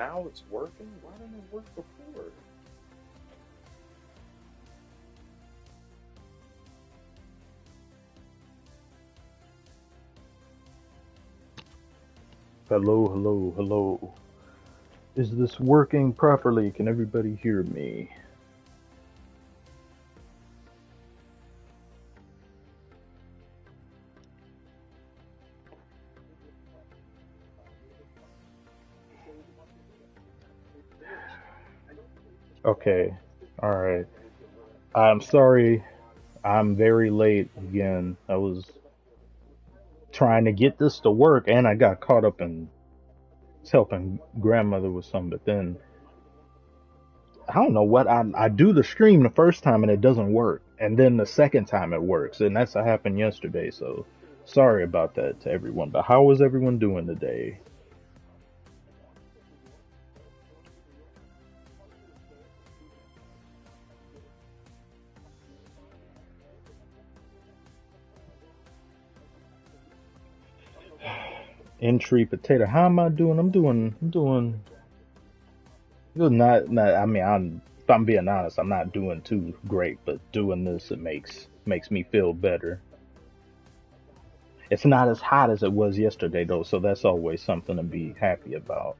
now it's working. Why didn't it work before? Hello, hello, hello. Is this working properly? Can everybody hear me? Okay. All right. I'm sorry. I'm very late again. I was trying to get this to work and I got caught up in helping grandmother with something, but then I don't know what I do the stream the first time and it doesn't work, and then the second time it works, and that's what happened yesterday. So sorry about that to everyone. But how was everyone doing today? Entry potato. How am I doing? I'm doing good. Not. I mean, if I'm being honest, I'm not doing too great, but doing this, it makes me feel better. It's not as hot as it was yesterday though, so that's always something to be happy about.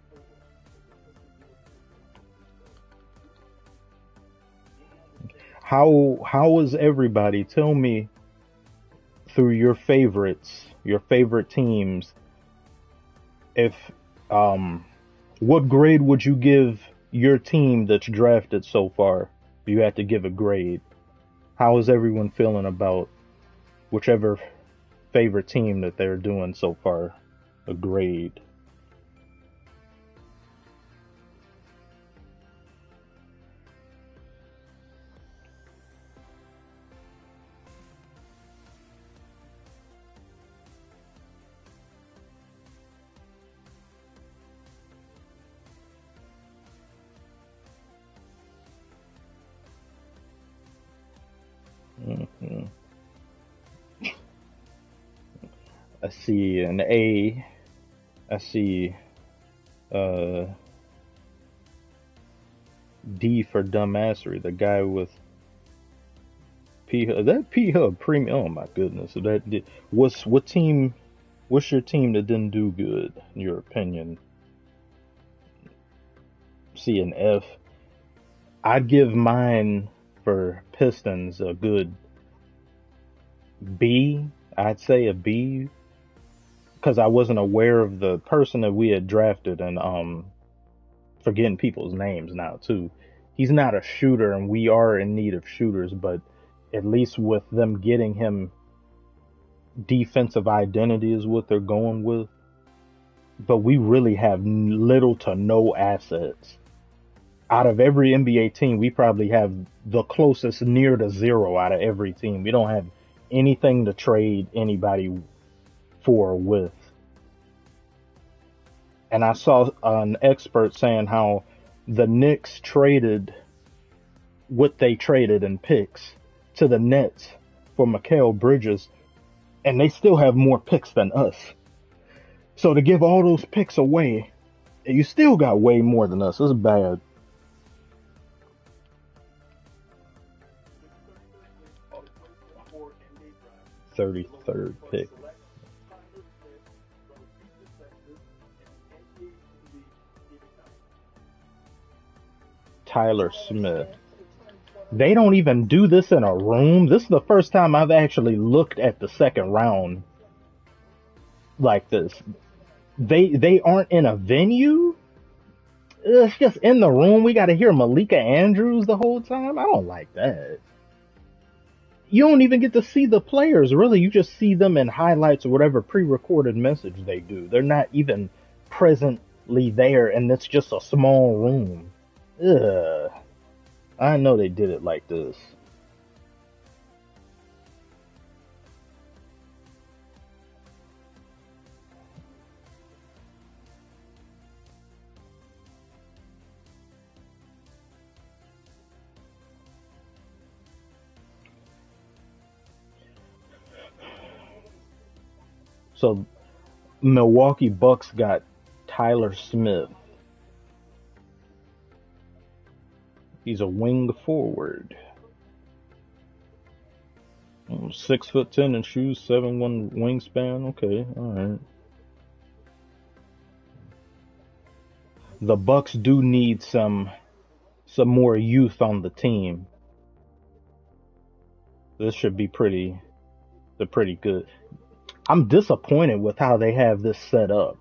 How is everybody? Tell me through your favorites, your favorite teams. If um, what grade would you give your team that's drafted so far? If you had to give a grade, how is everyone feeling about whichever favorite team that they're doing so far? A grade. Hmm. I see an A. I see uh, D for dumbassery. The guy with P Hub. That P Hub premium. Oh my goodness. So that did, what's what team? What's your team that didn't do good in your opinion? C and F. I'd give mine for Pistons a good B. I'd say a B because I wasn't aware of the person that we had drafted, and forgetting people's names now too. He's not a shooter, and we are in need of shooters, but at least with them getting him, defensive identity is what they're going with. But we really have little to no assets. Out of every NBA team, we probably have the closest near to zero out of every team. We don't have anything to trade anybody for with. And I saw an expert saying how the Knicks traded what they traded in picks to the Nets for Mikal Bridges, and they still have more picks than us. So to give all those picks away, you still got way more than us. It's bad. 33rd pick. Tyler Smith. They don't even do this in a room. This is the first time I've actually looked at the second round like this. They aren't in a venue. It's just in the room. We got to hear Malika Andrews the whole time. I don't like that. You don't even get to see the players, really. You just see them in highlights or whatever pre-recorded message they do. They're not even presently there, and it's just a small room. Ugh. I know they did it like this. So Milwaukee Bucks got Tyler Smith. He's a wing forward. 6'10" in shoes, 7'1" wingspan. Okay, all right. The Bucks do need some more youth on the team. This should be pretty good. I'm disappointed with how they have this set up.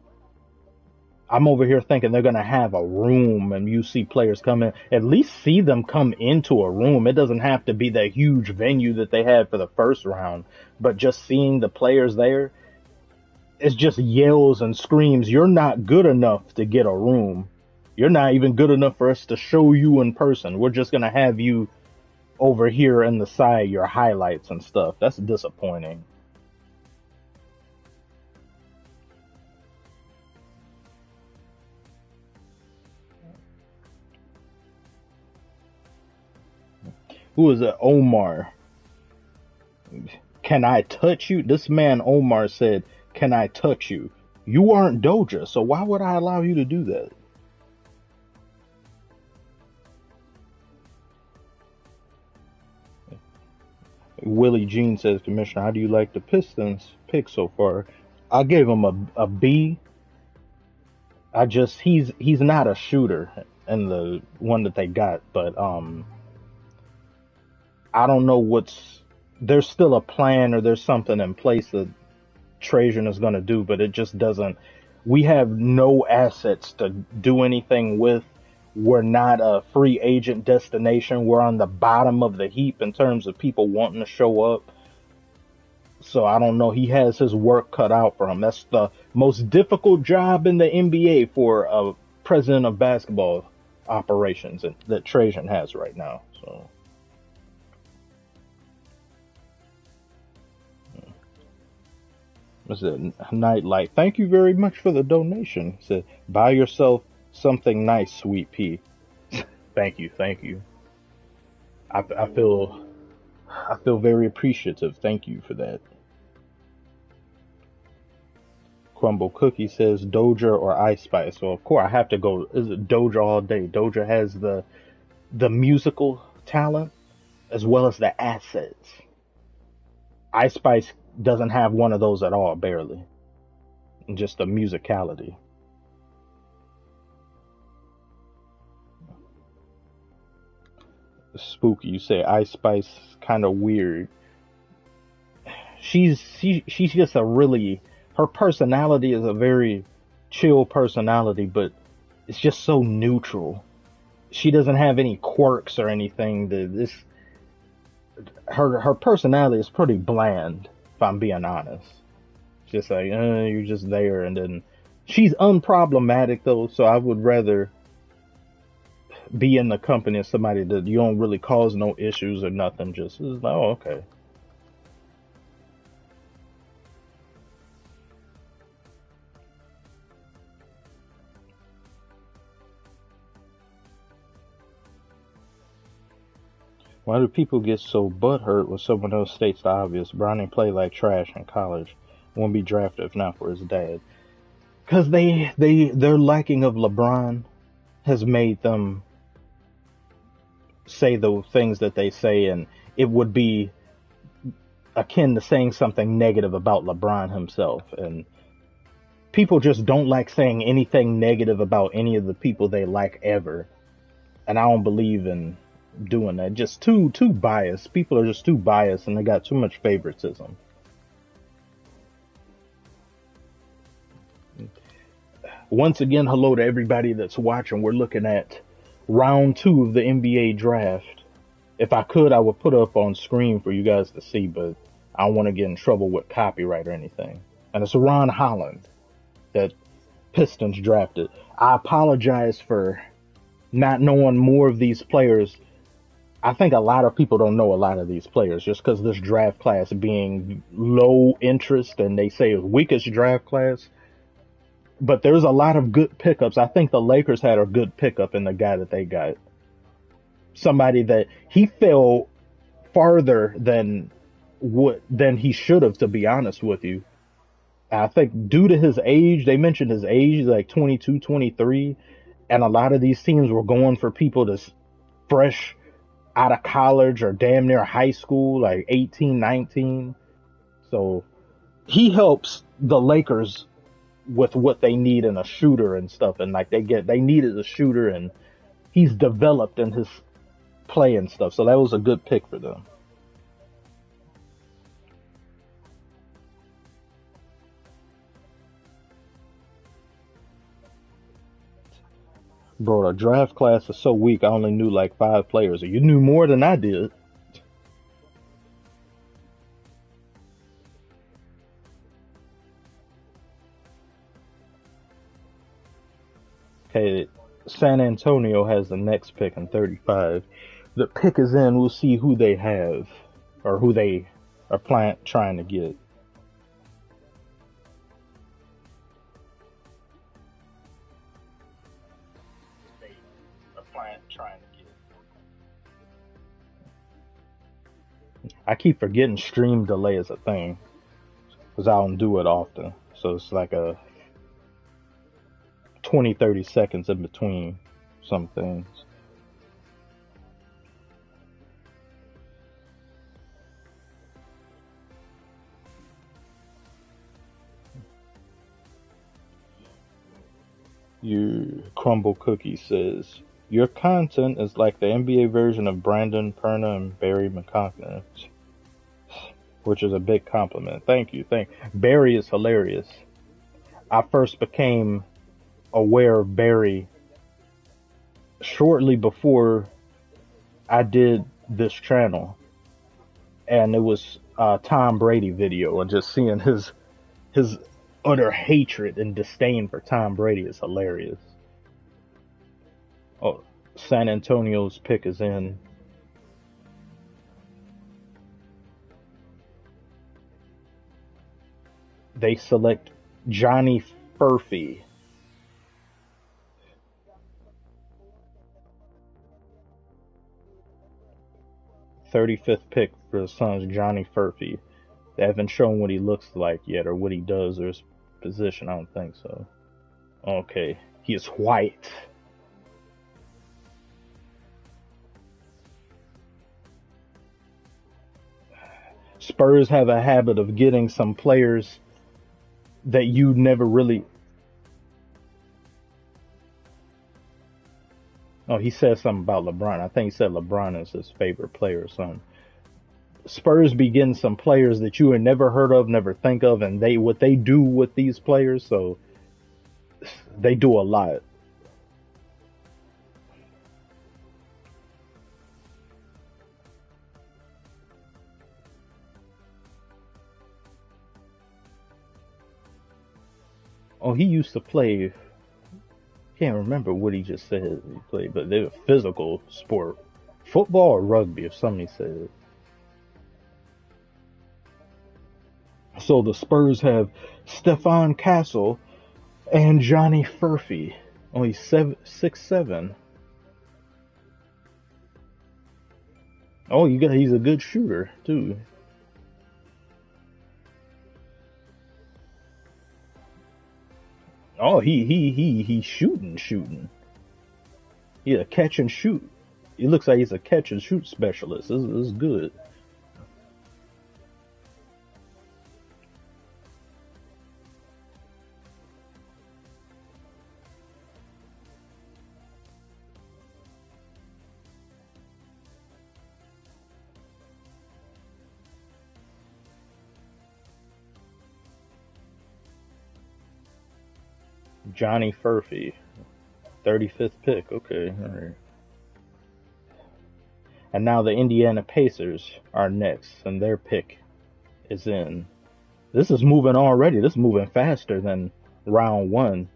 I'm over here thinking they're gonna have a room and you see players come in. At least see them come into a room. It doesn't have to be the huge venue that they had for the first round, but just seeing the players there, it's just yells and screams. You're not good enough to get a room. You're not even good enough for us to show you in person. We're just gonna have you over here in the side, your highlights and stuff. That's disappointing. Who is it? Omar. Can I touch you? This man Omar said, "Can I touch you?" You aren't Doja, so why would I allow you to do that? Willie Jean says, "Commissioner, how do you like the Pistons pick so far?" I gave him a B. I just he's not a shooter in the one that they got, but I don't know what's there's still a plan or there's something in place that Trajan is going to do, but it just doesn't. We have no assets to do anything with. We're not a free agent destination. We're on the bottom of the heap in terms of people wanting to show up. So I don't know. He has his work cut out for him. That's the most difficult job in the NBA for a president of basketball operations that Trajan has right now. So. What's it? Nightlight. Thank you very much for the donation. Said, buy yourself something nice, sweet pea. Thank you, thank you. I feel very appreciative. Thank you for that. Crumble Cookie says Doja or Ice Spice. So of course I have to go. Is it Doja all day? Doja has the musical talent as well as the assets. Ice Spice doesn't have one of those at all, barely. Just the musicality. Spooky, you say Ice Spice kind of weird. She's just a really her personality is a very chill personality, but it's just so neutral. She doesn't have any quirks or anything. This her personality is pretty bland, if I'm being honest. It's just like you're just there, and then she's unproblematic though, so I would rather be in the company of somebody that you don't really cause no issues or nothing. Just like, oh, okay. Why do people get so butthurt when someone else states the obvious? Bronny play like trash in college. Won't be drafted if not for his dad. Because their lacking of LeBron has made them say the things that they say, and it would be akin to saying something negative about LeBron himself. And people just don't like saying anything negative about any of the people they like ever. And I don't believe in doing that. Just too biased. People are just too biased, and they got too much favoritism. Once again, hello to everybody that's watching. We're looking at round 2 of the NBA draft. If I could, I would put it up on screen for you guys to see, but I don't want to get in trouble with copyright or anything. And it's Ron Holland that Pistons drafted. I apologize for not knowing more of these players. I think a lot of people don't know a lot of these players just because this draft class being low interest, and they say weakest draft class. But there's a lot of good pickups. I think the Lakers had a good pickup in the guy that they got. Somebody that he fell farther than he should have, to be honest with you. I think due to his age, they mentioned his age, like 22, 23, and a lot of these teams were going for people to fresh out of college or damn near high school, like 18, 19. So he helps the Lakers with what they need in a shooter and stuff. And like they needed a shooter, and he's developed in his play and stuff. So that was a good pick for them. Bro, the draft class is so weak. I only knew like 5 players. You knew more than I did. Okay, San Antonio has the next pick in 35. The pick is in. We'll see who they have or who they are trying to get. They are trying to get. I keep forgetting stream delay is a thing because I don't do it often. So it's like a 20, 30 seconds in between some things. Your Crumble Cookie says, your content is like the NBA version of Brandon Perna and Barry McConkey, which is a big compliment. Thank you. Barry is hilarious. I first became aware of Barry shortly before I did this channel, and it was a Tom Brady video, and just seeing his utter hatred and disdain for Tom Brady is hilarious. Oh, San Antonio's pick is in. They select Johnny Furphy. '35th pick for the Suns, Johnny Furphy. They haven't shown what he looks like yet, or what he does, or his position. I don't think so. Okay, he is white. Spurs have a habit of getting some players that you never really. Oh, he said something about LeBron. I think he said LeBron is his favorite player or something. Spurs be getting some players that you had never heard of, never think of, and what they do with these players, so they do a lot. Oh, he used to play. Can't remember what he just said he played, but they're a physical sport, football or rugby, or something he said. So the Spurs have Stefan Castle and Johnny Furphy. Oh, he's 6'7". Oh, he's a good shooter too. Oh, he's shooting. He's a catch and shoot. He looks like he's a catch and shoot specialist. This is good. Johnny Furphy, 35th pick. Okay, all right. And now the Indiana Pacers are next, and their pick is in. This is moving already. This is moving faster than round one.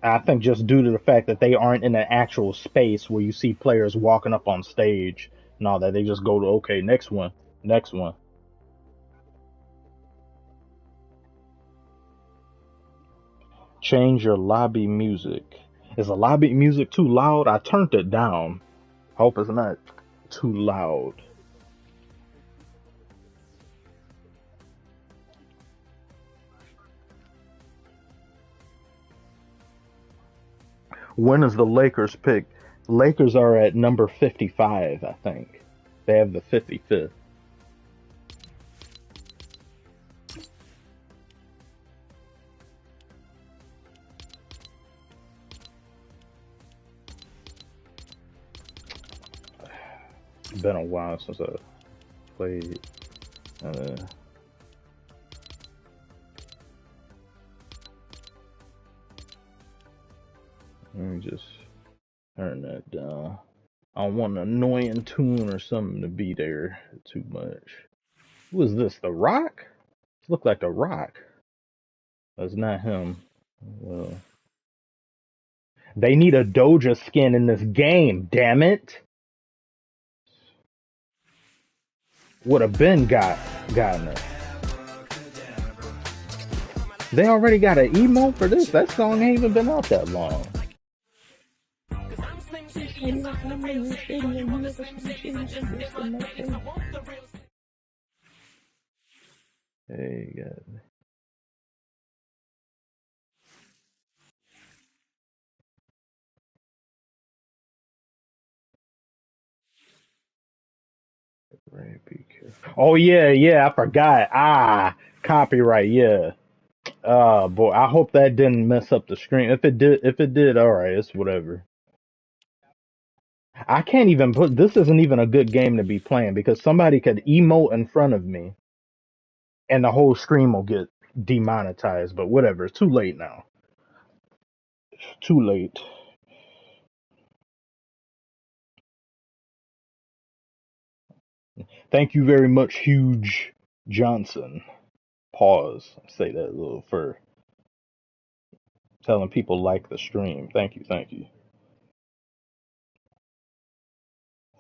I think just due to the fact that they aren't in an actual space where you see players walking up on stage and all that. They just go to, okay, next one, next one. Change your lobby music. Is the lobby music too loud? I turned it down. Hope it's not too loud. When is the Lakers pick? Lakers are at number 55, I think. They have the 55th. It's been a while since I played. Uh, Let me just turn that down. I don't want an annoying tune or something to be there too much. Who is this? The Rock? This look like The Rock. That's not him. Well, they need a Doja skin in this game, damn it. Would have been gotten it. They already got an emo for this. That song ain't even been out that long. Hey, God. Right, be careful. Oh yeah, I forgot. Copyright, yeah. Boy, I hope that didn't mess up the screen. If it did, all right, it's whatever. I can't even put. This isn't even a good game to be playing because somebody could emote in front of me, and the whole screen will get demonetized. But whatever, it's too late now. Too late. Thank you very much, Huge Johnson. Pause. Say that a little for telling people like the stream. Thank you, thank you.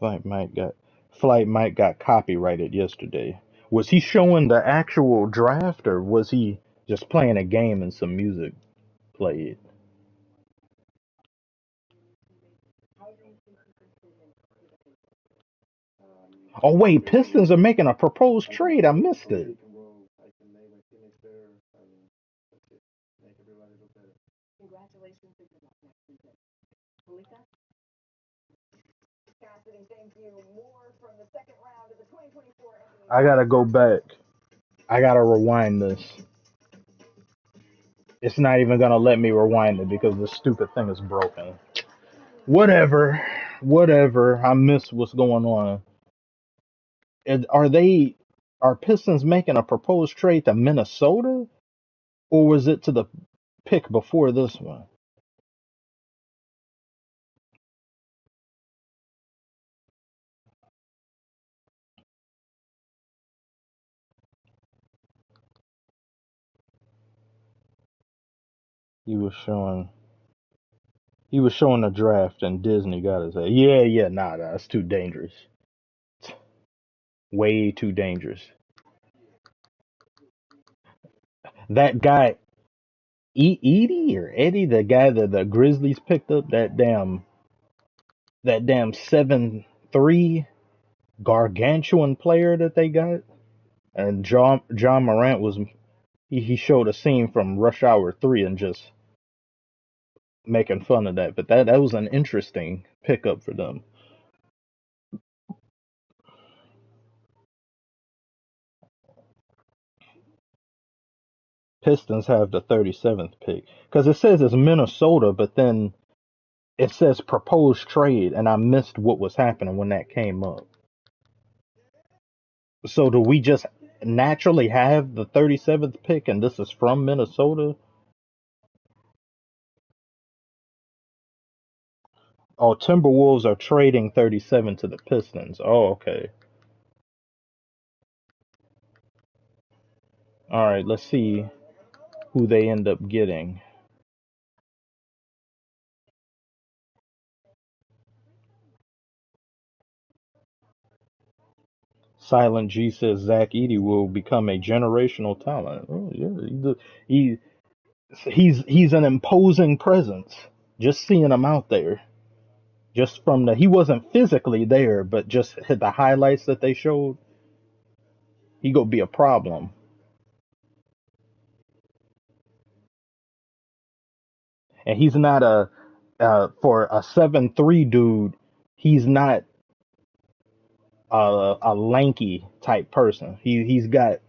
Flight Mike got copyrighted yesterday. Was he showing the actual draft or was he just playing a game and some music played? Oh wait, Pistons are making a proposed trade. I missed it. I gotta go back. I gotta rewind this. It's not even gonna let me rewind it because this stupid thing is broken. Whatever. Whatever. I missed what's going on. Are Pistons making a proposed trade to Minnesota? Or was it to the pick before this one? He was showing he was showing the draft and Disney got his head. Yeah, nah, that's too dangerous. Way too dangerous. That guy Edie or Eddie, the guy that the Grizzlies picked up, that damn 7'3" gargantuan player that they got. And John Morant was he showed a scene from Rush Hour 3 and just making fun of that. But that was an interesting pickup for them. Pistons have the 37th pick because it says it's Minnesota, but then it says proposed trade, and I missed what was happening when that came up. So do we just naturally have the 37th pick, and this is from Minnesota? Oh, Timberwolves are trading 37 to the Pistons. Oh, okay. All right, let's see who they end up getting. Silent G says Zach Edey will become a generational talent. Oh, yeah, he's an imposing presence. Just seeing him out there, just from he wasn't physically there, but just hit the highlights that they showed, he gonna be a problem. And he's not For a 7'3" dude, he's not a lanky type person. He's got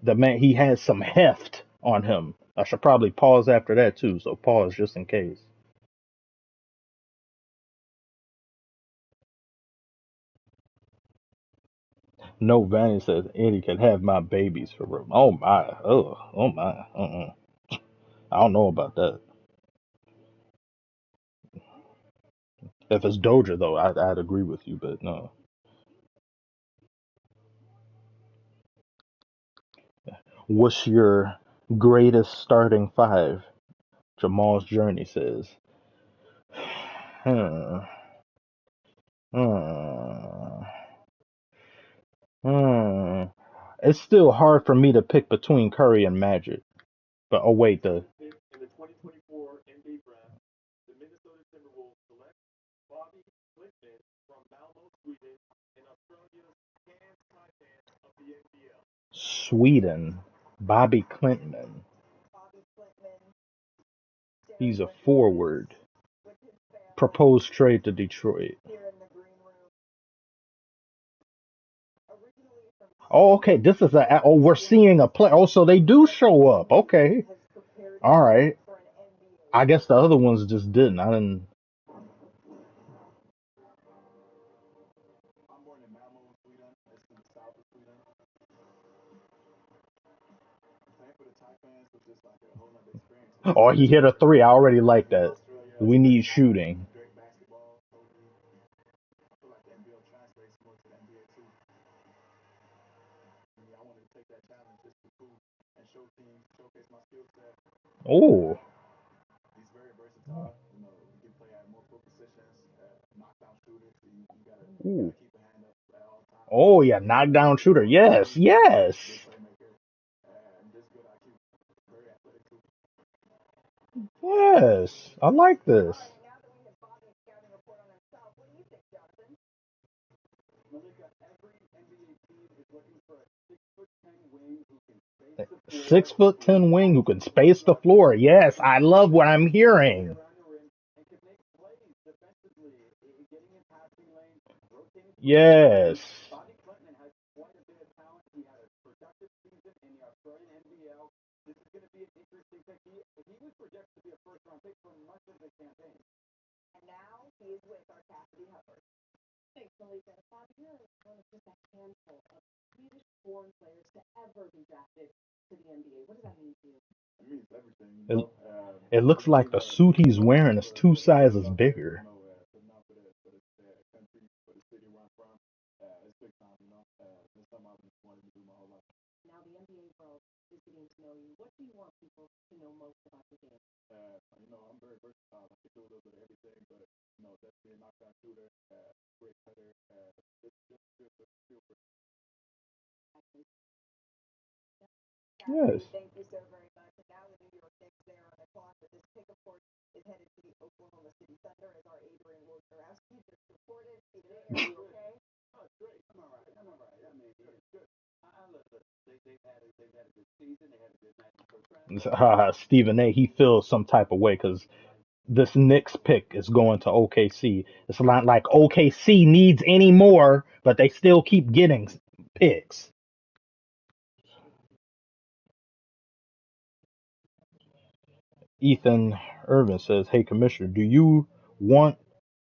the man. He has some heft on him. I should probably pause after that too. So pause just in case. No, Vanny says Eddie can have my babies for real. Oh my. Oh my. I don't know about that. If it's Doja though, I'd agree with you, but no. What's your greatest starting five? Jamal's Journey says. Hmm. Hmm. Hmm. It's still hard for me to pick between Curry and Magic. But oh wait, the Sweden, Bobby Clinton. He's a forward. Proposed trade to Detroit. Oh, okay. This is a. Oh, we're seeing a play. Oh, so they do show up. Okay. All right. I guess the other ones just didn't. I didn't. Oh, he hit a three. I already like that. We need shooting. Oh. Ooh. Oh yeah, knockdown shooter. Yes, yes, yes. I like this. 6'10" wing who can space the floor. Yes, I love what I'm hearing. Yes. It, it looks like the suit he's wearing is two sizes bigger. Yes. Stephen A. He feels some type of way because this Knicks pick is going to OKC. It's not like OKC needs any more, but they still keep getting picks. Ethan Irvin says, "Hey, Commissioner, do you want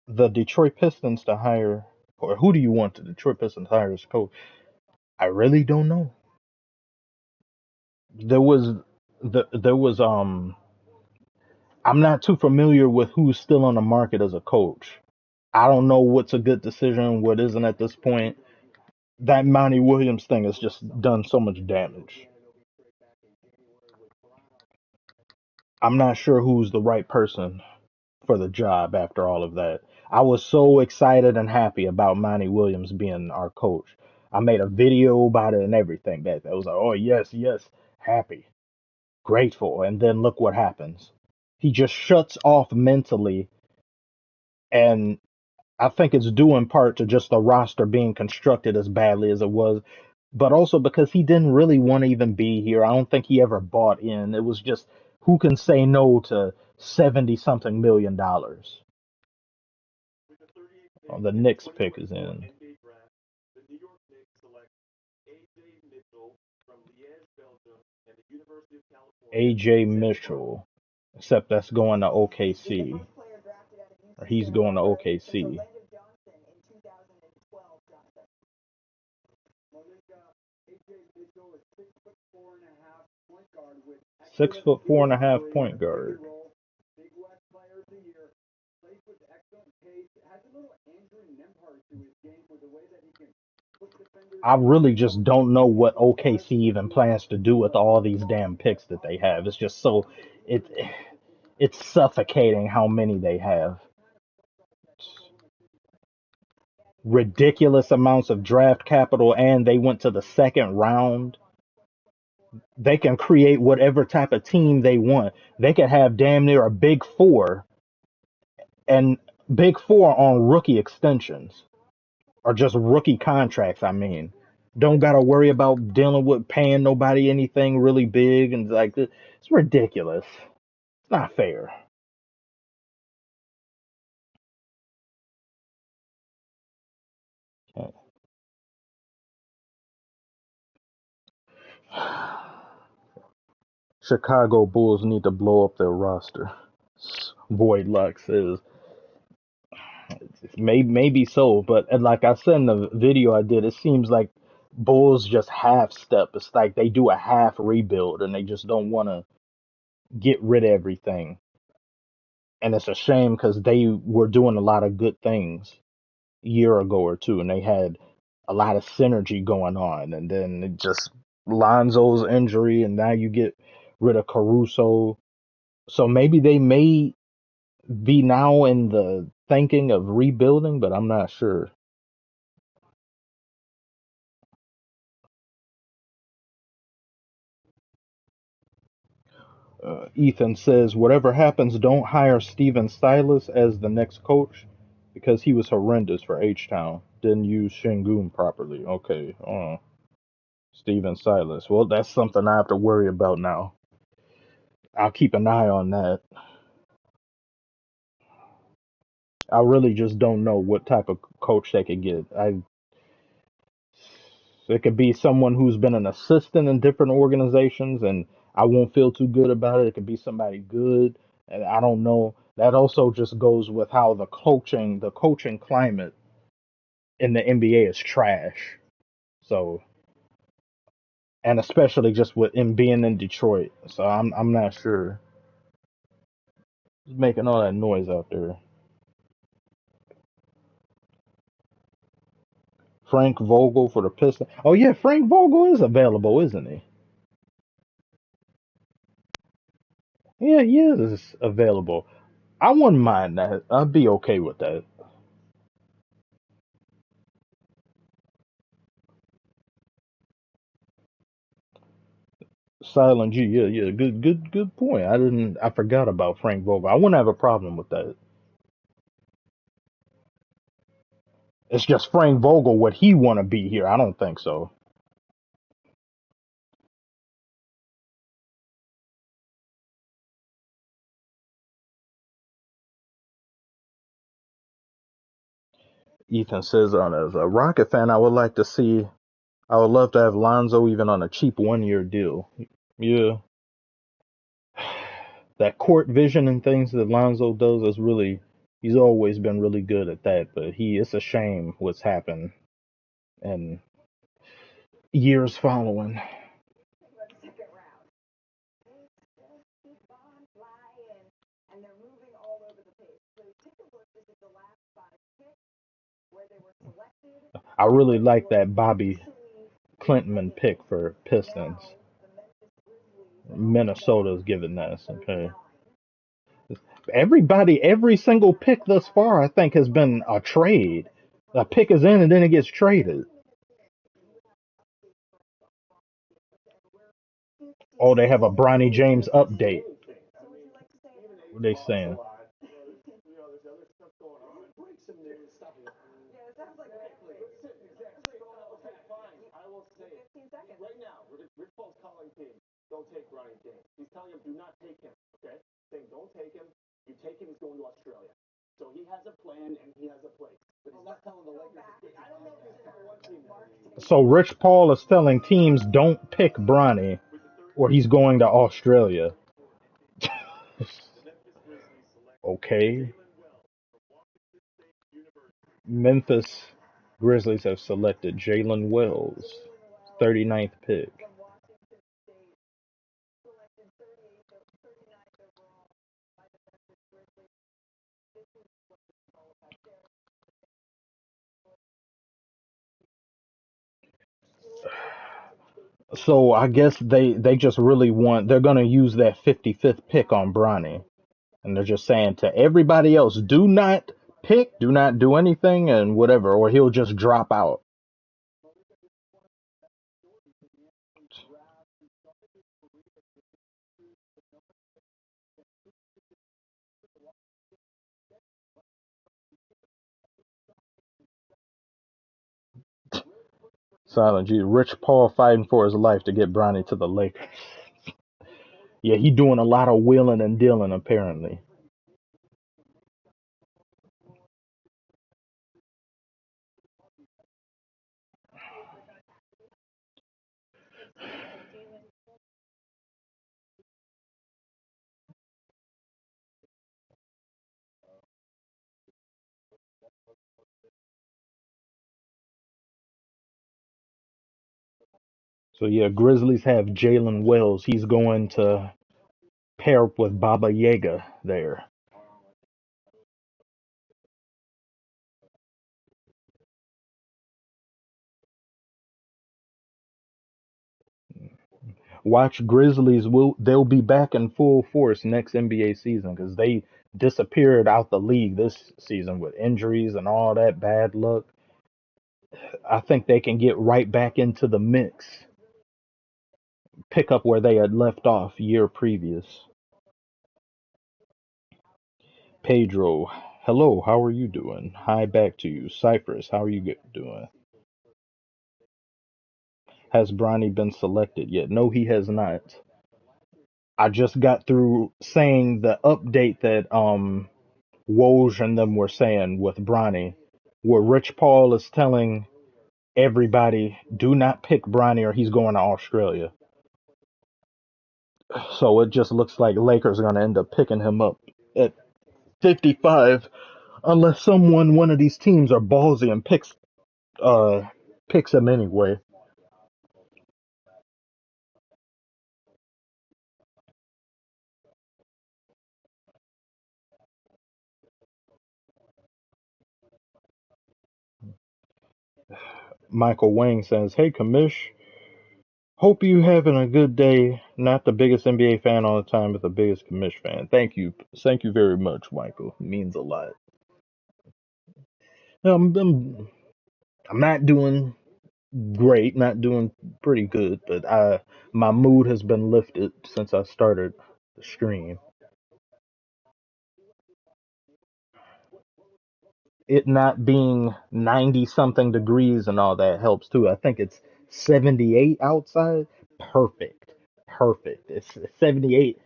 the Detroit Pistons to hire, or who do you want the Detroit Pistons to hire as coach?" I really don't know. There was there was I'm not too familiar with who's still on the market as a coach. I don't know what's a good decision, what isn't at this point. That Monty Williams thing has just done so much damage. I'm not sure who's the right person for the job after all of that. I was so excited and happy about Monty Williams being our coach. I made a video about it and everything. That was like, oh yes, yes, happy, grateful, and then look what happens. He just shuts off mentally, and I think it's due in part to just the roster being constructed as badly as it was, but also because he didn't really want to even be here. I don't think he ever bought in. It was just Who can say no to 70 something million dollars? Oh, the Knicks pick is in. AJ Mitchell. Except that's going to OKC. Or he's going to OKC. 6'4" and a half point guard. I really just don't know what OKC even plans to do with all these damn picks that they have. It's just so it it's suffocating how many they have. Ridiculous amounts of draft capital, and they went to the second round. They can create whatever type of team they want. They could have damn near a big four and big four on rookie extensions or just rookie contracts. I mean, don't got to worry about dealing with paying nobody anything really big and like it's ridiculous. It's not fair. Chicago Bulls need to blow up their roster. Boyd Luck says maybe so, but and like I said in the video I did, it seems like Bulls just half step. It's like they do a half rebuild and they just don't want to get rid of everything. And it's a shame because they were doing a lot of good things a year ago or two, and they had a lot of synergy going on. And then it just Lonzo's injury, and now you get rid of Caruso. So maybe they may be now in the thinking of rebuilding, but I'm not sure. Ethan says, whatever happens, don't hire Steven Silas as the next coach because he was horrendous for H Town. Didn't use Shingun properly. Okay. Steven Silas. Well, that's something I have to worry about now. I'll keep an eye on that. I really just don't know what type of coach they could get. It could be someone who's been an assistant in different organizations, and I won't feel too good about it. It could be somebody good, and I don't know. That also just goes with how the coaching climate in the NBA is trash. So, and especially just with him being in Detroit. So I'm not sure. He's making all that noise out there. Frank Vogel for the Pistons. Oh yeah, Frank Vogel is available, isn't he? Yeah, he is available. I wouldn't mind that. I'd be okay with that. Silent G, yeah, yeah, good point. I forgot about Frank Vogel. I wouldn't have a problem with that. It's just Frank Vogel. Would he want to be here? I don't think so. Ethan says, as a Rocket fan, I would love to have Lonzo even on a cheap 1 year deal. Yeah, that court vision and things that Lonzo does is really, he's always been really good at that. But it's a shame what's happened and years following. I really like that Bobby Clinton pick for Pistons. Minnesota's giving that. Okay. Every single pick thus far, I think, has been a trade. A pick is in and then it gets traded. Oh, they have a Bronny James update. What are they saying? So Rich Paul is telling teams don't pick Bronny or he's going to Australia. Okay. Memphis Grizzlies have selected Jalen Wells, 39th pick. So I guess they just really want they're gonna use that 55th pick on Bronny, and they're just saying to everybody else, do not pick, do not do anything, and whatever, or he'll just drop out. Silent G. Rich Paul fighting for his life to get Bronny to the Lakers. Yeah, he doing a lot of wheeling and dealing apparently. So yeah, Grizzlies have Jalen Wells. He's going to pair up with Baba Yaga there. Watch Grizzlies will they'll be back in full force next NBA season because they disappeared out the league this season with injuries and all that bad luck. I think they can get right back into the mix, pick up where they had left off year previous. Pedro, hello, how are you doing? Hi back to you. Cypress, how are you doing? Has Bronny been selected yet? No, he has not. I just got through saying the update that Woj and them were saying with Bronny, where Rich Paul is telling everybody, do not pick Bronny or he's going to Australia. So it just looks like Lakers are going to end up picking him up at 55 unless one of these teams are ballsy and uh picks him anyway. Michael Wang says, "Hey, Kamish, hope you having a good day. Not the biggest NBA fan all the time, but the biggest Kamish fan. Thank you very much, Michael. It means a lot. I'm, I'm not doing great, not doing pretty good, but my mood has been lifted since I started the stream. It not being 90 something degrees and all that helps too. I think it's 78 outside. Perfect. Perfect. It's 78,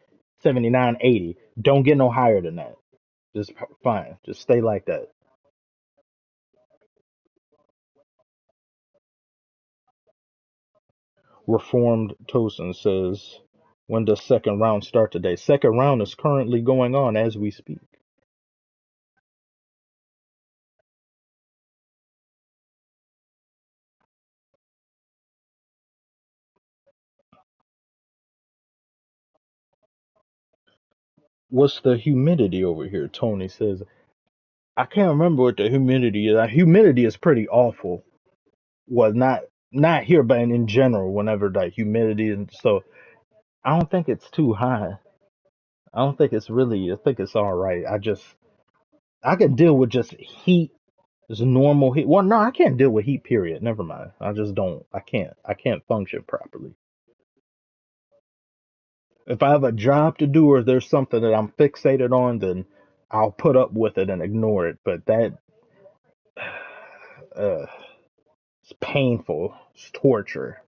79, 80. Don't get no higher than that. Just fine. Just stay like that. Reformed Tosin says, when does second round start today? Second round is currently going on as we speak. What's the humidity over here? Tony says, I can't remember what the humidity is. Humidity is pretty awful. Well, not here, but in general, whenever like humidity and so I don't think it's too high. I don't think it's really. I think it's all right. I can deal with just heat, just normal heat. Well, no, I can't deal with heat. Period. Never mind. I just don't. I can't function properly. If I have a job to do or there's something that I'm fixated on, then I'll put up with it and ignore it. But that, uh, it's painful. It's torture.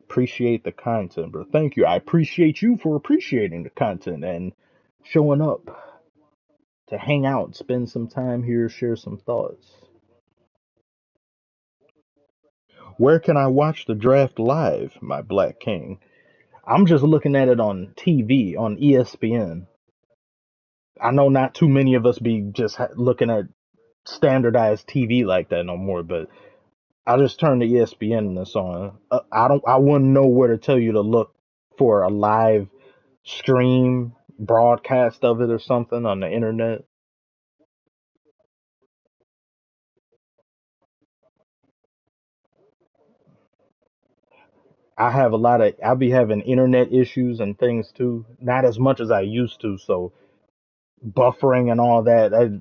Appreciate the content, bro. Thank you. I appreciate you for appreciating the content and showing up to hang out, spend some time here, share some thoughts. Where can I watch the draft live, my Black King? I'm just looking at it on TV, on ESPN. I know not too many of us be just looking at standardized TV like that no more, but I just turned the ESPN and it's on. I wouldn't know where to tell you to look for a live stream broadcast of it or something on the internet. I'll be having internet issues and things too. Not as much as I used to, so buffering and all that,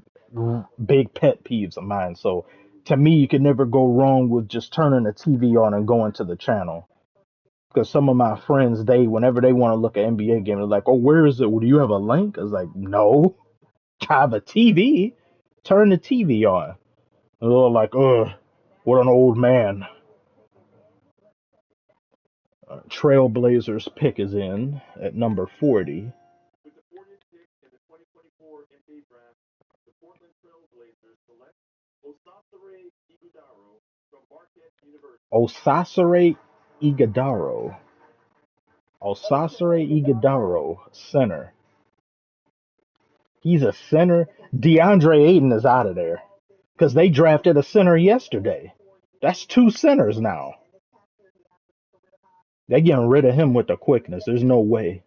big pet peeves of mine. So to me, you can never go wrong with just turning the TV on and going to the channel. Because some of my friends, whenever they want to look at NBA game, they're like, "Oh, where is it? Well, do you have a link?" I was like, "No, I have a TV. Turn the TV on." And they're like, "Ugh, what an old man." Trailblazers pick is in at number 40. Osasere Iguodaro. Osasere Iguodaro, center. He's a center. DeAndre Ayton is out of there because they drafted a center yesterday. That's two centers now. They're getting rid of him with the quickness. There's no way.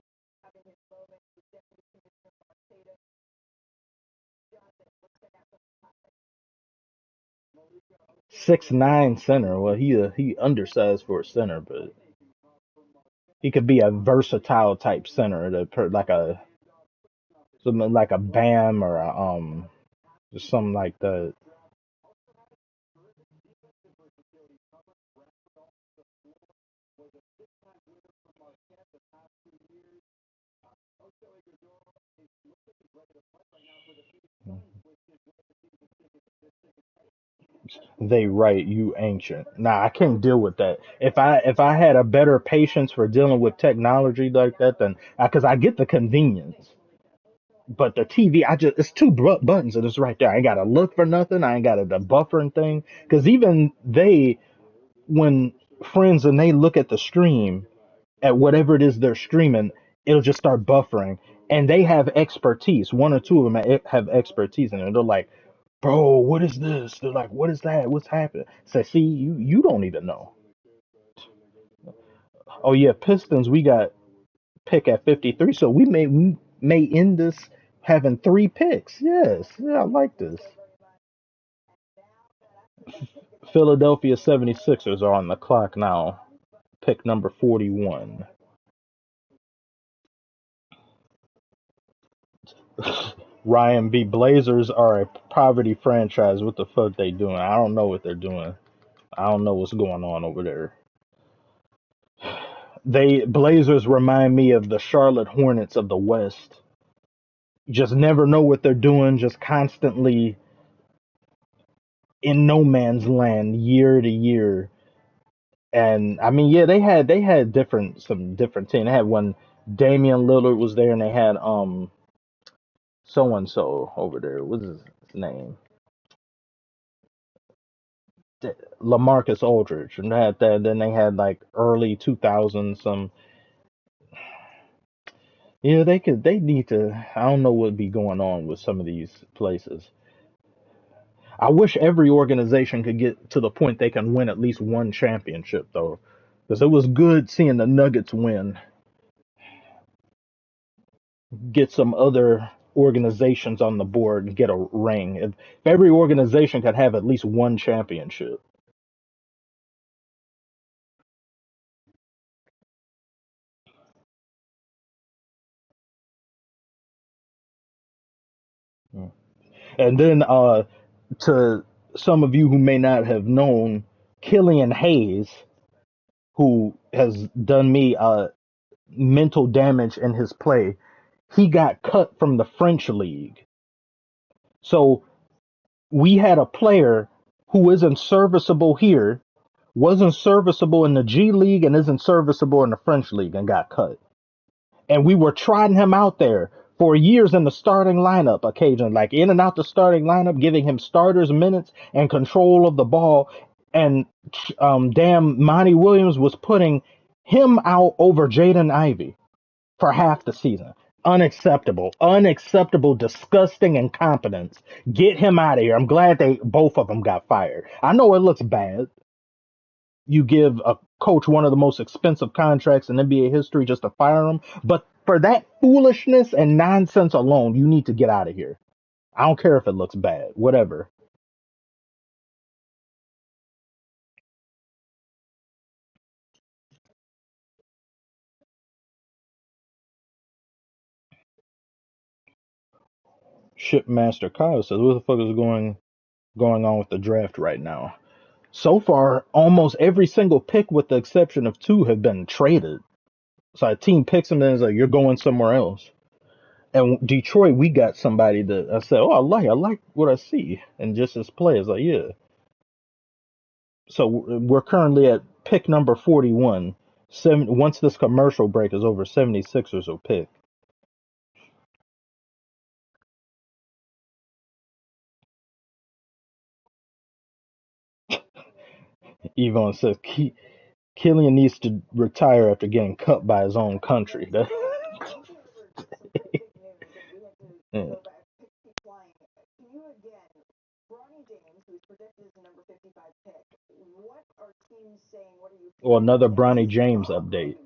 6'9" center. Well, he undersized for a center, but he could be a versatile type center, like a something like a Bam or just something like that. They write you ancient. Nah, I can't deal with that. If I had a better patience for dealing with technology like that, then because I get the convenience, but the TV, it's two buttons and it's right there. I ain't gotta look for nothing. I ain't got the buffering thing. Because even when friends and they look at the stream at whatever it is they're streaming, it'll just start buffering. And they have expertise. One or two of them have expertise in it. They're like, "Bro, what is this?" They're like, "What is that? What's happening?" Say, "See, you don't even know." Oh yeah, Pistons. We got pick at 53, so we may end this having three picks. Yes, yeah, I like this. Philadelphia 76ers are on the clock now. Pick number 41. Ryan B. Blazers are a poverty franchise. What the fuck they doing? I don't know what they're doing. I don't know what's going on over there. They Blazers remind me of the Charlotte Hornets of the West. Just never know what they're doing. Just constantly in no man's land year to year. And I mean, yeah, they had some different team. They had when Damian Lillard was there, and they had so and so over there. What's his name? LaMarcus Aldridge, and they had that. Then they had like early 2000s. Some yeah, they need to. I don't know what'd be going on with some of these places. I wish every organization could get to the point they can win at least one championship though, because it was good seeing the Nuggets win. Get some other organizations on the board and get a ring. If every organization could have at least one championship. And then to some of you who may not have known, Killian Hayes, who has done me mental damage in his play, he got cut from the French league. So we had a player who isn't serviceable here, wasn't serviceable in the G League, and isn't serviceable in the French league and got cut. And we were trotting him out there for years in the starting lineup, occasionally, like in and out the starting lineup, giving him starters minutes and control of the ball. And damn, Monty Williams was putting him out over Jaden Ivey for half the season. Unacceptable, unacceptable, disgusting incompetence. Get him out of here. I'm glad they both of them got fired. I know it looks bad. You give a coach one of the most expensive contracts in NBA history just to fire him, but for that foolishness and nonsense alone, you need to get out of here. I don't care if it looks bad, whatever. Shipmaster Kyle says, "What the fuck is going on with the draft right now?" So far, almost every single pick, with the exception of two, have been traded. So a team picks them and is like, "You're going somewhere else." And Detroit, we got somebody that I said, "Oh, I like what I see," and just his play is like, "Yeah." So we're currently at pick number 41. Once this commercial break is over, 76ers will pick. Yvonne says Killian needs to retire after getting cut by his own country. Yeah. Or another Bronny James update.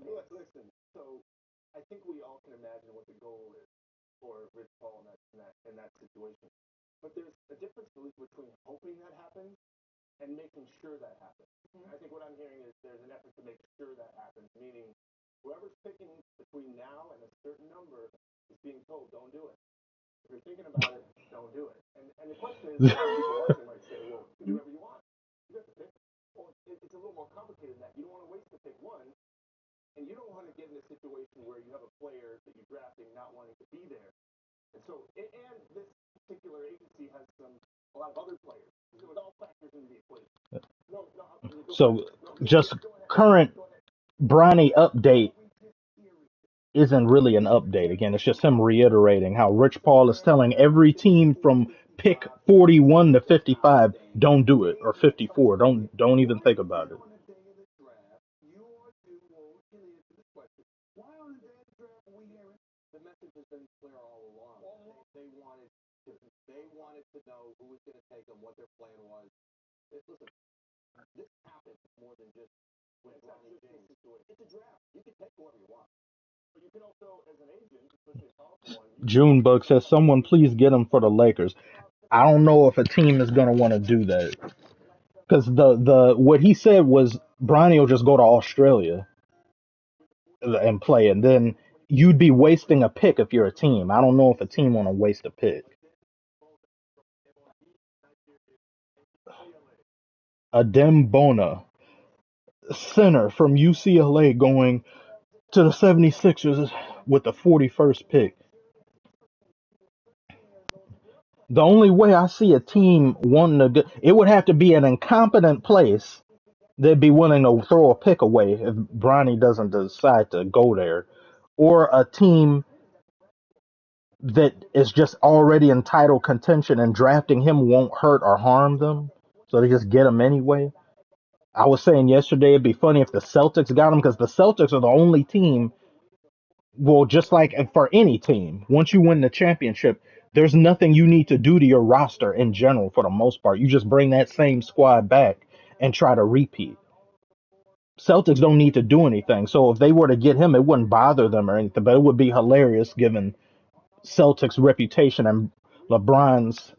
So just current Bronny update isn't really an update. Again, it's just him reiterating how Rich Paul is telling every team from pick 41 to 55, don't do it, or 54, don't even think about it. Junebug says, "Someone please get him for the Lakers." I don't know if a team is gonna want to do that because the what he said was Bronny will just go to Australia and play, and then you'd be wasting a pick if you're a team. I don't know if a team want to waste a pick. Adem Bona, center from UCLA, going to the 76ers with the 41st pick. The only way I see a team wanting to do it would have to be an incompetent place. They'd be willing to throw a pick away if Bronny doesn't decide to go there, or a team that is just already in title contention and drafting him won't hurt or harm them, so they just get him anyway. I was saying yesterday it'd be funny if the Celtics got him because the Celtics are the only team. Well, just like for any team, once you win the championship, there's nothing you need to do to your roster in general for the most part. You just bring that same squad back and try to repeat. Celtics don't need to do anything. So if they were to get him, it wouldn't bother them or anything, but it would be hilarious given Celtics' reputation and LeBron's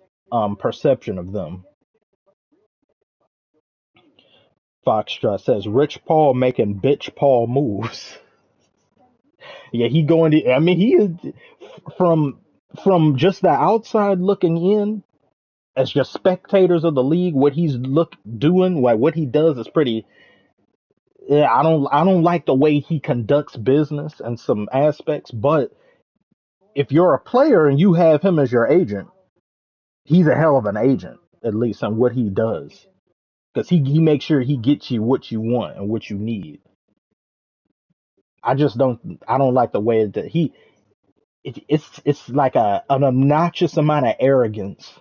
perception of them. Foxtrot says Rich Paul making bitch Paul moves. Yeah, he going to. I mean, he is from just the outside looking in as just spectators of the league. What he's doing, like what he does, is pretty. Yeah, I don't like the way he conducts business in some aspects, but if you're a player and you have him as your agent, he's a hell of an agent, at least on what he does, because he makes sure he gets you what you want and what you need. I just don't I don't like the way that it's like an obnoxious amount of arrogance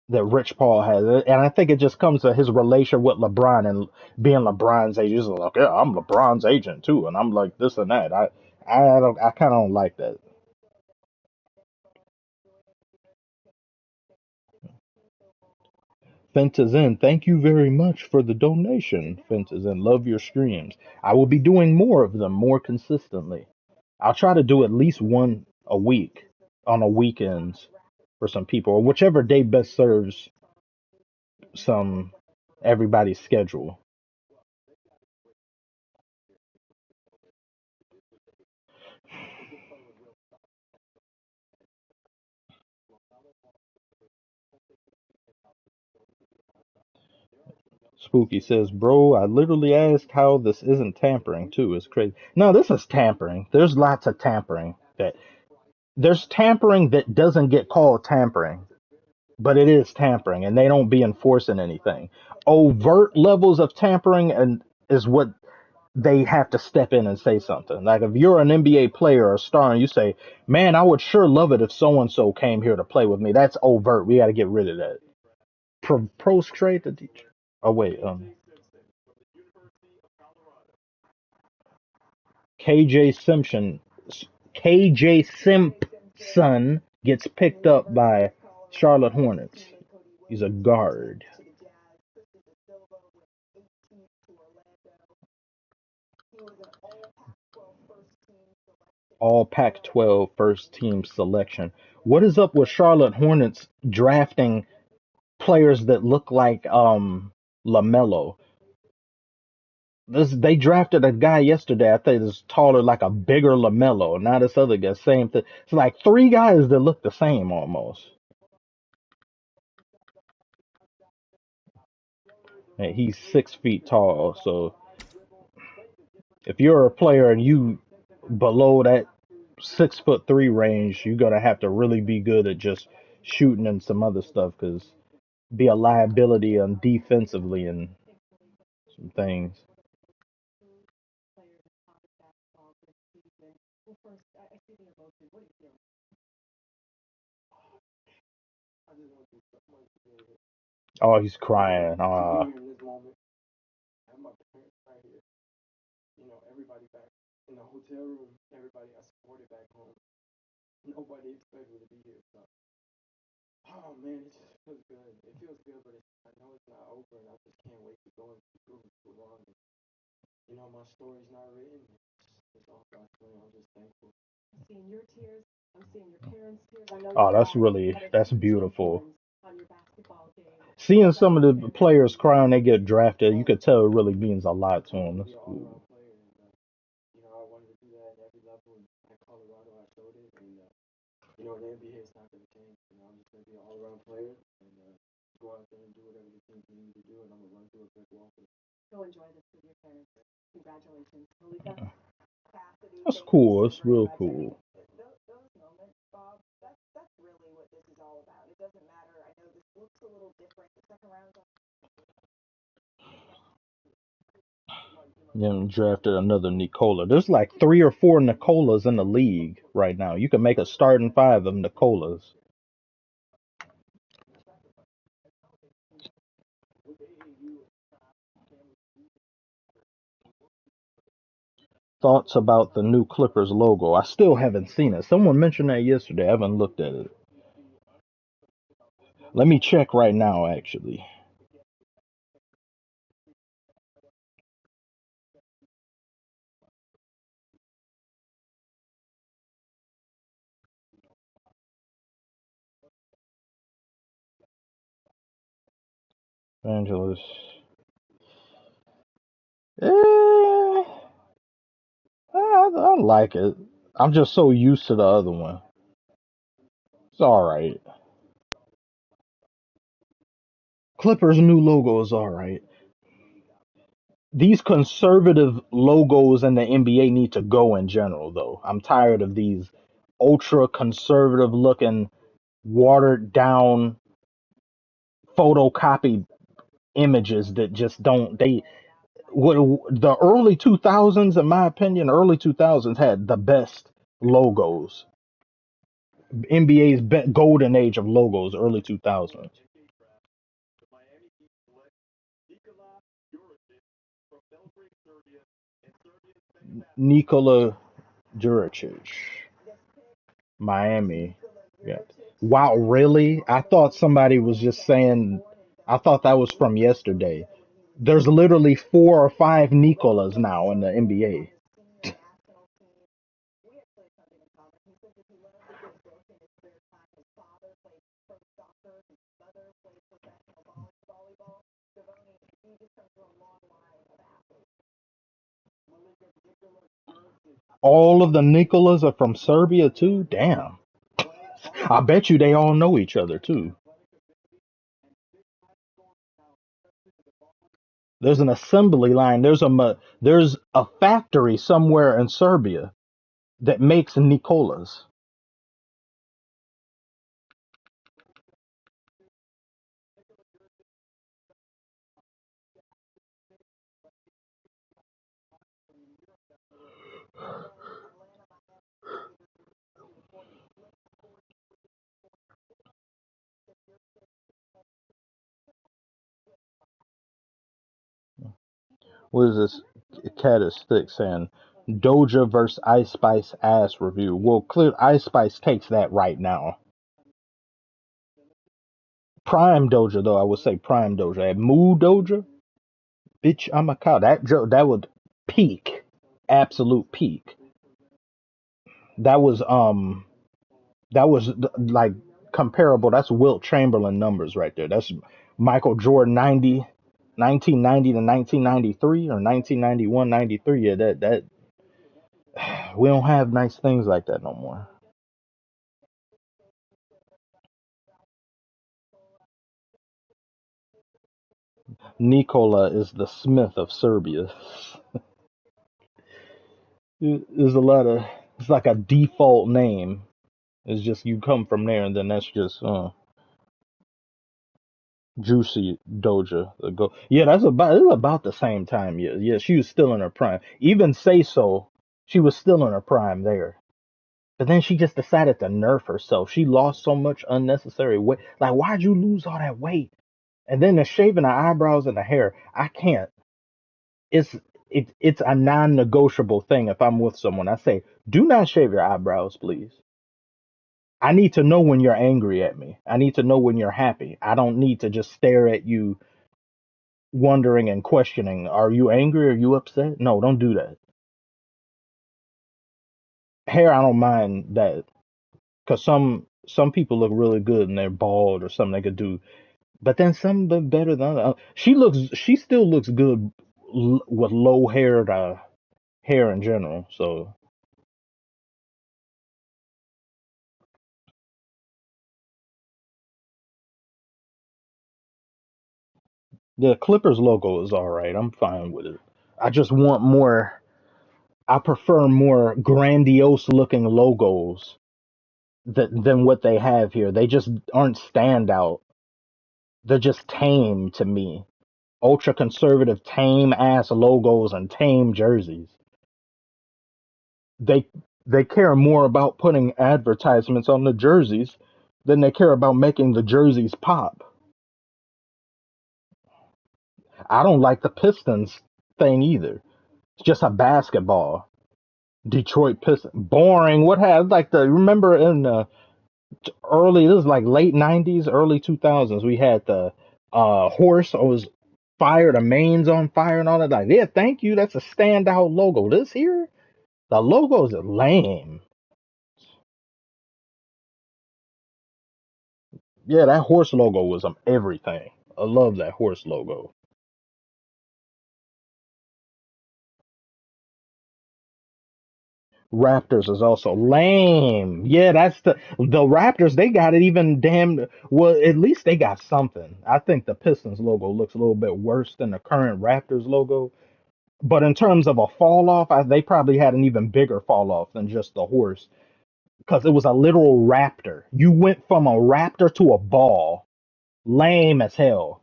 that Rich Paul has, and I think it just comes to his relation with LeBron and being LeBron's agent. He's like, yeah, I'm LeBron's agent too, and I'm like this and that. I kind of don't like that. Fentazin, thank you very much for the donation. Fentazin, love your streams. I will be doing more of them more consistently. I'll try to do at least one a week on the weekends for some people, or whichever day best serves some everybody's schedule. Spooky says, bro, I literally asked how this isn't tampering too. It's crazy. No, this is tampering. There's lots of tampering. There's tampering that doesn't get called tampering, but it is tampering, and they don't be enforcing anything. Overt levels of tampering and is what they have to step in and say something. Like if you're an NBA player or a star and you say, "Man, I would sure love it if so and so came here to play with me." That's overt. We got to get rid of that. Prostrate the teacher. Oh wait, KJ Simpson, KJ Simpson gets picked up by Charlotte Hornets. He's a guard. All Pac-12 first team selection. What is up with Charlotte Hornets drafting players that look like LaMelo? They drafted a guy yesterday. I think is taller, like a bigger LaMelo. Now this other guy, same thing. It's like three guys that look the same almost. And he's 6 feet tall. So if you're a player and you below that 6'3" range, you're gonna have to really be good at just shooting and some other stuff because be a liability on defensively and some things. Oh, he's crying. Oh, that's beautiful. Seeing some of the players cry when they get drafted, you could tell it really means a lot to them. That's cool. That's cool. It's real cool. Then drafted another Nicola. There's like 3 or 4 Nicolas in the league right now. You can make a starting five of Nicolas. Thoughts about the new Clippers logo? I still haven't seen it. Someone mentioned that yesterday. I haven't looked at it. Let me check right now, actually. Angeles. Eh, I like it. I'm just so used to the other one. It's alright. Clippers' new logo is alright. These conservative logos in the NBA need to go in general, though. I'm tired of these ultra conservative looking, watered down, photocopied images that just don't. What the early 2000s, in my opinion, early 2000s had the best logos. NBA's golden age of logos, early 2000s. Nikola Juricic, Miami. Yeah. Wow, really? I thought somebody was just saying. I thought that was from yesterday. There's literally 4 or 5 Nikolas now in the NBA. All of the Nikolas are from Serbia too. Damn. I bet you they all know each other too. There's an assembly line. There's a factory somewhere in Serbia that makes Nikolas. What is this? Cat is thick saying Doja versus Ice Spice ass review. Well, clear Ice Spice takes that right now. Prime Doja though, I would say Prime Doja. At Moo Doja, bitch, I'm a cow. That would peak, absolute peak. That was like comparable. That's Wilt Chamberlain numbers right there. That's Michael Jordan 1990 to 1993 or 1991 93. Yeah, that we don't have nice things like that no more. Nikola is the Smith of Serbia. There's a lot of it's like a default name. It's just you come from there, and then that's just Juicy Doja. Yeah, it's about the same time. Yeah, yeah, she was still in her prime. Even Say So, she was still in her prime there. But then she just decided to nerf herself. She lost so much unnecessary weight. Like, why'd you lose all that weight? And then the shaving the eyebrows and the hair. I can't. It's it's a non-negotiable thing. If I'm with someone, I say, do not shave your eyebrows, please. I need to know when you're angry at me. I need to know when you're happy. I don't need to just stare at you wondering and questioning, are you angry? Are you upset? No, don't do that. Hair, I don't mind that because some people look really good and they're bald or something they could do, but then some look better than others. She still looks good with low haired hair in general. So the Clippers logo is all right. I'm fine with it. I just want more. I prefer more grandiose looking logos than what they have here. They just aren't standout. They're just tame to me. Ultra conservative, tame ass logos and tame jerseys. They they care more about putting advertisements on the jerseys than they care about making the jerseys pop. I don't like the Pistons thing either. It's just a basketball. Detroit Pistons. Boring. What had like the remember in the early this is like late 90s, early 2000s, we had the horse was fire, the mains on fire and all that. Like, yeah, thank you. That's a standout logo. This here, the logos are lame. Yeah, that horse logo was everything. I love that horse logo. Raptors is also lame. Yeah, that's the Raptors. They got it even damn well. At least they got something. I think the Pistons logo looks a little bit worse than the current Raptors logo. But in terms of a fall off, they probably had an even bigger fall off than just the horse because it was a literal raptor. You went from a raptor to a ball. Lame as hell.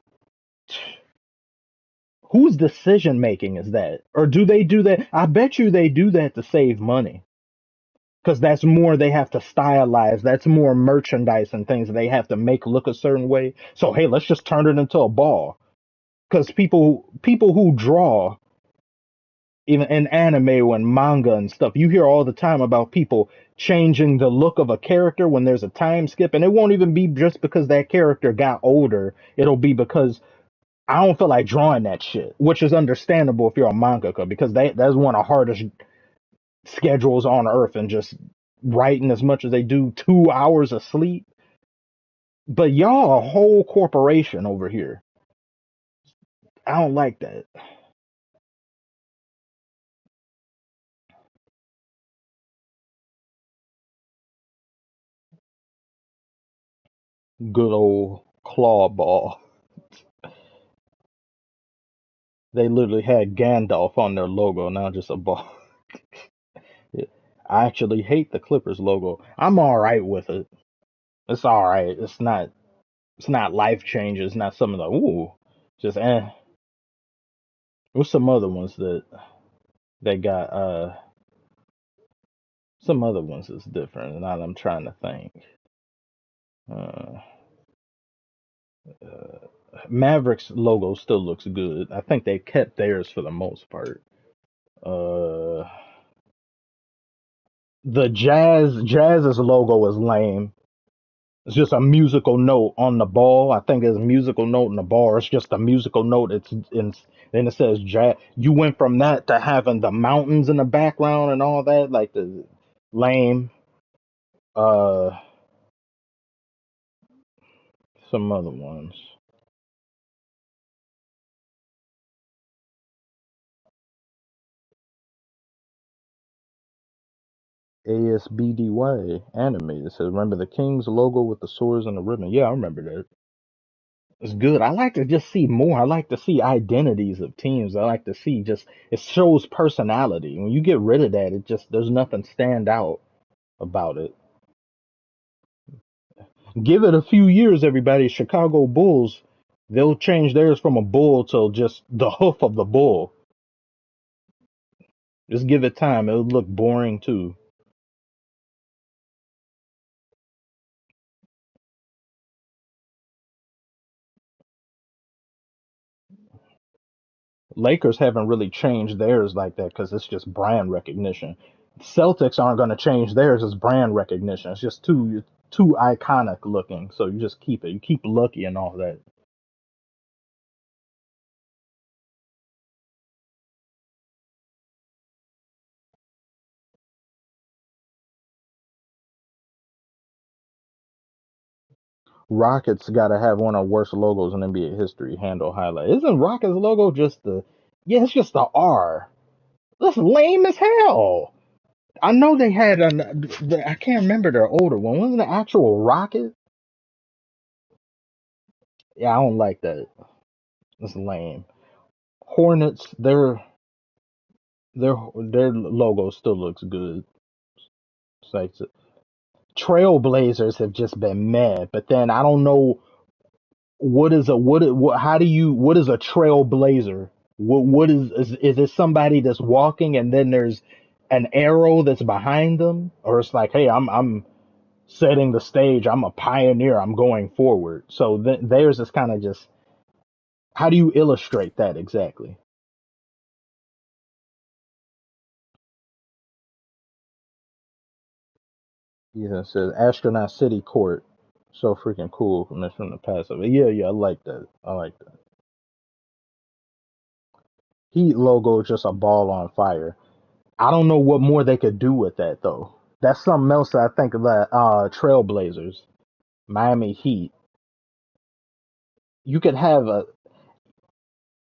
Whose decision making is that? Or do they do that? I bet you they do that to save money. because that's more they have to stylize. That's more merchandise and things they have to make look a certain way. So hey, let's just turn it into a ball. Because people who draw even in anime and manga and stuff, you hear all the time about people changing the look of a character when there's a time skip, and it won't even be just because that character got older. It'll be because I don't feel like drawing that shit, which is understandable if you're a mangaka because that's one of the hardest schedules on earth, and just writing as much as they do, 2 hours of sleep. But y'all a whole corporation over here. I don't like that. Good old claw ball. They literally had Gandalf on their logo, now just a ball. Yeah. I actually hate the Clippers logo. I'm all right with it. It's all right. It's not. It's not life changing. It's not something like ooh. Just eh. What's some other ones that they got? Some other ones that's different. Now I'm trying to think. Uh, uh, Mavericks logo still looks good. I think they kept theirs for the most part. Uh, the Jazz's logo is lame. It's just a musical note on the ball. I think there's a musical note in the ball. It's just a musical note. It's in. Then it says jazz. You went from that to having the mountains in the background and all that, like the lame. Uh, some other ones. ASBDY animated. It says, remember the King's logo with the swords and the ribbon? Yeah, I remember that. It's good. I like to just see more. I like to see identities of teams. I like to see just, it shows personality. When you get rid of that, it just, there's nothing stand out about it. Give it a few years, everybody. Chicago Bulls, they'll change theirs from a bull to just the hoof of the bull. Just give it time. It'll look boring too. Lakers haven't really changed theirs like that because it's just brand recognition. Celtics aren't going to change theirs as brand recognition. It's just too iconic looking. So you just keep it. You keep Lucky and all that. Rockets got to have one of the worst logos in NBA history. Handle highlight. Isn't Rockets logo just the? Yeah, it's just the R. That's lame as hell. I know they had I can't remember their older one. Wasn't the actual rocket? Yeah, I don't like that. It's lame. Hornets, their logo still looks good. It's like Trailblazers have just been mad, but then I don't know what how do you what is a trailblazer? What is it somebody that's walking and then there's an arrow that's behind them, or it's like hey I'm setting the stage. I'm a pioneer. I'm going forward. So theirs is kind of just how do you illustrate that exactly? Yeah, it says Astronaut City Court. So freaking cool from this from the past. But yeah, I like that. I like that. Heat logo is just a ball on fire. I don't know what more they could do with that though. That's something else that I think of that Trailblazers, Miami Heat. You could have a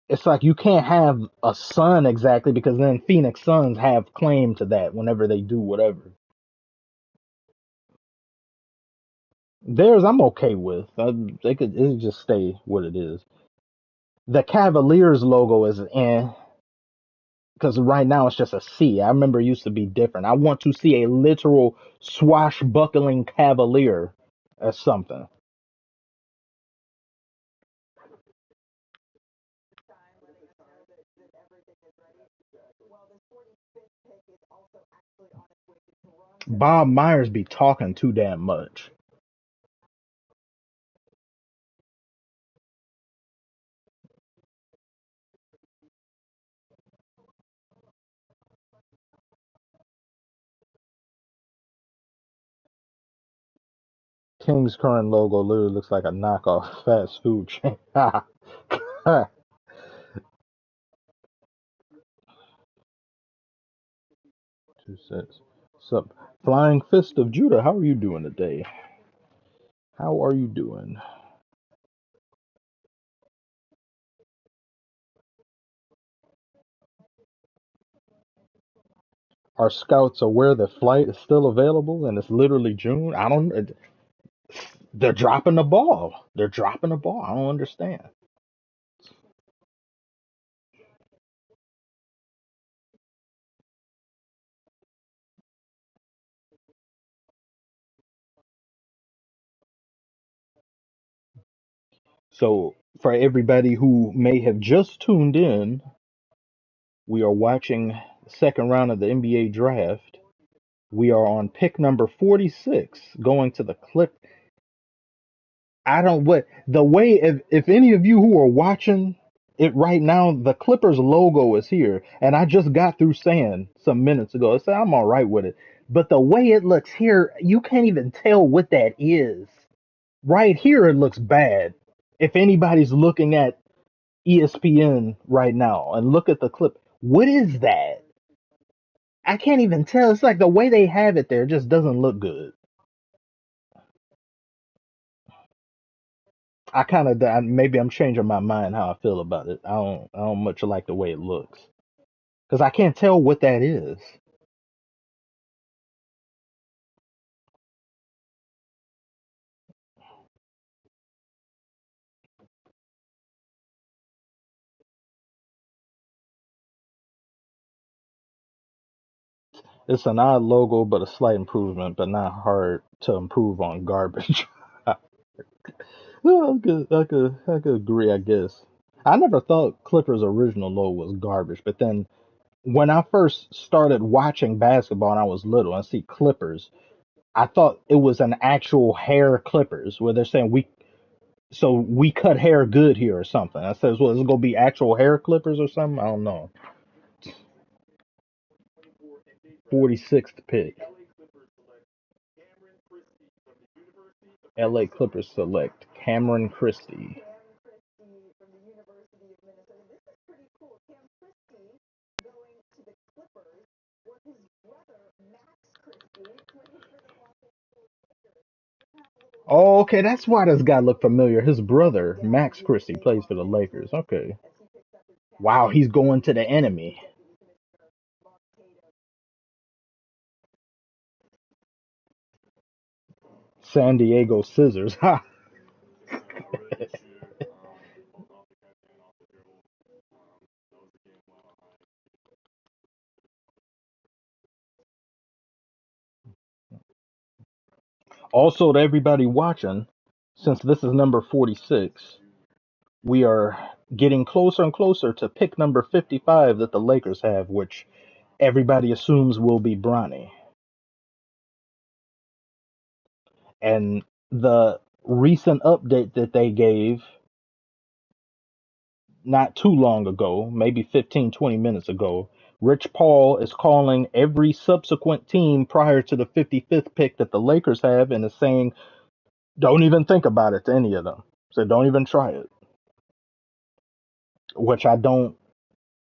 it's like you can't have a sun exactly because then Phoenix Suns have claim to that whenever they do whatever. Theirs I'm okay with. They could it just stay what it is. The Cavaliers logo is because right now it's just a C. I remember it used to be different. I want to see a literal swashbuckling Cavalier as something. Bob Myers be talking too damn much. King's current logo literally looks like a knockoff fast food chain. 2 cents. Sup, Flying Fist of Judah? How are you doing today? How are you doing? Are scouts aware that flight is still available and it's literally June? I don't. They're dropping the ball. They're dropping the ball. I don't understand. So, for everybody who may have just tuned in, we are watching the second round of the NBA draft. We are on pick number 46, going to the Clip. I don't what the way if any of you who are watching it right now, the Clippers logo is here, and I just got through saying some minutes ago, I said I'm all right with it, but the way it looks here, you can't even tell what that is. Right here, it looks bad. If anybody's looking at ESPN right now and look at the clip, what is that? I can't even tell. It's like the way they have it there just doesn't look good. I kind of maybe I'm changing my mind how I feel about it. I don't much like the way it looks because I can't tell what that is. It's an odd logo, but a slight improvement, but not hard to improve on garbage. Well, I could agree, I guess. I never thought Clippers' original logo was garbage, but then when I first started watching basketball and I was little, and see Clippers, I thought it was an actual hair clippers where they're saying we cut hair good here or something. I says, well, is it gonna be actual hair clippers or something? I don't know. 46th pick. LA Clippers select Cameron Christie. Oh, okay, that's why this guy looked familiar. His brother, Max Christie, plays for the Lakers. Okay. Wow, he's going to the enemy. San Diego Scissors. Ha! Also, to everybody watching, since this is number 46, we are getting closer and closer to pick number 55 that the Lakers have, which everybody assumes will be Bronny. And the recent update that they gave not too long ago, maybe 15, 20 minutes ago, Rich Paul is calling every subsequent team prior to the 55th pick that the Lakers have and is saying, don't even think about it to any of them. So don't even try it. Which I don't,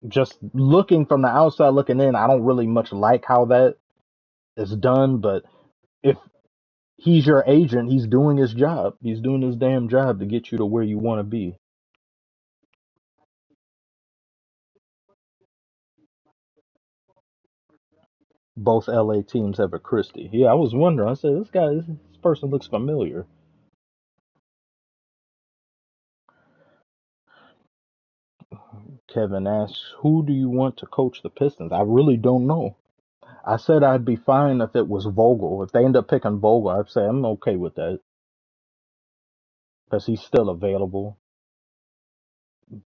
just looking from the outside looking in, I don't really much like how that is done. But if he's your agent, he's doing his job. He's doing his damn job to get you to where you want to be. Both LA teams have a Christie. Yeah, I was wondering. I said, this person looks familiar. Kevin asks, who do you want to coach the Pistons? I really don't know. I said I'd be fine if it was Vogel. If they end up picking Vogel, I'd say I'm okay with that because he's still available.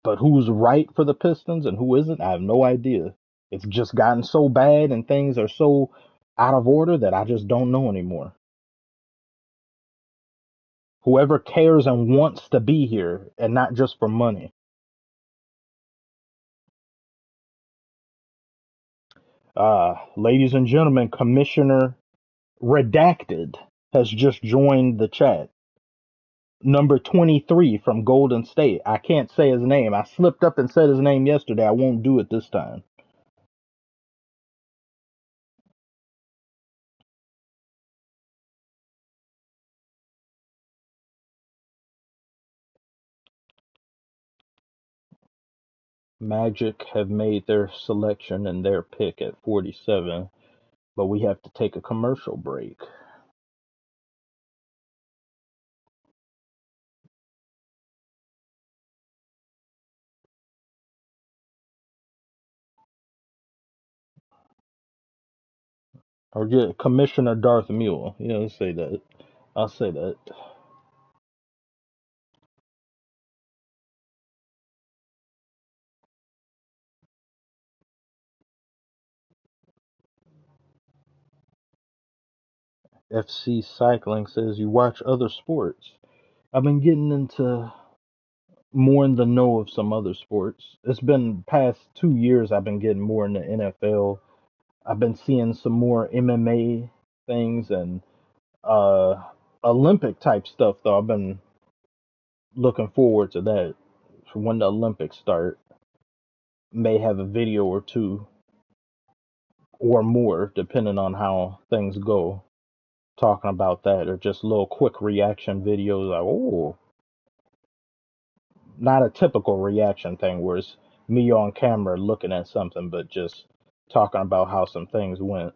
But who's right for the Pistons and who isn't, I have no idea. It's just gotten so bad and things are so out of order that I just don't know anymore. Whoever cares and wants to be here and not just for money. Ladies and gentlemen, Commissioner Redacted has just joined the chat. Number 23 from Golden State. I can't say his name. I slipped up and said his name yesterday. I won't do it this time. Magic have made their selection and their pick at 47, but we have to take a commercial break. Or get Commissioner Darth Mule. Yeah, let's say that. I'll say that. FC Cycling says you watch other sports. I've been getting into more in the know of some other sports. It's been past 2 years I've been getting more in the NFL. I've been seeing some more MMA things and uh Olympic type stuff though. I've been looking forward to that. For when the Olympics start, may have a video or two or more, depending on how things go, talking about that, or just little quick reaction videos like, oh, not a typical reaction thing where it's me on camera looking at something, but just talking about how some things went.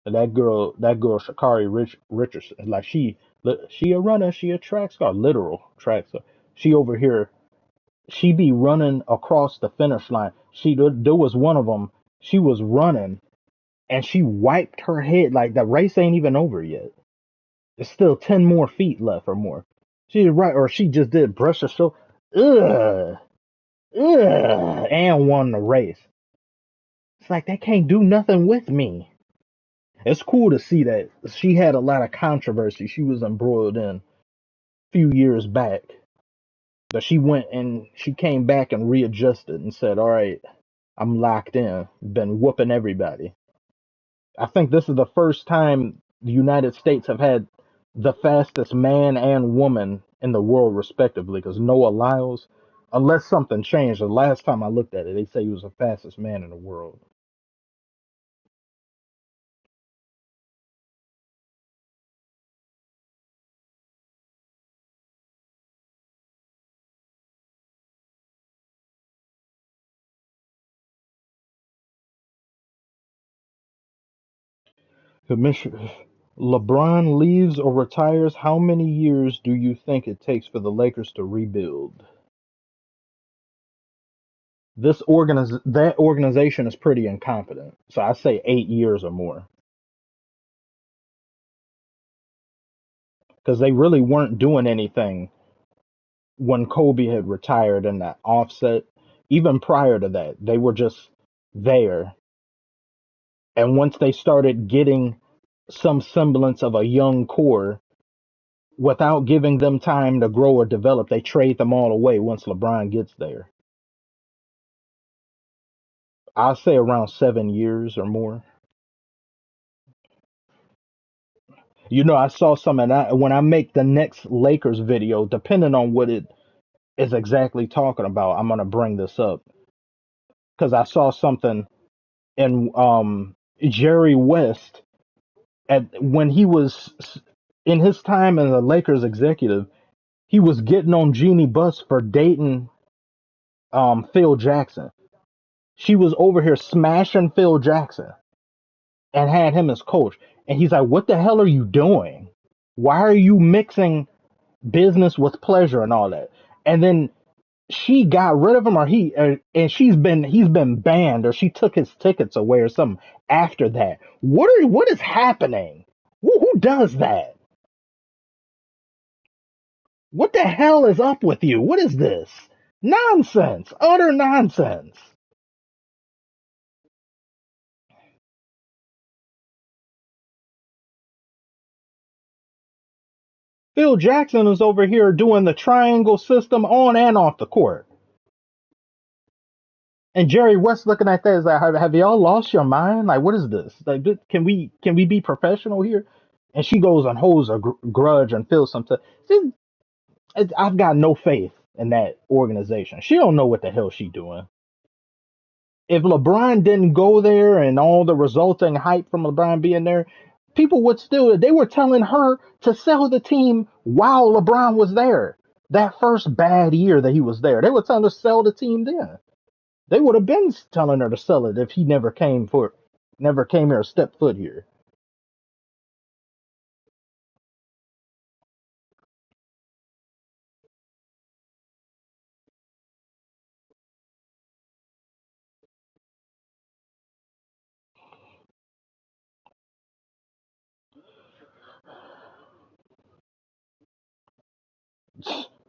And that girl, Shakari Richardson, like she a runner, she a track star, literal track star. She over here, she be running across the finish line. There was one of them. She was running and she wiped her head like the race ain't even over yet. There's still 10 more feet left or more. She right, or she just did brush her shoulder. Ugh, and won the race. It's like they can't do nothing with me. It's cool to see that she had a lot of controversy she was embroiled in a few years back. But she went and she came back and readjusted and said, all right, I'm locked in. Been whooping everybody. I think this is the first time the United States have had the fastest man and woman in the world, respectively, because Noah Lyles, unless something changed, the last time I looked at it, they say he was the fastest man in the world. Commissioner LeBron leaves or retires. How many years do you think it takes for the Lakers to rebuild? That organization is pretty incompetent. So I say 8 years or more because they really weren't doing anything when Kobe had retired and that offset. Even prior to that, they were just there. And once they started getting some semblance of a young core, without giving them time to grow or develop, they trade them all away once LeBron gets there. I'll say around 7 years or more. I saw some, and when I make the next Lakers video, depending on what it is exactly talking about, I'm gonna bring this up because I saw something in Jerry West at when he was in his time as a Lakers executive, he was getting on Jeannie Buss for dating Phil Jackson. She was over here smashing Phil Jackson and had him as coach. And he's like, "What the hell are you doing? Why are you mixing business with pleasure and all that?" And then she got rid of him, or and he's been banned, or she took his tickets away or something after that. What is happening? Who does that? What the hell is up with you? What is this? Nonsense. Utter nonsense. Phil Jackson is over here doing the triangle system on and off the court. And Jerry West looking at that is like, have y'all lost your mind? Like, what is this? Like, can we be professional here? And she goes and holds a grudge and feels something. I've got no faith in that organization. She don't know what the hell she doing. If LeBron didn't go there and all the resulting hype from LeBron being there, people would still, they were telling her to sell the team while LeBron was there. That first bad year that he was there, they were telling her to sell the team then. They would have been telling her to sell it if he never came here or stepped foot here.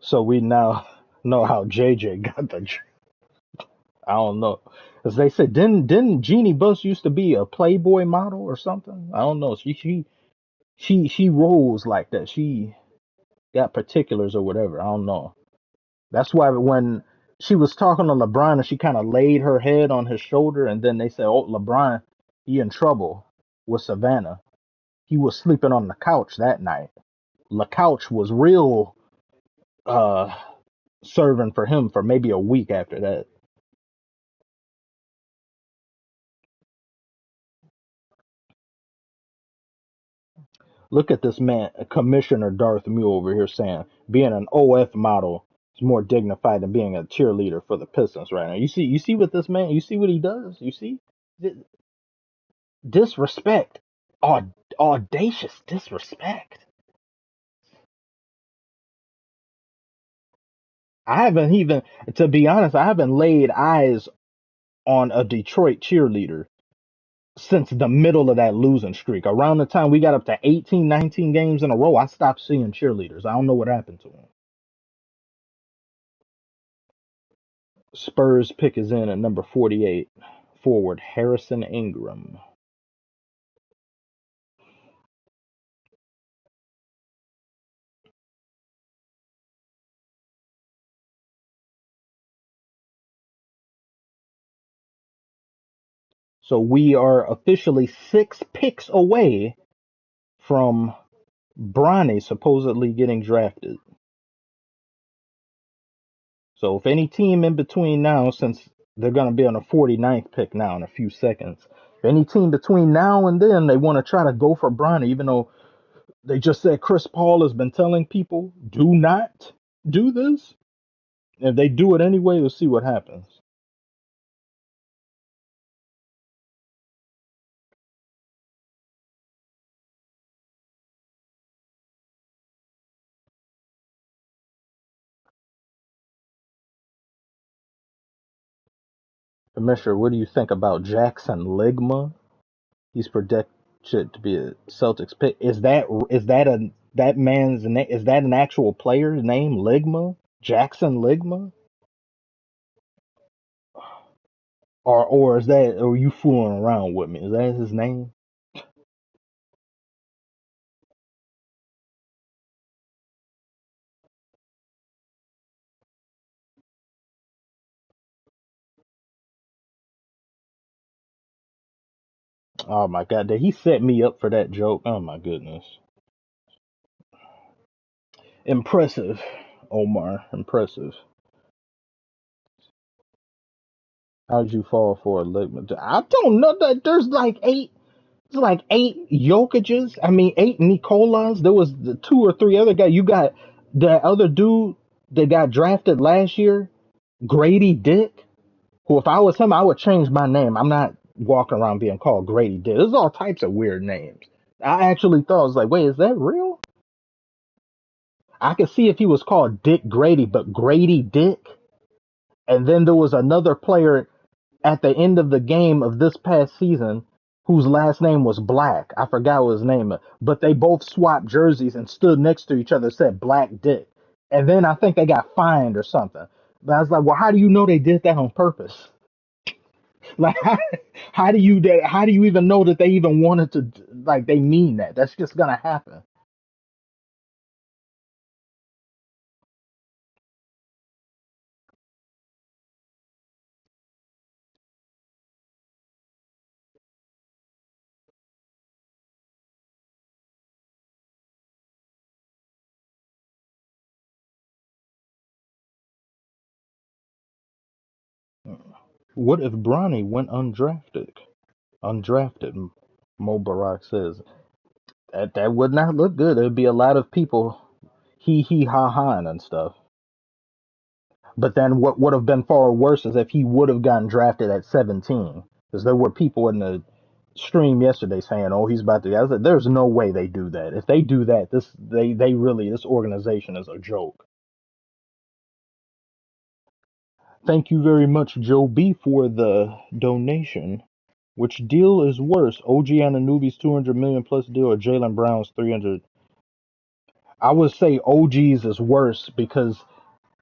So we now know how JJ got the. I don't know. As they said, didn't Jeannie Buss used to be a Playboy model or something? I don't know. She rolls like that. She got particulars or whatever. I don't know. That's why when she was talking to LeBron and she kind of laid her head on his shoulder, and then they said, "Oh, LeBron, he in trouble with Savannah. He was sleeping on the couch that night. The couch was real uh serving for him for maybe a week after that." Look at this man, Commissioner Darth Mule over here saying being an OF model is more dignified than being a cheerleader for the Pistons right now. You see what this man, you see what he does? You see? Disrespect. Audacious disrespect. I haven't even, to be honest, I haven't laid eyes on a Detroit cheerleader since the middle of that losing streak. Around the time we got up to 18, 19 games in a row, I stopped seeing cheerleaders. I don't know what happened to them. Spurs pick is in at number 48, forward Harrison Ingram. So we are officially 6 picks away from Bronny supposedly getting drafted. So if any team in between now, since they're going to be on a 49th pick now in a few seconds, if any team between now and then they want to try to go for Bronny, even though they just said Chris Paul has been telling people, do not do this. If they do it anyway, we'll see what happens. Commissioner, what do you think about Jackson Ligma? He's projected to be a Celtics pick. Is that man's name? Is that an actual player's name? Ligma, Jackson Ligma, or is that? Or are you fooling around with me? Is that his name? Oh my God, did he set me up for that joke? Oh my goodness, impressive, Omar, impressive. How did you fall for a Ligma? I don't know that there's like eight. It's like eight Jokic's. I mean, eight Nicolas. There was the two or three other guys. You got the other dude that got drafted last year, Grady Dick. Who, if I was him, I would change my name. I'm not walking around being called Grady Dick. There's all types of weird names. I actually thought, I was like, wait, is that real? I could see if he was called Dick Grady, but Grady Dick. And then there was another player at the end of the game of this past season whose last name was Black. I forgot what his name is, but they both swapped jerseys and stood next to each other, said Black Dick. And then I think they got fined or something. But I was like, well, how do you know they did that on purpose? Like, how do you even know that they even wanted to, like, they mean that? That's just gonna happen. What if Bronny went undrafted? Undrafted, Mo Barak says that would not look good. There'd be a lot of people he ha ha and stuff. But then what would have been far worse is if he would have gotten drafted at 17, because there were people in the stream yesterday saying, "Oh, he's about to." I was like, "There's no way they do that. If they do that, they really this organization is a joke." Thank you very much, Joe B, for the donation. Which deal is worse, OG Anunoby's 200 million plus deal or Jalen Brown's 300? I would say OG's is worse because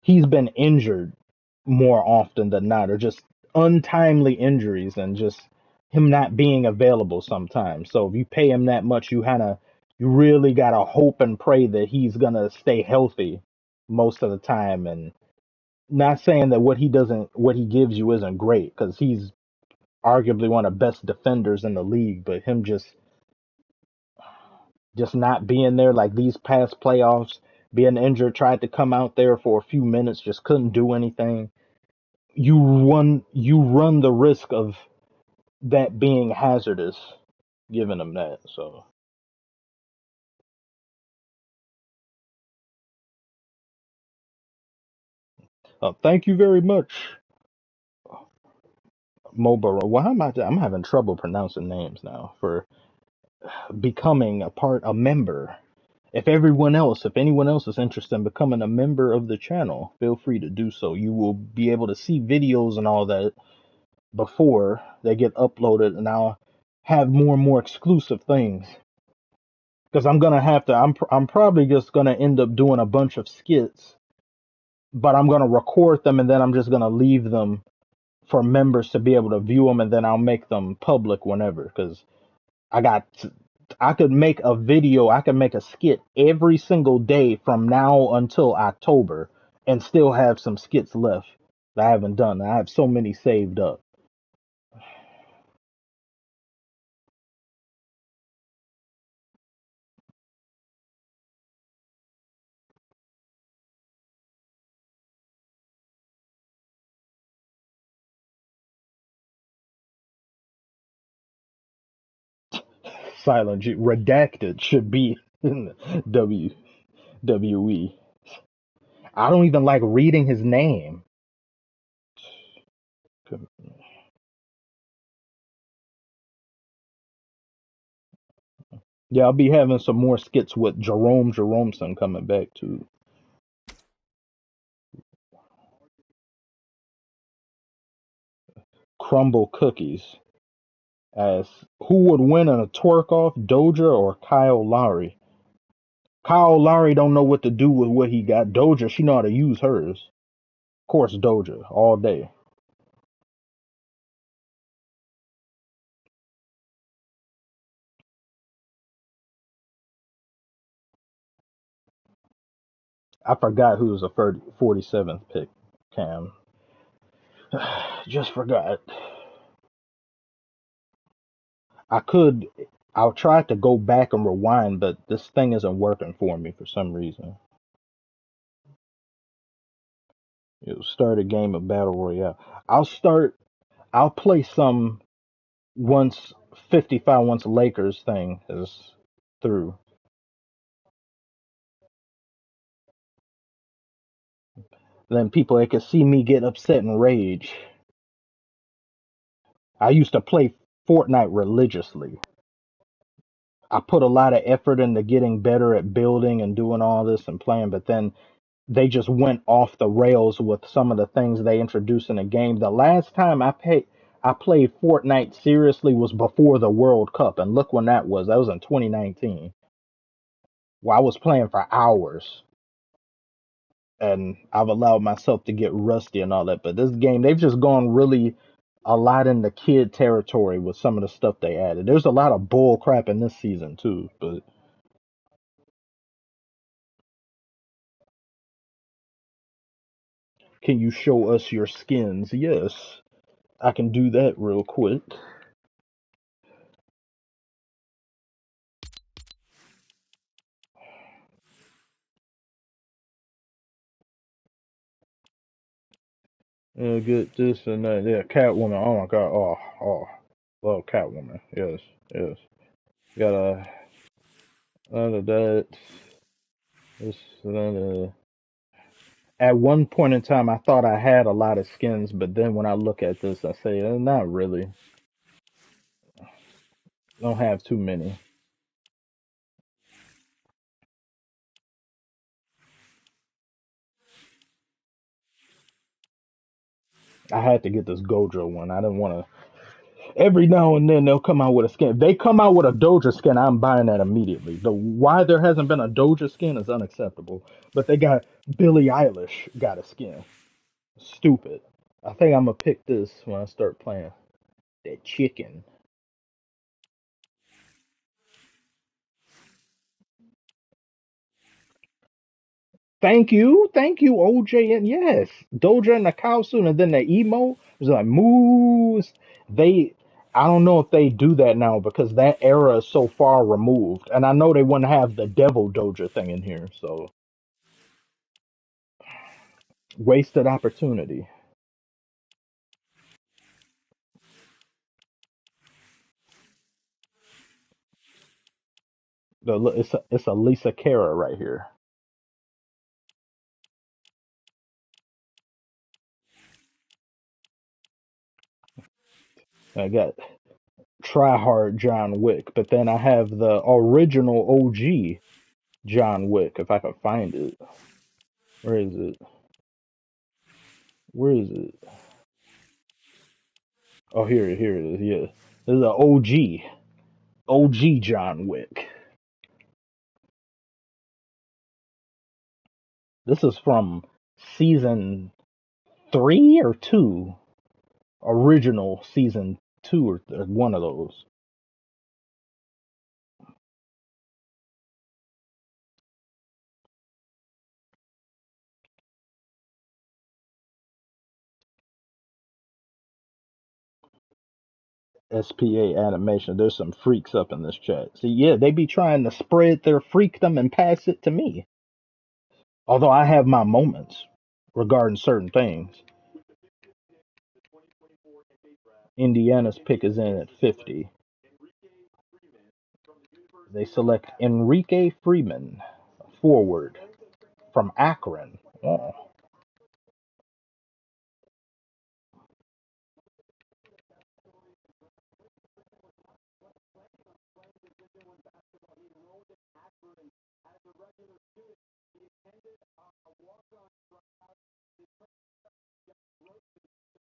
he's been injured more often than not, or just untimely injuries and just him not being available sometimes. So if you pay him that much, you really gotta hope and pray that he's gonna stay healthy most of the time. And not saying that what he gives you isn't great, because he's arguably one of the best defenders in the league, but him just not being there like these past playoffs, being injured, tried to come out there for a few minutes, just couldn't do anything. You run the risk of that being hazardous, giving him that. So thank you very much, Mobara. Why am I'm having trouble pronouncing names now for becoming a member. If anyone else is interested in becoming a member of the channel, feel free to do so. You will be able to see videos and all that before they get uploaded, and I'll have more and more exclusive things. Because I'm gonna have to. I'm probably just gonna end up doing a bunch of skits, but I'm gonna record them and then I'm just gonna leave them for members to be able to view them, and then I'll make them public whenever. Because I got. I could make a video. I could make a skit every single day from now until October, and still have some skits left that I haven't done. I have so many saved up. Silent G redacted should be in the WWE. I don't even like reading his name. Yeah, I'll be having some more skits with Jerome Jeromeson coming back too. Crumble Cookies as who would win in a twerk off, Doja or Kyle Lowry? Kyle Lowry don't know what to do with what he got. Doja, she know how to use hers. Of course, Doja all day. I forgot who was the 47th pick. Cam, just forgot. I could. I'll try to go back and rewind, but this thing isn't working for me for some reason. It'll start a game of battle royale. I'll start. I'll play some once 55 once Lakers thing is through. Then people they can see me get upset and rage. I used to play Fortnite religiously. I put a lot of effort into getting better at building and doing all this and playing, but then they just went off the rails with some of the things they introduced in the game. The last time I played Fortnite seriously was before the World Cup, and look when that was. That was in 2019. Well, I was playing for hours. and I've allowed myself to get rusty and all that. But this game, they've just gone really a lot in the kid territory with some of the stuff they added. There's a lot of bull crap in this season too. But can you show us your skins? Yes, I can do that real quick. Get this and that. Yeah, Catwoman. Oh my god. Love Catwoman. Yes, yes. Got a out of that. This at one point in time, I thought I had a lot of skins, but then when I look at this, I say, not really. Don't have too many. I had to get this Gojo one. I didn't want to. Every now and then they'll come out with a skin. If they come out with a Doja skin, I'm buying that immediately. The why there hasn't been a Doja skin is unacceptable. But they got Billie Eilish got a skin. Stupid. I think I'm gonna pick this when I start playing. That chicken. Thank you, OJ, and yes, Doja and the cow suit, and then the emo was like moose. They, I don't know if they do that now because that era is so far removed, and I know they wouldn't have the devil Doja thing in here, so wasted opportunity. It's a Lisa Cara right here. I got Try Hard John Wick, but then I have the original OG John Wick if I can find it. Where is it? Where is it? Oh, here it is. Yeah, this is an OG John Wick. This is from season 3 or 2, original season 2 or one of those. SPA animation. There's some freaks up in this chat. See, yeah, they be trying to spread their freakdom and pass it to me. Although I have my moments regarding certain things. Indiana's pick is in at 50. They select Enrique Freeman, forward from Akron. Oh.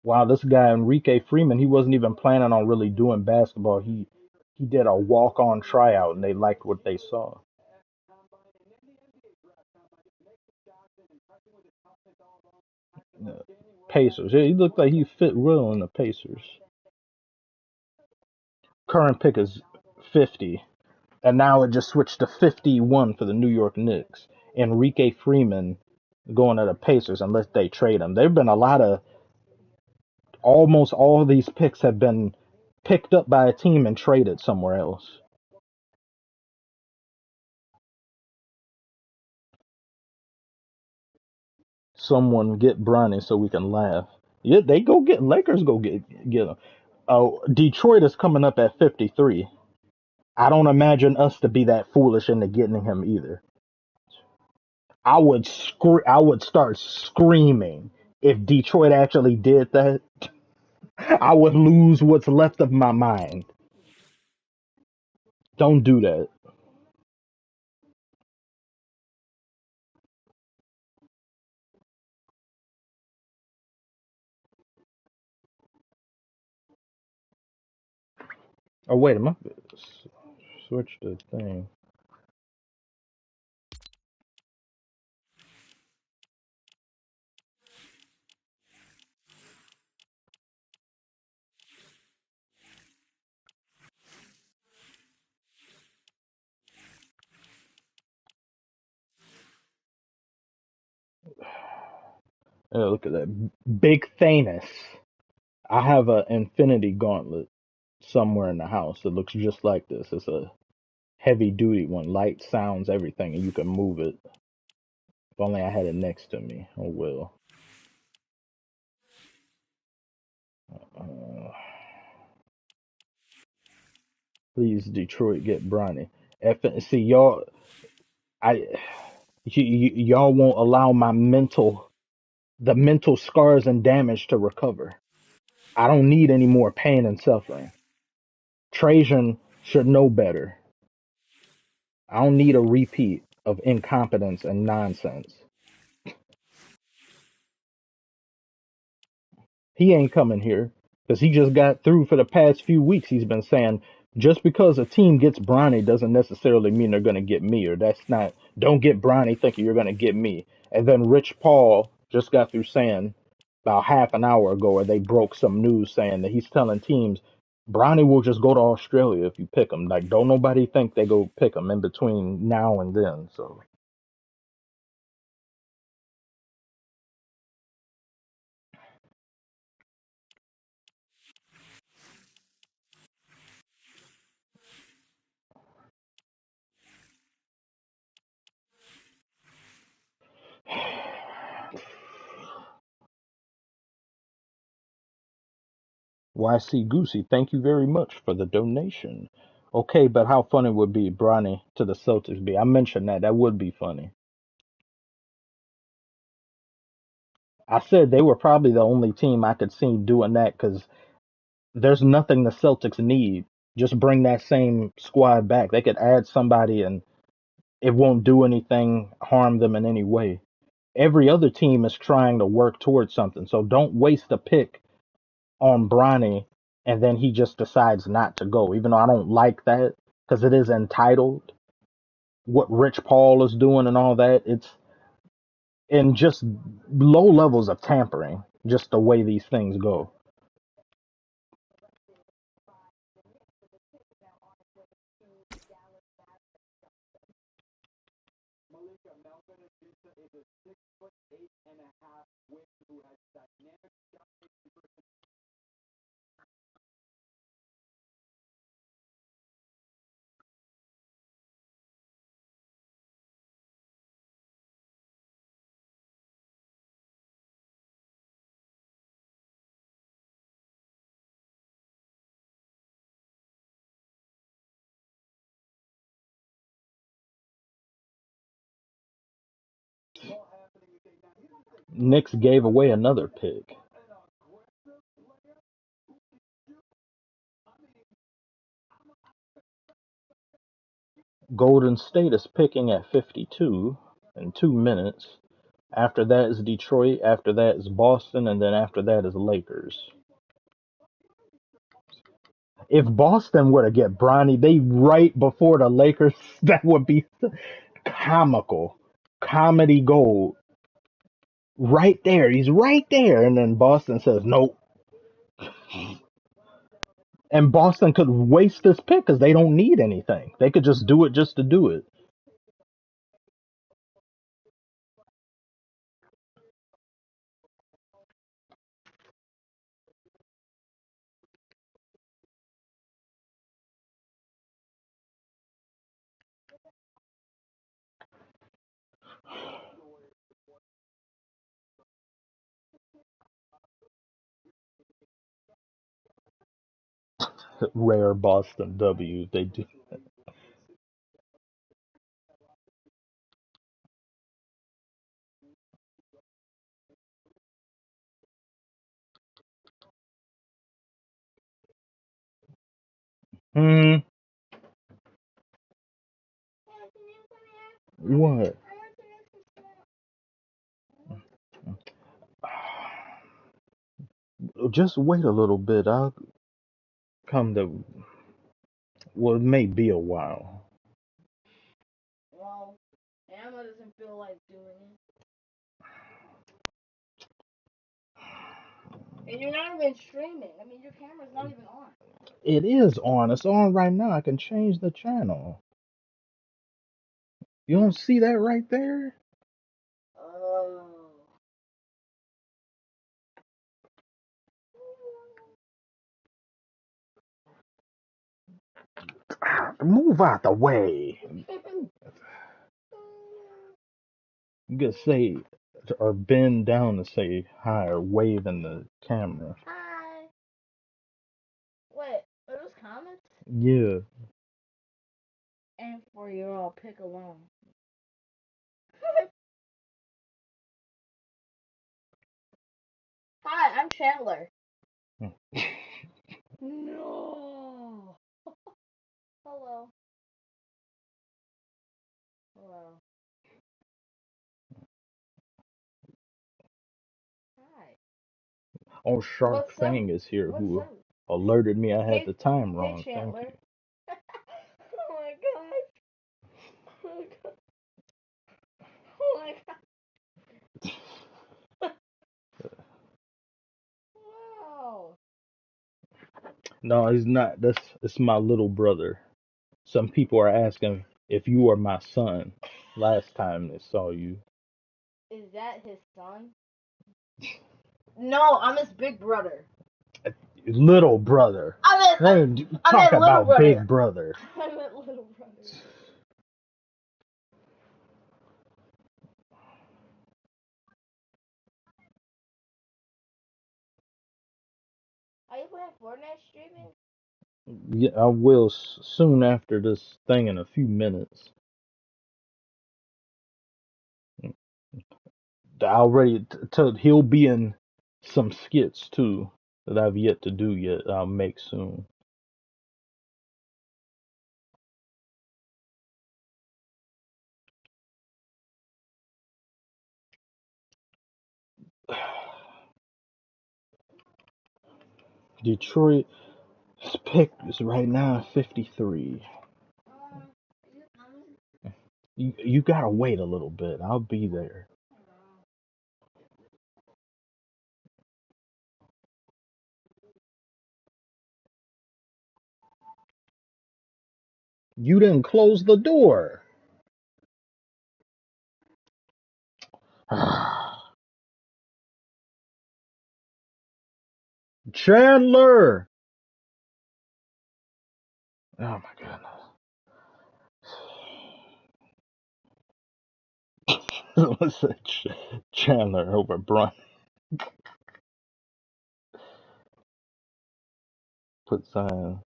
Wow, this guy Enrique Freeman, he wasn't even planning on really doing basketball. He did a walk on tryout and they liked what they saw. Yeah. Pacers. Yeah, he looked like he fit well in the Pacers. Current pick is 50. And now it just switched to 51 for the New York Knicks. Enrique Freeman going to the Pacers unless they trade him. There've been a lot of almost all of these picks have been picked up by a team and traded somewhere else. Someone get Bronny so we can laugh. Yeah, they go get Lakers. Go get him. Oh, Detroit is coming up at 53. I don't imagine us to be that foolish into getting him either. I would start screaming if Detroit actually did that. I would lose what's left of my mind. Don't do that. Oh wait a minute. Switch the thing. Look at that. Big Thanos. I have an Infinity Gauntlet somewhere in the house that looks just like this. It's a heavy duty one, light, sounds, everything, and you can move it. If only I had it next to me. Oh well. Uh, please, Detroit, get Bronny. See y'all. I y'all won't allow the mental scars and damage to recover. I don't need any more pain and suffering. Trajan should know better. I don't need a repeat of incompetence and nonsense. He ain't coming here because he just got through for the past few weeks. He's been saying just because a team gets Bronny doesn't necessarily mean they're going to get me, or that's not, don't get Bronny thinking you're going to get me. And then Rich Paul just got through saying about half an hour ago, or they broke some news saying that he's telling teams Bronny will just go to Australia if you pick him. Like, don't nobody think they go pick him in between now and then. So YC Goosey, thank you very much for the donation. Okay, but how funny would be Bronny to the Celtics be? I mentioned that. That would be funny. I said they were probably the only team I could see doing that because there's nothing the Celtics need. Just bring that same squad back. They could add somebody and it won't do anything, harm them in any way. Every other team is trying to work towards something. So don't waste a pick on Bronny and then he just decides not to go, even though I don't like that because it is entitled. What Rich Paul is doing and all that, it's and just low levels of tampering, just the way these things go. Knicks gave away another pick. Golden State is picking at 52 in 2 minutes. After that is Detroit. After that is Boston, and then after that is Lakers. If Boston were to get Bronny, they right before the Lakers, that would be comical, comedy gold. Right there, he's right there, and then Boston says nope, and Boston could waste this pick because they don't need anything. They could just do it just to do it. Rare Boston W. They do. Hmm. What? Just wait a little bit. I'll come to. Well, it may be a while. It is on. It's on right now. I can change the channel. You don't see that right there? Move out the way. You could say or bend down to say hi or wave in the camera. Hi. Wait, are those comments? Yeah. And for your all pick alone. Hi, I'm Chandler. No. Hello. Hello. Hi. Oh, Shark What's Fang up? is here, What's who up? alerted me I had Hey, the time hey wrong. Thank Chandler. you. Oh my god. Oh my god. Oh my god. Wow. No, he's not. It's my little brother. Some people are asking if you are my son. Last time they saw you. Is that his son? No, I'm his big brother. Little brother. They ain't talk little about brother. big brother. I meant little brother. Are you playing Fortnite streaming? Yeah, I will soon after this thing in a few minutes. I already told he'll be in some skits too that I've yet to do yet. I'll make soon. Detroit pick is right now 53. You gotta wait a little bit. I'll be there. You didn't close the door. Chandler. Oh my goodness. What's that? Chandler over Bronny. Put sign.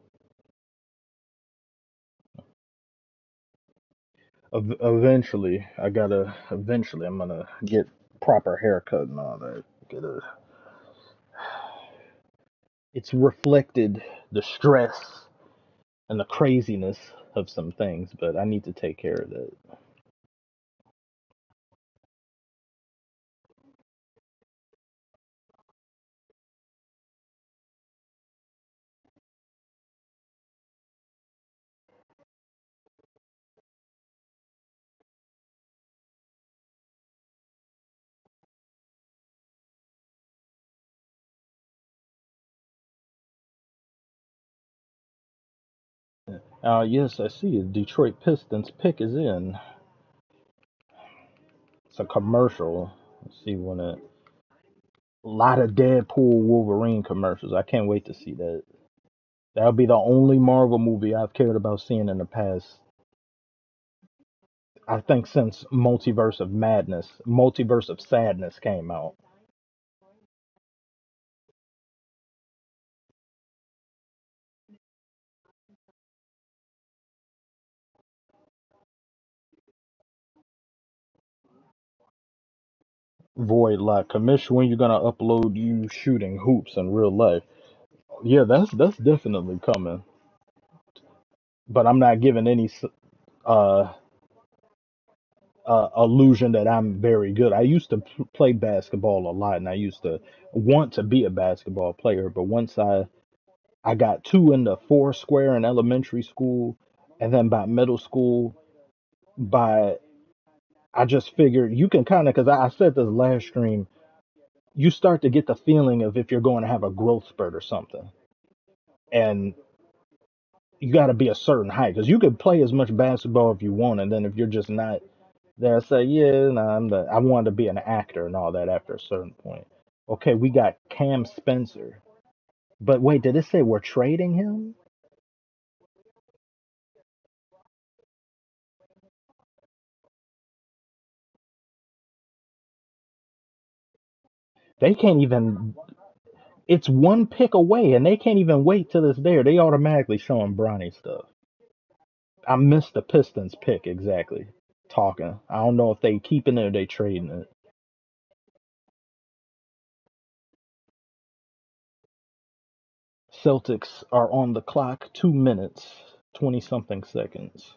Eventually, I'm gonna get proper haircut and all that. It's reflected the stress and the craziness of some things, but I need to take care of that. Yes, I see it. Detroit Pistons pick is in. It's a commercial. Let's see when it. A lot of Deadpool Wolverine commercials. I can't wait to see that. That'll be the only Marvel movie I've cared about seeing in the past. I think since Multiverse of Sadness came out. Void like commission when you're gonna upload you shooting hoops in real life. Yeah, that's definitely coming. But I'm not giving any uh illusion that I'm very good. I used to play basketball a lot, and I used to want to be a basketball player. But once I got two into four square in elementary school, and then by middle school, by I just figured you can kind of because I said this last stream, you start to get the feeling of if you're going to have a growth spurt or something, and you got to be a certain height because you could play as much basketball if you want, and then if you're just not there, say, yeah, no, I wanted to be an actor and all that after a certain point. Okay, we got Cam Spencer, but wait, did it say we're trading him? They can't even. It's one pick away, and they can't even wait till it's there. They automatically showing Bronny stuff. I missed the Pistons pick exactly. Talking. I don't know if they keeping it or they trading it. Celtics are on the clock. 2 minutes, 20 something seconds.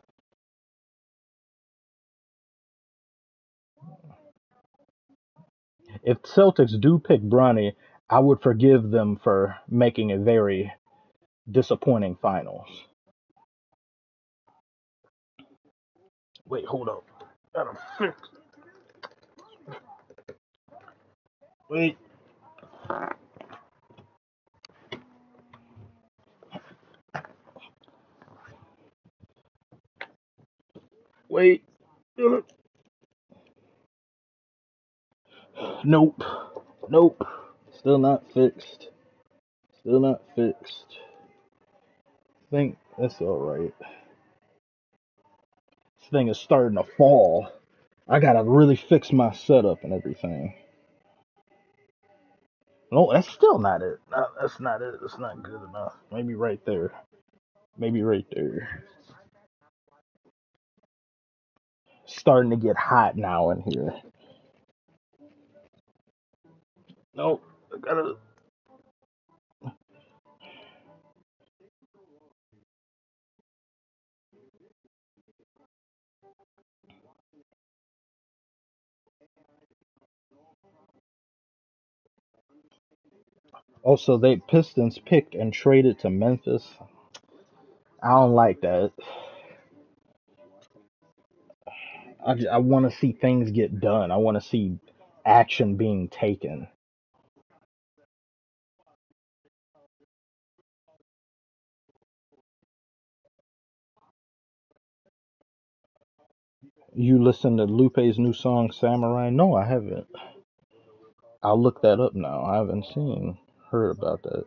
If Celtics do pick Bronny, I would forgive them for making a very disappointing finals. Wait, hold up. Gotta fix. Wait, wait. Nope. Nope. Still not fixed. Still not fixed. I think that's alright. This thing is starting to fall. I gotta really fix my setup and everything. No, that's still not it. No, that's not it. It's not good enough. Maybe right there. Maybe right there. Starting to get hot now in here. Nope. I gotta. Also, they Pistons picked and traded to Memphis. I don't like that. I want to see things get done. I want to see action being taken. You listen to Lupe's new song Samurai? No, I haven't. I'll look that up now. I haven't heard about that.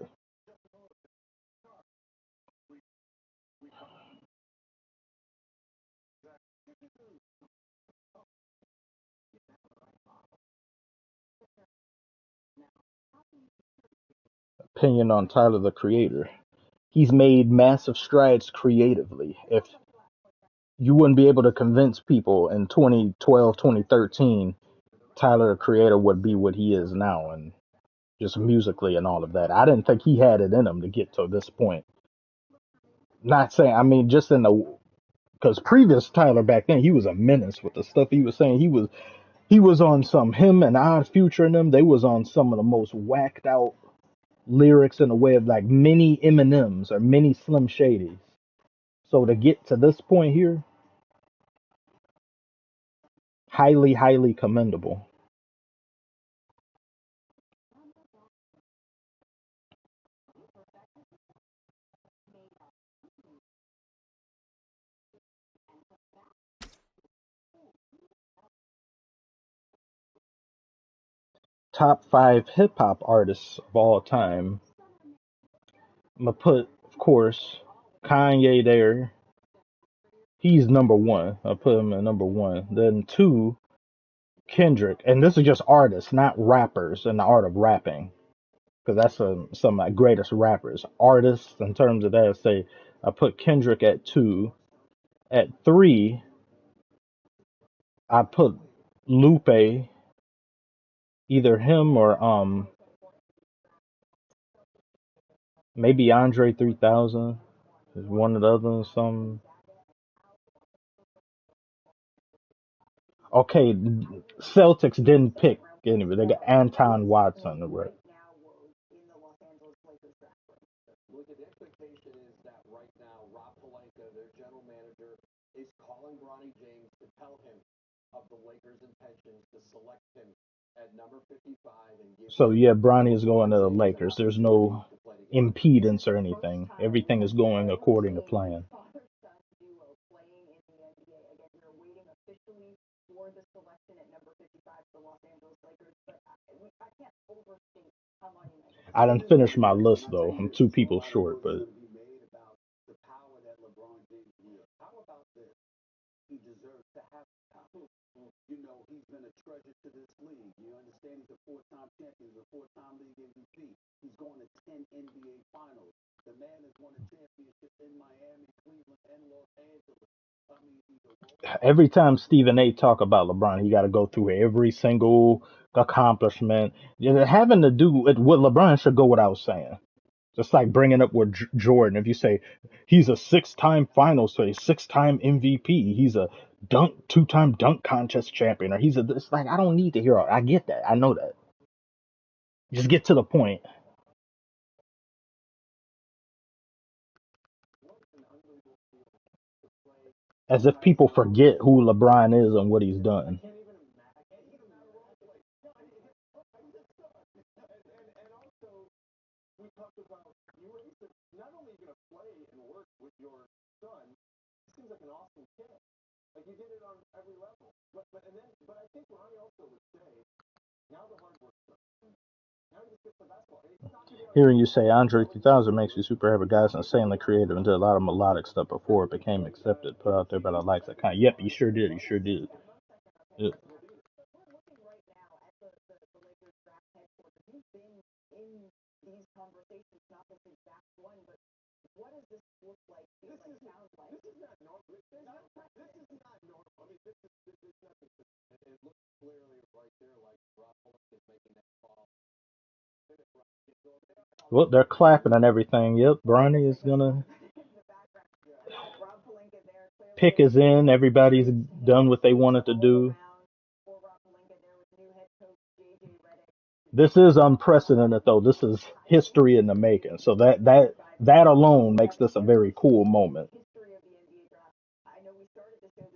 Opinion on Tyler the Creator. He's made massive strides creatively. If you wouldn't be able to convince people in 2012, 2013, Tyler the Creator would be what he is now, and just musically and all of that. I didn't think he had it in him to get to this point. Not saying, I mean, just in the because previous Tyler back then he was a menace with the stuff he was saying. He was on some him and Odd Future and them. They was on some of the most whacked out lyrics in the way of like mini Eminems or mini Slim Shadys. So to get to this point here, highly, highly commendable. Top five hip hop artists of all time. I'm gonna put, of course, Kanye there. He's number one. I'll put him at number one. Then two, Kendrick. And this is just artists, not rappers in the art of rapping. Because that's some of my greatest rappers. Artists, in terms of that, I say I put Kendrick at two. At three, I put Lupe, either him or maybe Andre 3000 is one of the others. Some okay, Celtics didn't pick anyway. They got Anton Watson, right? So yeah, Bronny is going to the Lakers. There's no impedance or anything. Everything is going according to plan. I didn't finish my list though. I'm two people short, but Every time Stephen A. talk about LeBron, he got to go through every single accomplishment. You know, having to do with what LeBron should go without saying. Just like bringing up with Jordan, if you say he's a six-time Finals, so a six-time MVP, he's a two-time dunk contest champion, or he's a. It's like I don't need to hear all. I get that. I know that. Just get to the point. As if people forget who LeBron is and what he's done. Hearing you say Andre 3000 makes you super happy. Guys insanely creative and did a lot of melodic stuff before it became accepted, put out there by the likes of kind. Yep, he sure did. He sure did. Yep. Well, they're clapping and everything. Yep, Bronny is gonna pick is in. Everybody's done what they wanted to do. This is unprecedented, though. This is history in the making. So that alone makes this a very cool moment.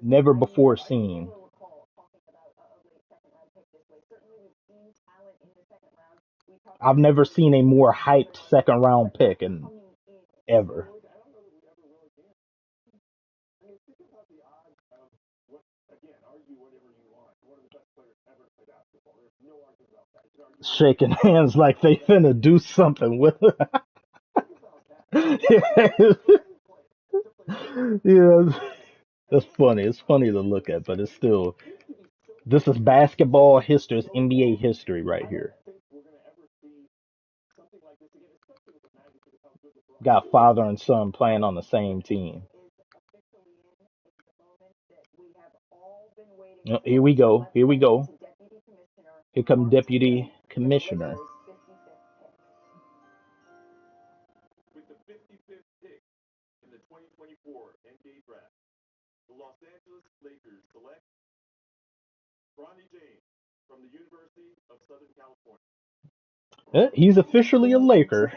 Never before seen. I've never seen a more hyped second round pick in ever. Shaking hands like they finna do something with it. Yeah, that's funny. It's funny to look at, but it's still. This is basketball history. It's NBA history right here. Got father and son playing on the same team. Oh, here we go. Here we go. Here come deputy commissioner. He's officially a Laker.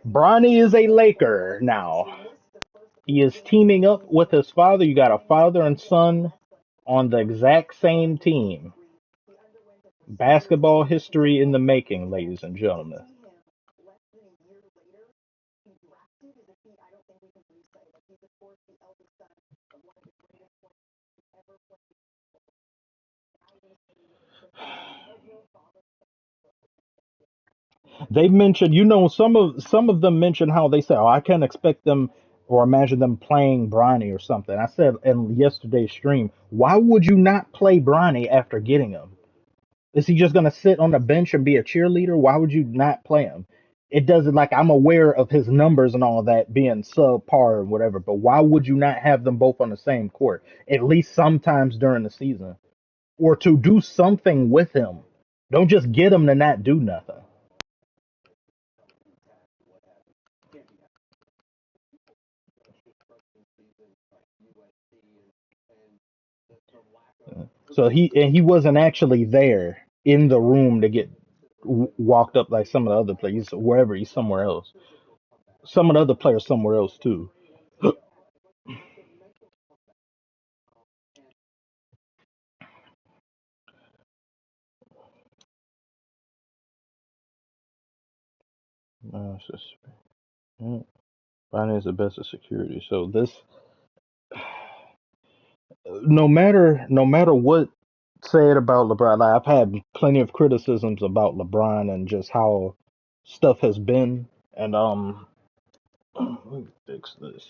Bronny is a Laker now. He is teaming up with his father. You got a father and son on the exact same team. Basketball history in the making, ladies and gentlemen. They mentioned, some of them mentioned how they said, "Oh, I can't expect them or imagine them playing Bronny or something." I said in yesterday's stream, why would you not play Bronny after getting him? Is he just gonna sit on the bench and be a cheerleader? Why would you not play him? It doesn't like I'm aware of his numbers and all that being subpar or whatever, but why would you not have them both on the same court at least sometimes during the season, or to do something with him? Don't just get him to not do nothing. So he wasn't actually there in the room to get walked up like some of the other players. Wherever he's somewhere else. Some of the other players somewhere else too. It's just, yeah, finance is the best of security. So this, no matter what said about LeBron, like I've had plenty of criticisms about LeBron and just how stuff has been. And let me fix this.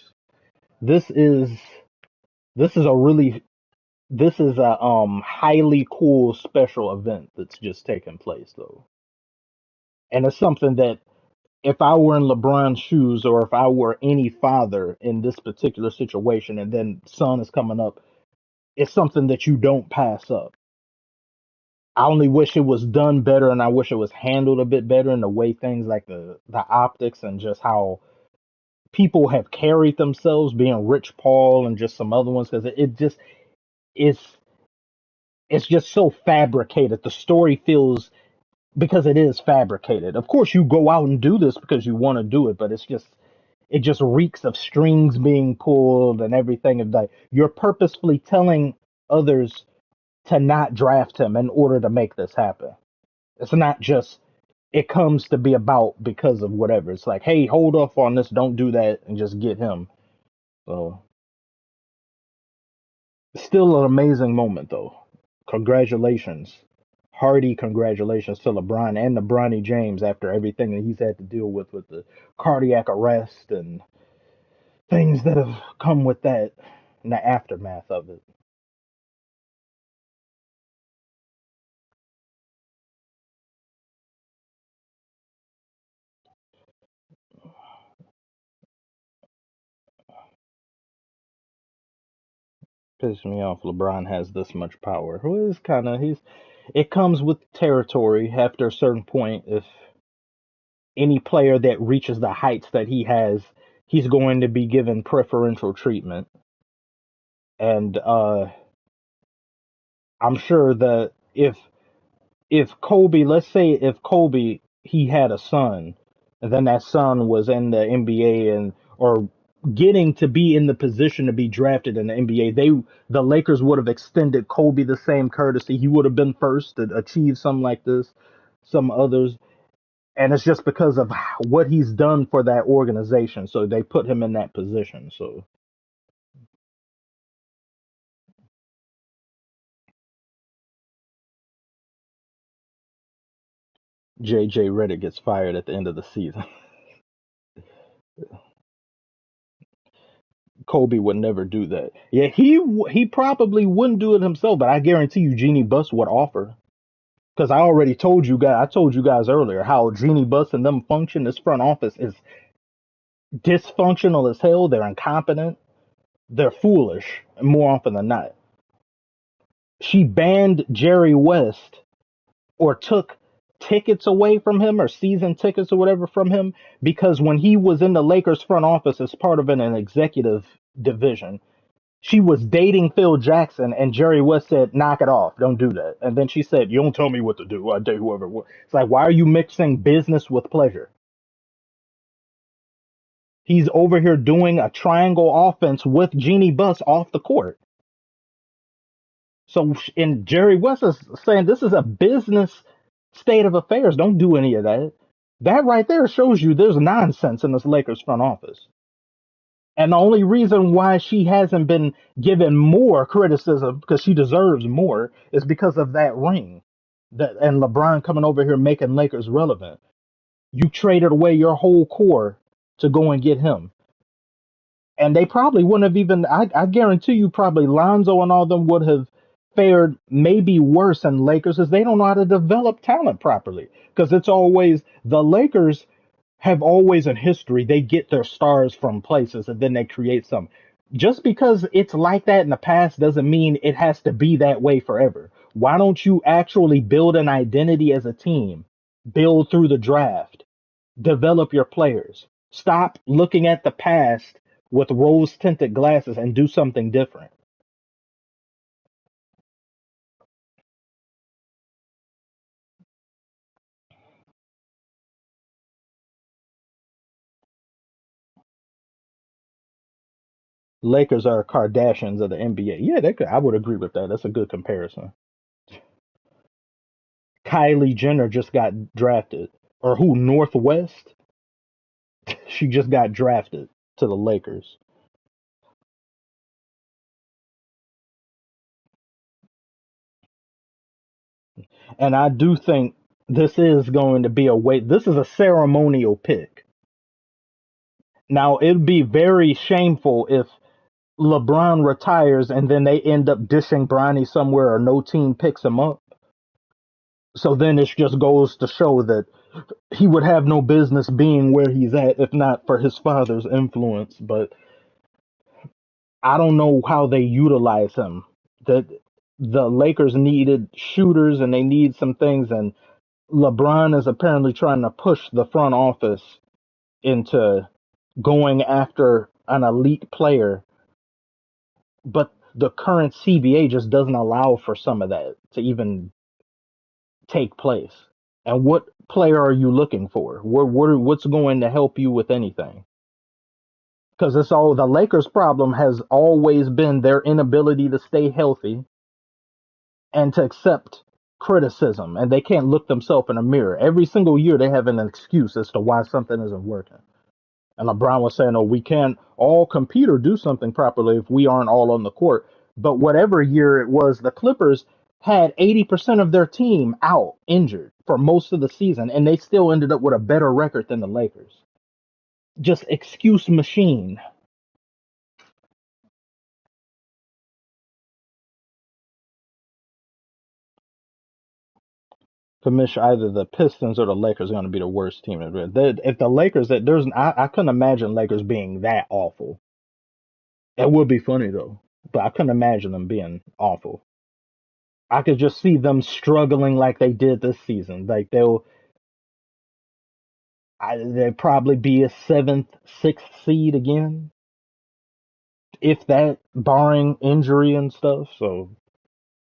This is this is a really this is a highly cool special event that's just taking place though. And it's something that if I were in LeBron's shoes or if I were any father in this particular situation and then son is coming up, it's something that you don't pass up. I only wish it was done better and I wish it was handled a bit better in the way things like the optics and just how people have carried themselves, being Rich Paul and just some other ones, because it just is it's just so fabricated. The story feels because it is fabricated. Of course, you go out and do this because you want to do it, but it just reeks of strings being pulled and everything. Of like you're purposefully telling others to not draft him in order to make this happen. It's not just it comes to be about because of whatever. It's like, hey, hold off on this, don't do that, and just get him. So still an amazing moment though. Congratulations. Hearty congratulations to LeBron and to Bronny James after everything that he's had to deal with the cardiac arrest and things that have come with that in the aftermath of it. Pisses me off LeBron has this much power. Well, it's kind of he's it comes with territory after a certain point. If any player that reaches the heights that he has, he's going to be given preferential treatment. And I'm sure that if Kobe, let's say if Kobe he had a son, and then that son was in the NBA and or getting to be in the position to be drafted in the NBA, the Lakers would have extended Kobe the same courtesy. He would have been first to achieve something like this, some others, and it's just because of what he's done for that organization. So they put him in that position. So JJ Redick gets fired at the end of the season. Kobe would never do that. Yeah, he probably wouldn't do it himself, but I guarantee you, Jeannie Buss would offer. Because I already told you guys, I told you guys earlier how Jeannie Buss and them function. This front office is dysfunctional as hell. They're incompetent. They're foolish more often than not. She banned Jerry West or took tickets away from him or season tickets or whatever from him because when he was in the Lakers front office as part of an executive division, she was dating Phil Jackson, and Jerry West said, "Knock it off, don't do that." And then she said, "You don't tell me what to do. I date whoever." It's like, why are you mixing business with pleasure? He's over here doing a triangle offense with Jeannie Buss off the court. So, and Jerry West is saying this is a business state of affairs. Don't do any of that. That right there shows you there's nonsense in this Lakers front office. And the only reason why she hasn't been given more criticism, because she deserves more, is because of that ring. That and LeBron coming over here making Lakers relevant. You traded away your whole core to go and get him. And they probably wouldn't have even I guarantee you probably Lonzo and all them would have fared maybe worse than Lakers as they don't know how to develop talent properly. Because it's always the Lakers have always in history they get their stars from places and then they create some. Just because it's like that in the past doesn't mean it has to be that way forever. Why don't you actually build an identity as a team? Build through the draft, develop your players. Stop looking at the past with rose tinted glasses and do something different. Lakers are Kardashians of the NBA. Yeah, I would agree with that. That's a good comparison. Kylie Jenner just got drafted. Or who? Northwest? She just got drafted to the Lakers. And I do think this is going to be a wait. This is a ceremonial pick. Now it'd be very shameful if LeBron retires and then they end up dishing Bronny somewhere or no team picks him up. So then it just goes to show that he would have no business being where he's at if not for his father's influence. But I don't know how they utilize him. That the Lakers needed shooters and they need some things, and LeBron is apparently trying to push the front office into going after an elite player, but the current CBA just doesn't allow for some of that to even take place. And what player are you looking for? What's going to help you with anything? Because it's all the Lakers' problem has always been their inability to stay healthy and to accept criticism, and they can't look themselves in a mirror. Every single year, they have an excuse as to why something isn't working. And LeBron was saying, "Oh, we can't all compete or do something properly if we aren't all on the court." But whatever year it was, the Clippers had 80% of their team out injured for most of the season, and they still ended up with a better record than the Lakers. Just excuse machine. Commission either the Pistons or the Lakers are going to be the worst team. If the Lakers, I couldn't imagine Lakers being that awful. It would be funny though, but I couldn't imagine them being awful. I could just see them struggling like they did this season. Like they'd probably be a seventh, sixth seed again, if that, barring injury and stuff. So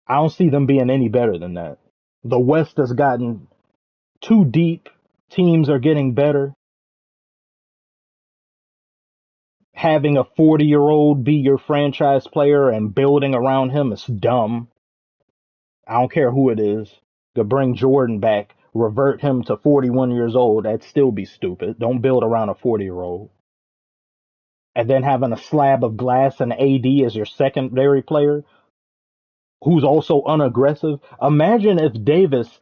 I don't see them being any better than that. The West has gotten too deep. Teams are getting better. Having a 40-year-old be your franchise player and building around him is dumb. I don't care who it is. To bring Jordan back, revert him to 41 years old, that'd still be stupid. Don't build around a 40-year-old. And then having a slab of glass and AD as your secondary player, who's also unaggressive. Imagine if Davis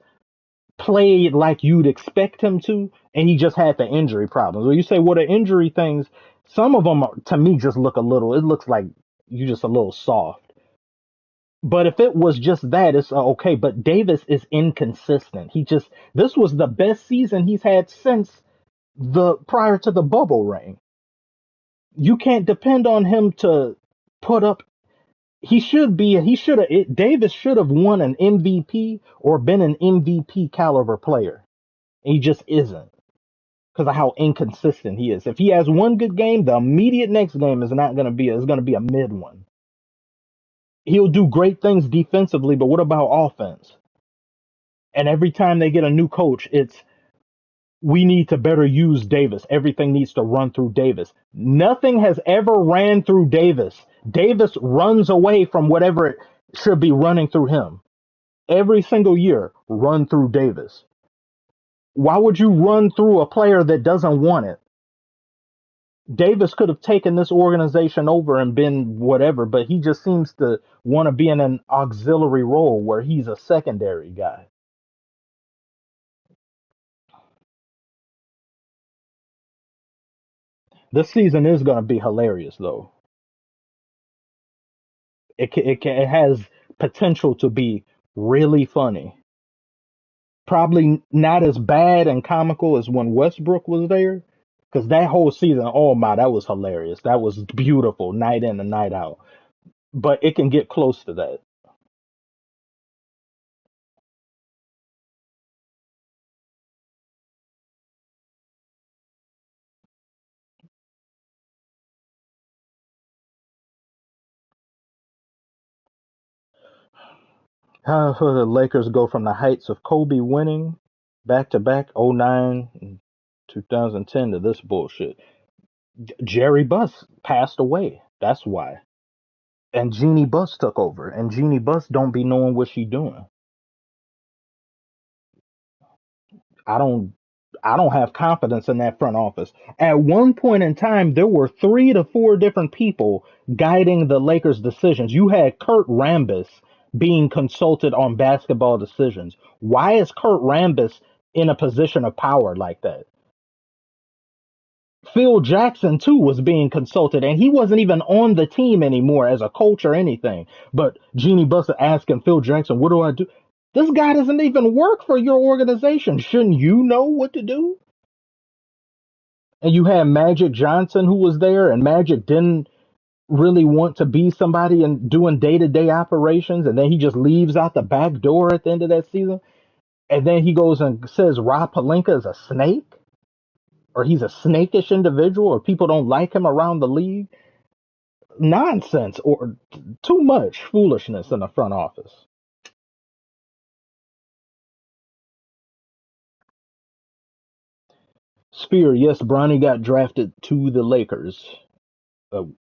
played like you'd expect him to, and he just had the injury problems. Well, you say, well, the injury things, some of them to me just look a little, it looks like you just a little soft. But if it was just that, it's okay. But Davis is inconsistent. This was the best season he's had since the prior to the bubble ring. You can't depend on him to put up. Davis should have won an MVP or been an MVP caliber player. He just isn't because of how inconsistent he is. If he has one good game, the immediate next game is not going to be, it's going to be a mid one. He'll do great things defensively, but what about offense? And every time they get a new coach, it's we need to better use Davis. Everything needs to run through Davis. Nothing has ever ran through Davis. Davis runs away from whatever it should be running through him. Every single year, run through Davis. Why would you run through a player that doesn't want it? Davis could have taken this organization over and been whatever, but he just seems to want to be in an auxiliary role where he's a secondary guy. This season is going to be hilarious, though. It has potential to be really funny. Probably not as bad and comical as when Westbrook was there, because that whole season, oh my, that was hilarious. That was beautiful, night in and night out. But it can get close to that. How the Lakers go from the heights of Kobe winning back to back '09 and 2010 to this bullshit. Jerry Buss passed away. That's why. And Jeannie Buss took over. And Jeannie Buss don't be knowing what she doing. I don't I don't have confidence in that front office. At one point in time, there were 3 to 4 different people guiding the Lakers' decisions. You had Kurt Rambis being consulted on basketball decisions. Why is Kurt Rambis in a position of power like that? Phil Jackson too was being consulted, and he wasn't even on the team anymore as a coach or anything. But Jeannie Buss asking Phil Jackson, "What do I do?" This guy doesn't even work for your organization. Shouldn't you know what to do? And you had Magic Johnson who was there, and Magic didn't really want to be somebody and doing day to day operations, and then he just leaves out the back door at the end of that season. And then he goes and says Rob Pelinka is a snake, or he's a snakish individual, or people don't like him around the league. Nonsense, or too much foolishness in the front office. Spear, yes, Bronny got drafted to the Lakers.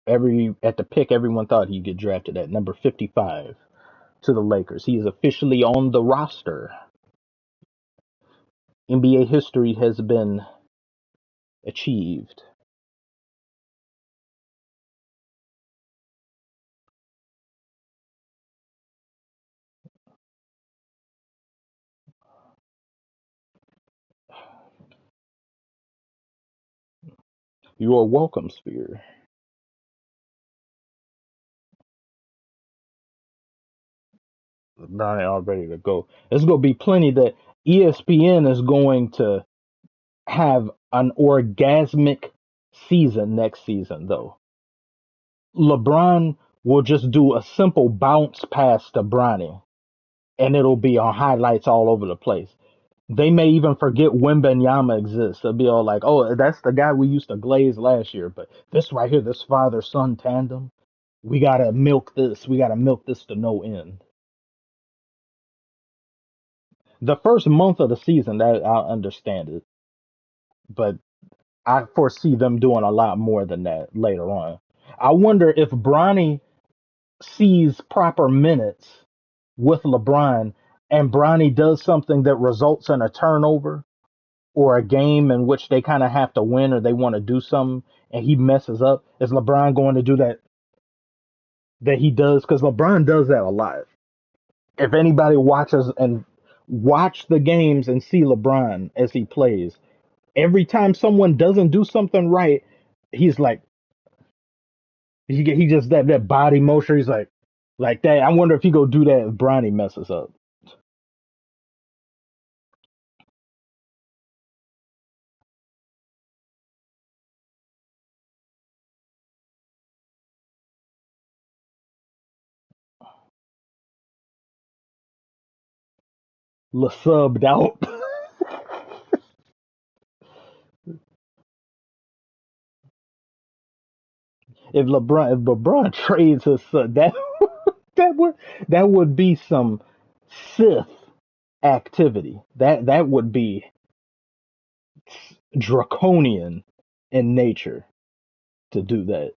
Every at the pick, everyone thought he'd get drafted at number 55 to the Lakers. He is officially on the roster. NBA history has been achieved. You are welcome, Spear. Bronny all ready to go. There's going to be plenty that ESPN is going to have an orgasmic season next season, though. LeBron will just do a simple bounce pass to Bronny, and it'll be on highlights all over the place. They may even forget Wembenyama exists. They'll be all like, "Oh, that's the guy we used to glaze last year." But this right here, this father-son tandem, we gotta milk this. We gotta milk this to no end. The first month of the season, that I'll understand it, but I foresee them doing a lot more than that later on. I wonder if Bronny sees proper minutes with LeBron and Bronny does something that results in a turnover or a game in which they kind of have to win or they want to do something and he messes up. Is LeBron going to do that he does? Because LeBron does that a lot. If anybody watches and watch the games and see LeBron as he plays, every time someone doesn't do something right, he's like, he just that body motion. He's like that. I wonder if he go do that if Bronny messes up. Subbed out. If LeBron trades his son, that would that would be some Sith activity. That would be draconian in nature to do that.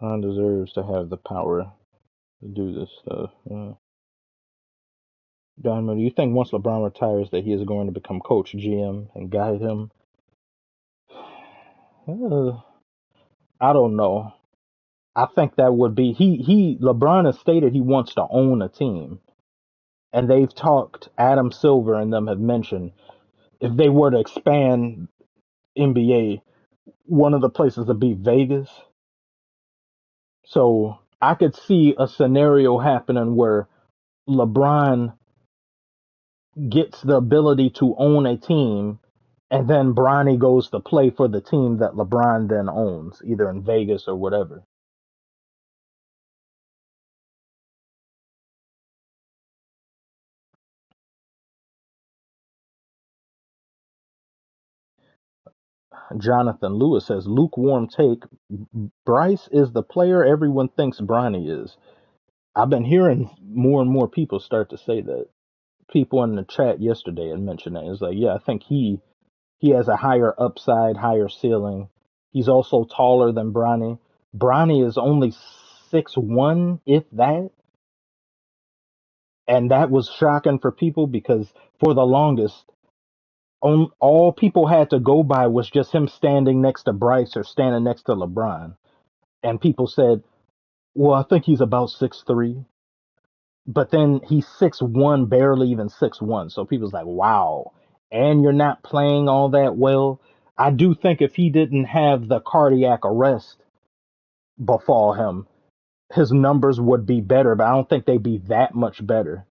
LeBron deserves to have the power to do this stuff. Diamond, do you think once LeBron retires that he is going to become coach, GM, and guide him? Uh, I don't know. I think that would be he. LeBron has stated he wants to own a team, and they've talked. Adam Silver and them have mentioned if they were to expand NBA, one of the places would be Vegas. So I could see a scenario happening where LeBron gets the ability to own a team, and then Bronny goes to play for the team that LeBron then owns, either in Vegas or whatever. Jonathan Lewis says, lukewarm take. Bryce is the player everyone thinks Bronny is. I've been hearing more and more people start to say that. People in the chat yesterday had mentioned that. It's like, yeah, I think he has a higher upside, higher ceiling. He's also taller than Bronny. Bronny is only 6'1", if that. And that was shocking for people because for the longest, all people had to go by was just him standing next to Bryce or standing next to LeBron. And people said, well, I think he's about 6'3". but then he's 6'1", barely even 6'1". So people's like, wow, and you're not playing all that well. I do think if he didn't have the cardiac arrest befall him, his numbers would be better, but I don't think they'd be that much better.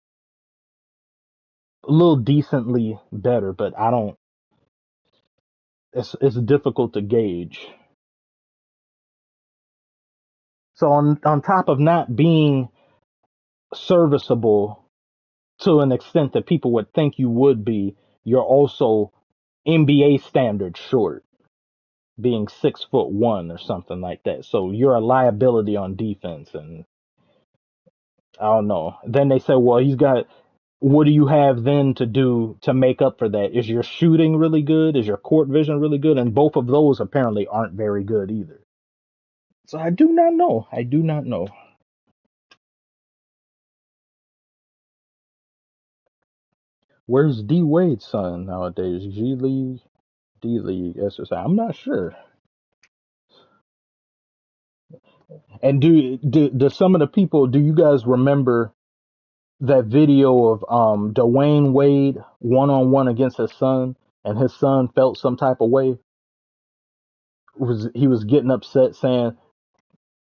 A little decently better, but I don't. It's difficult to gauge. So on top of not being serviceable to an extent that people would think you would be, you're also NBA standard short, being 6'1" or something like that. So you're a liability on defense, and I don't know. Then they say, well, he's got. What do you have then to do to make up for that? Is your shooting really good? Is your court vision really good? And both of those apparently aren't very good either. So I do not know. I do not know. Where's D Wade's son nowadays? G League, D League, SSI. I'm not sure. And do some of the people? Do you guys remember that video of Dwayne Wade 1-on-1 against his son, and his son felt some type of way? He was getting upset, saying,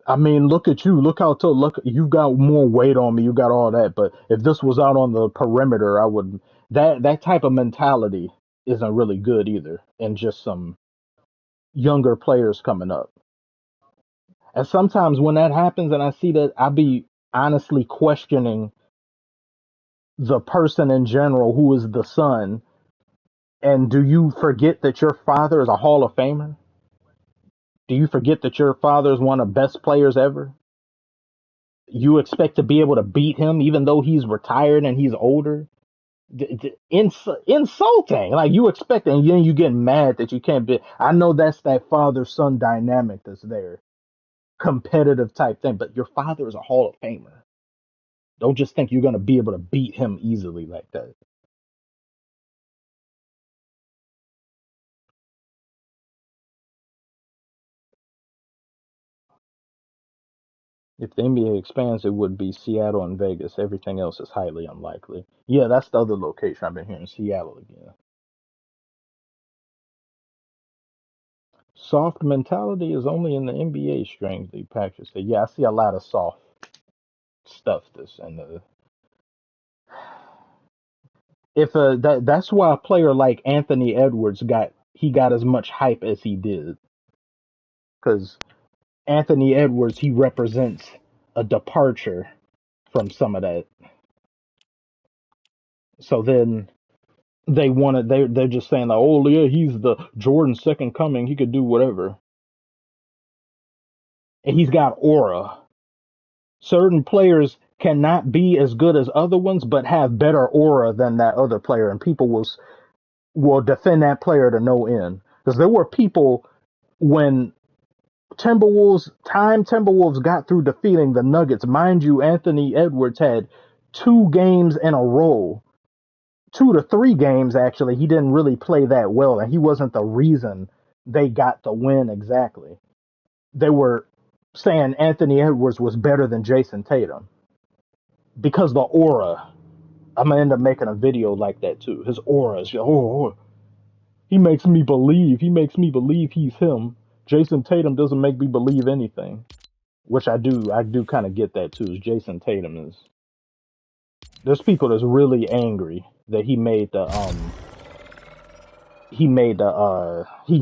I mean, look at you. Look how tall. Look, you got more weight on me. You got all that. But if this was out on the perimeter, I would. That type of mentality isn't really good either. And just some younger players coming up. And sometimes when that happens, and I see that, I be honestly questioning the person in general who is the son. And do you forget that your father is a Hall of Famer? Do you forget that your father is one of the best players ever? You expect to be able to beat him even though he's retired and he's older? Insulting. Like, you expect, and then you get mad that you can't be. I know that's that father son dynamic that's there, competitive type thing, but your father is a Hall of Famer. Don't just think you're going to be able to beat him easily like that. If the NBA expands, it would be Seattle and Vegas. Everything else is highly unlikely. Yeah, that's the other location I've been hearing, Seattle again. Soft mentality is only in the NBA, strangely, Patrick said. Yeah, I see a lot of soft stuff this and if that's why a player like Anthony Edwards got as much hype as he did, because Anthony Edwards, he represents a departure from some of that. So then they're just saying like, oh yeah, he's the Jordan's second coming, he could do whatever, and he's got aura. Certain players cannot be as good as other ones, but have better aura than that other player, and people will defend that player to no end. Because there were people when Timberwolves got through defeating the Nuggets. Mind you, Anthony Edwards had 2 games in a row, 2 to 3 games actually. He didn't really play that well, and he wasn't the reason they got the win exactly. They were saying Anthony Edwards was better than Jason Tatum because the aura. I'm gonna end up making a video like that too. His aura is he makes me believe. He makes me believe he's him. Jason Tatum doesn't make me believe anything, which I do. I do kind of get that too. Is Jason Tatum is. There's people that's really angry that he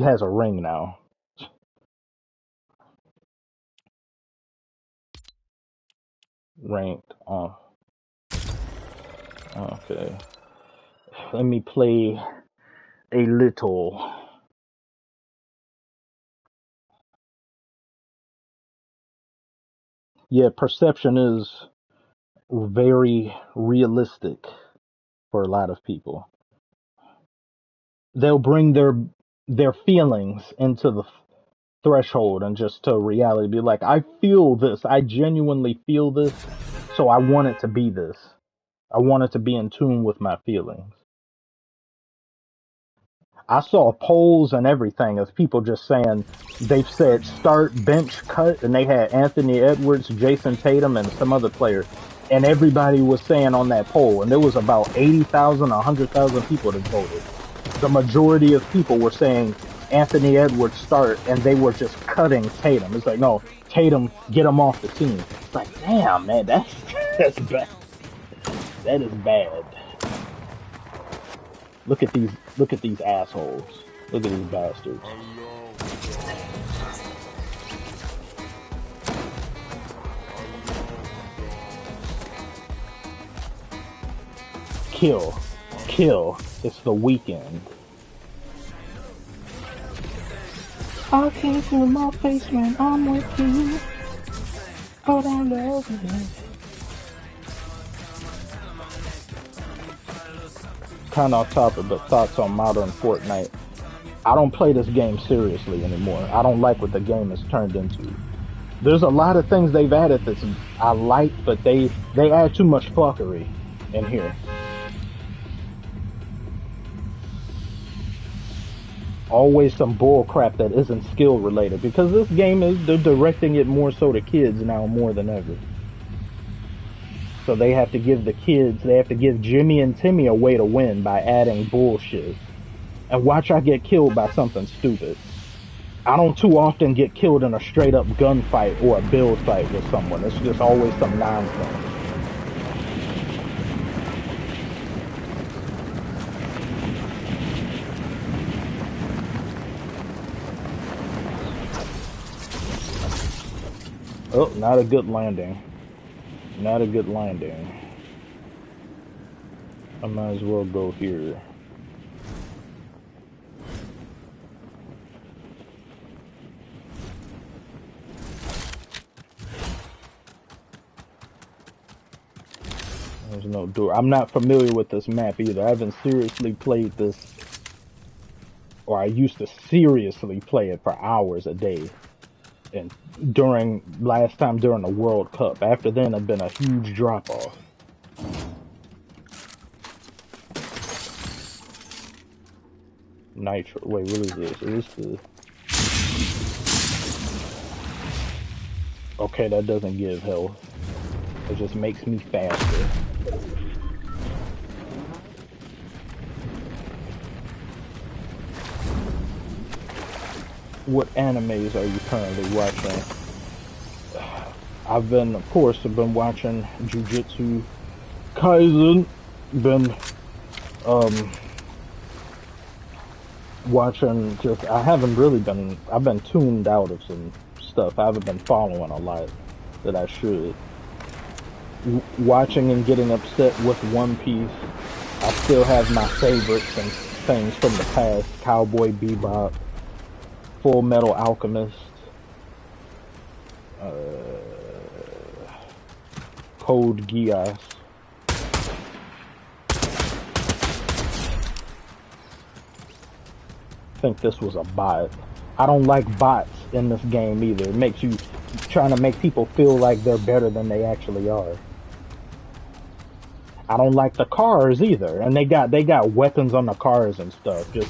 has a ring now. Ranked on. Okay. Let me play a little. Yeah, perception is very realistic for a lot of people. They'll bring their feelings into the threshold and just to reality be like, I feel this. I genuinely feel this. So I want it to be this. I want it to be in tune with my feelings. I saw polls and everything of people just saying they've said start bench cut and they had Anthony Edwards, Jason Tatum, and some other player. and everybody was saying on that poll, and there was about 80,000, 100,000 people that voted. The majority of people were saying Anthony Edwards start, and they were just cutting Tatum. It's like, no, Tatum, get him off the team. It's like, damn, man, that's bad. That is bad. Look at these assholes. Look at these bastards. Kill. Kill. It's the weekend. I can't feel my face when I'm with you. But I love you. Kind of off topic, but thoughts on modern Fortnite. I don't play this game seriously anymore. I don't like what the game has turned into. There's a lot of things they've added that I like, but they add too much fuckery in here. Always some bull crap that isn't skill related, because this game they're directing it more so to kids now more than ever. So they have to give Jimmy and Timmy a way to win by adding bullshit. And watch I get killed by something stupid. I don't too often get killed in a straight up gunfight or a build fight with someone. It's just always some nonsense. Oh, not a good landing. Not a good landing. I might as well go here. There's no door. I'm not familiar with this map either. I haven't seriously played this, or I used to seriously play it for hours a day. And last time during the World Cup. After then, it's been a huge drop off. Nitro. Wait, what is this? Is this the... Okay, that doesn't give health. It just makes me faster. What animes are you currently watching? I've been watching Jujutsu Kaisen. Watching I've been tuned out of some stuff. I haven't been following a lot that I should. Watching and getting upset with One Piece. I still have my favorites and things from the past. Cowboy Bebop, Full Metal Alchemist, Code Geass. I think this was a bot. I don't like bots in this game either. It makes you trying to make people feel like they're better than they actually are. I don't like the cars either, and they got weapons on the cars and stuff. Just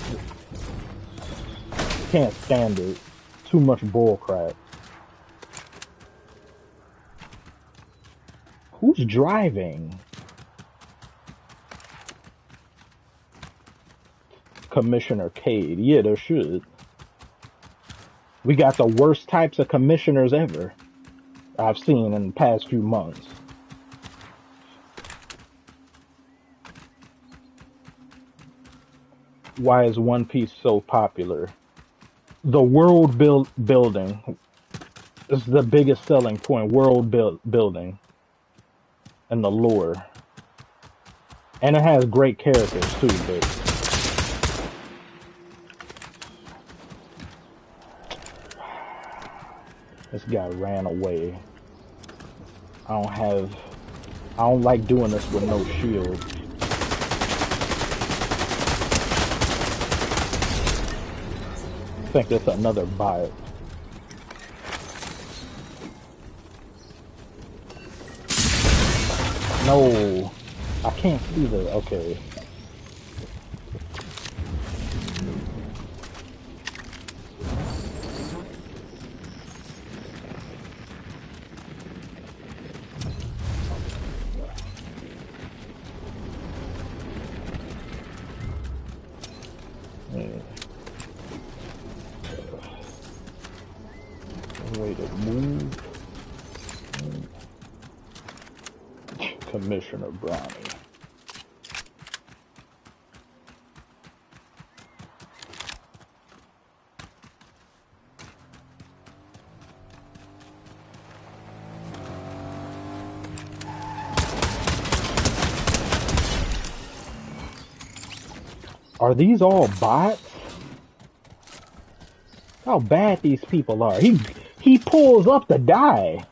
can't stand it. Too much bull crap. Who's driving? Commissioner Cade. Yeah, there should. We got the worst types of commissioners ever I've seen in the past few months. Why is One Piece so popular? The world building is the biggest selling point. World building and the lore. And it has great characters too, but this guy ran away. I don't like doing this with no shield. I think that's another bot. No, I can't see the, okay. Yeah. Way to move. Commissioner Bronny. Are these all bots? How bad these people are. He pulls up to die.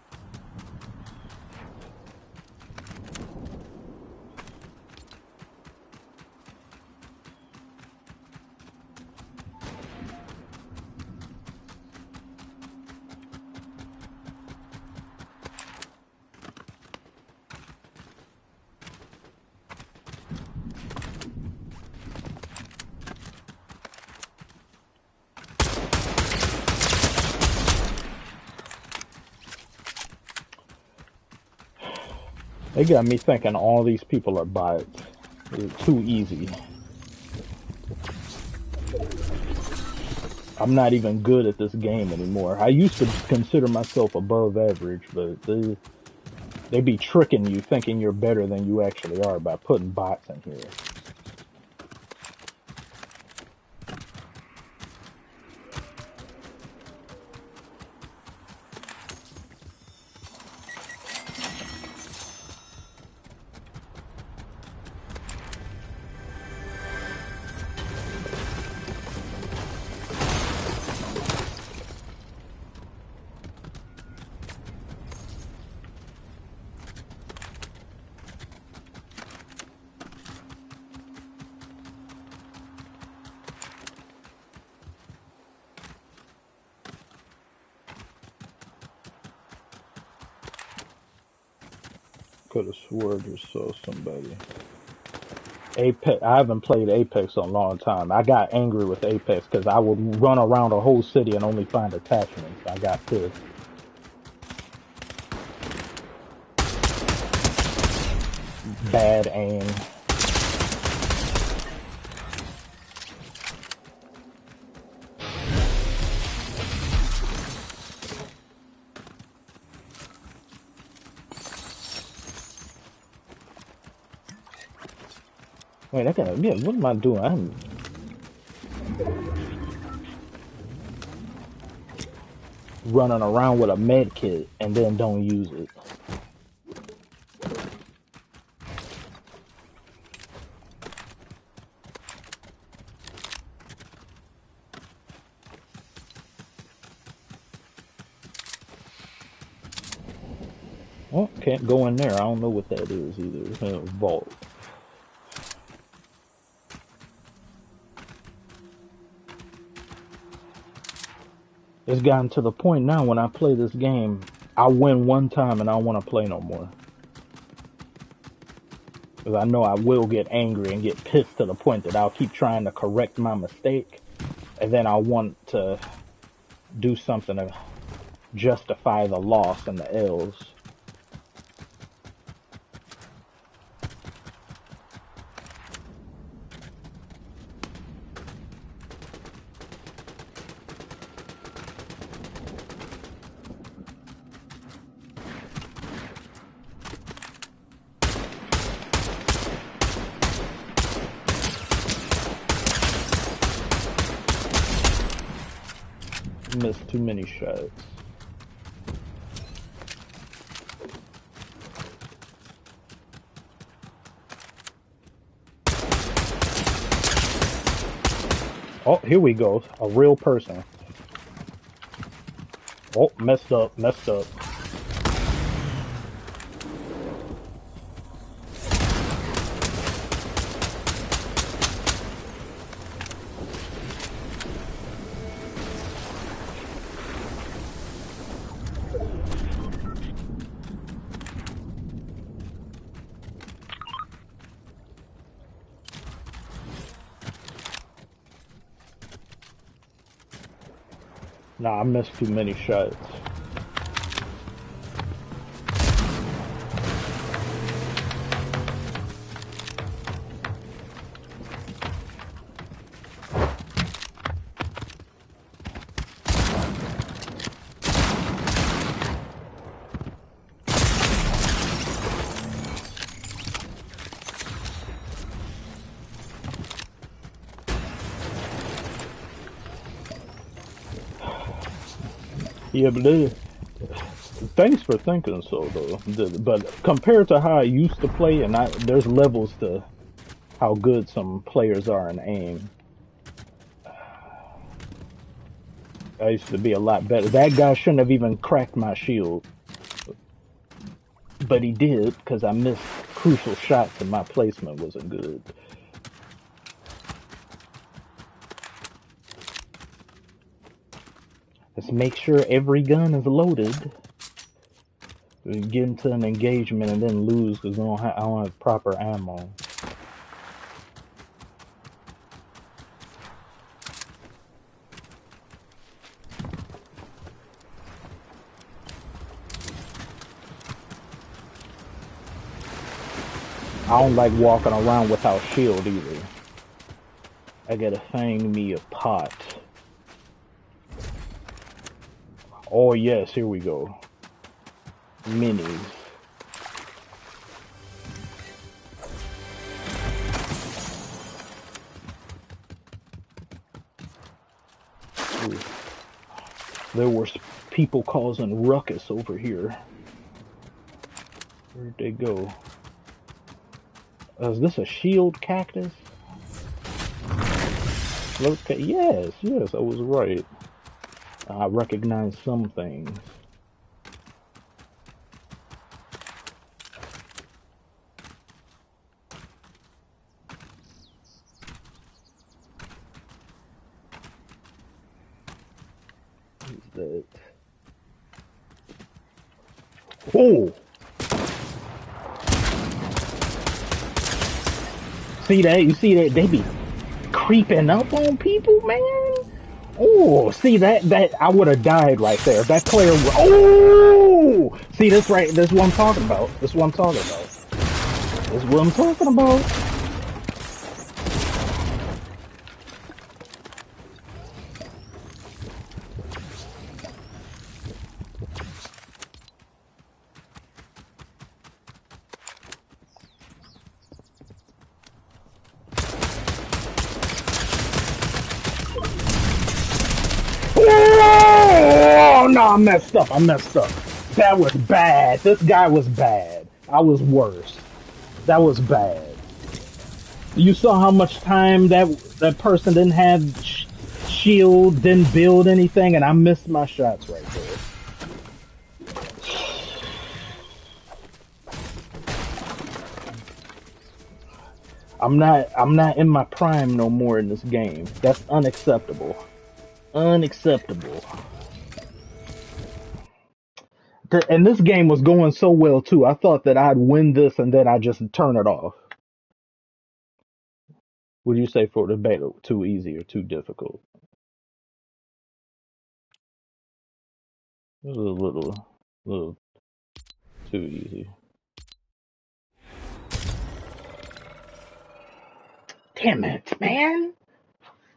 They got me thinking all these people are bots. It's too easy. I'm not even good at this game anymore. I used to consider myself above average, but they be tricking you thinking you're better than you actually are by putting bots in here. Could have swore I just saw somebody. Apex. I haven't played Apex in a long time. I got angry with Apex because I would run around a whole city and only find attachments. I got pissed. Bad aim. Wait, I gotta. Yeah, what am I doing? I'm running around with a med kit and then don't use it. Oh, can't go in there. I don't know what that is either. Vault. It's gotten to the point now when I play this game, I win one time and I don't want to play no more. Because I know I will get angry and get pissed to the point that I'll keep trying to correct my mistake. And then I want to do something to justify the loss and the L's. Missed too many shots. Oh, here we go. A real person. Oh, messed up, messed up. Nah, I missed too many shots. Yeah, but thanks for thinking so though. But compared to how I used to play, and there's levels to how good some players are in aim. I used to be a lot better. That guy shouldn't have even cracked my shield, but he did because I missed crucial shots and my placement wasn't good. Let's make sure every gun is loaded. We get into an engagement and then lose because I don't have proper ammo. I don't like walking around without shield either. I gotta find me a pot. Oh yes, here we go. Minis. Ooh. There were people causing ruckus over here. Where'd they go? Is this a shield cactus? Okay, yes, I was right. I recognize some things. Who's that? Oh! See that? You see that? They be creeping up on people, man. Oh, see that I would have died right there. That player. Oh, see this right. This is what I'm talking about. This is what I'm talking about. This is what I'm talking about. Oh no, I messed up. I messed up. That was bad. This guy was bad. I was worse. That was bad. You saw how much time that person didn't have shield, didn't build anything, and I missed my shots right there. I'm not in my prime no more in this game. That's unacceptable. Unacceptable. And this game was going so well too. I thought that I'd win this and then I just turn it off. Would you say for the beta too easy or too difficult? It was a little too easy. Damn it, man!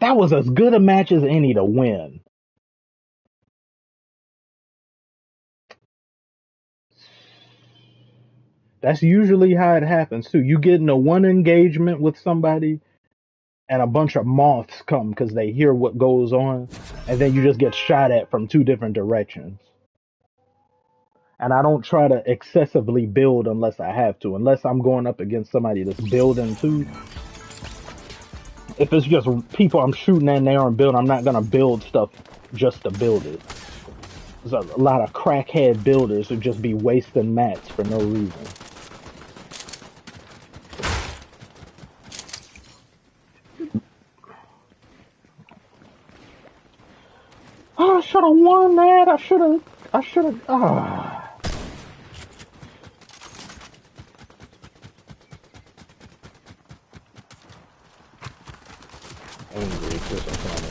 That was as good a match as any to win. That's usually how it happens too. You get in a one engagement with somebody, and a bunch of moths come because they hear what goes on, and then you just get shot at from two different directions. And I don't try to excessively build unless I have to, unless I'm going up against somebody that's building too. If it's just people I'm shooting at and they aren't building, I'm not gonna build stuff just to build it. There's a lot of crackhead builders who just be wasting mats for no reason. Oh, I should have won that. I should have. Ah. Angry prison coming.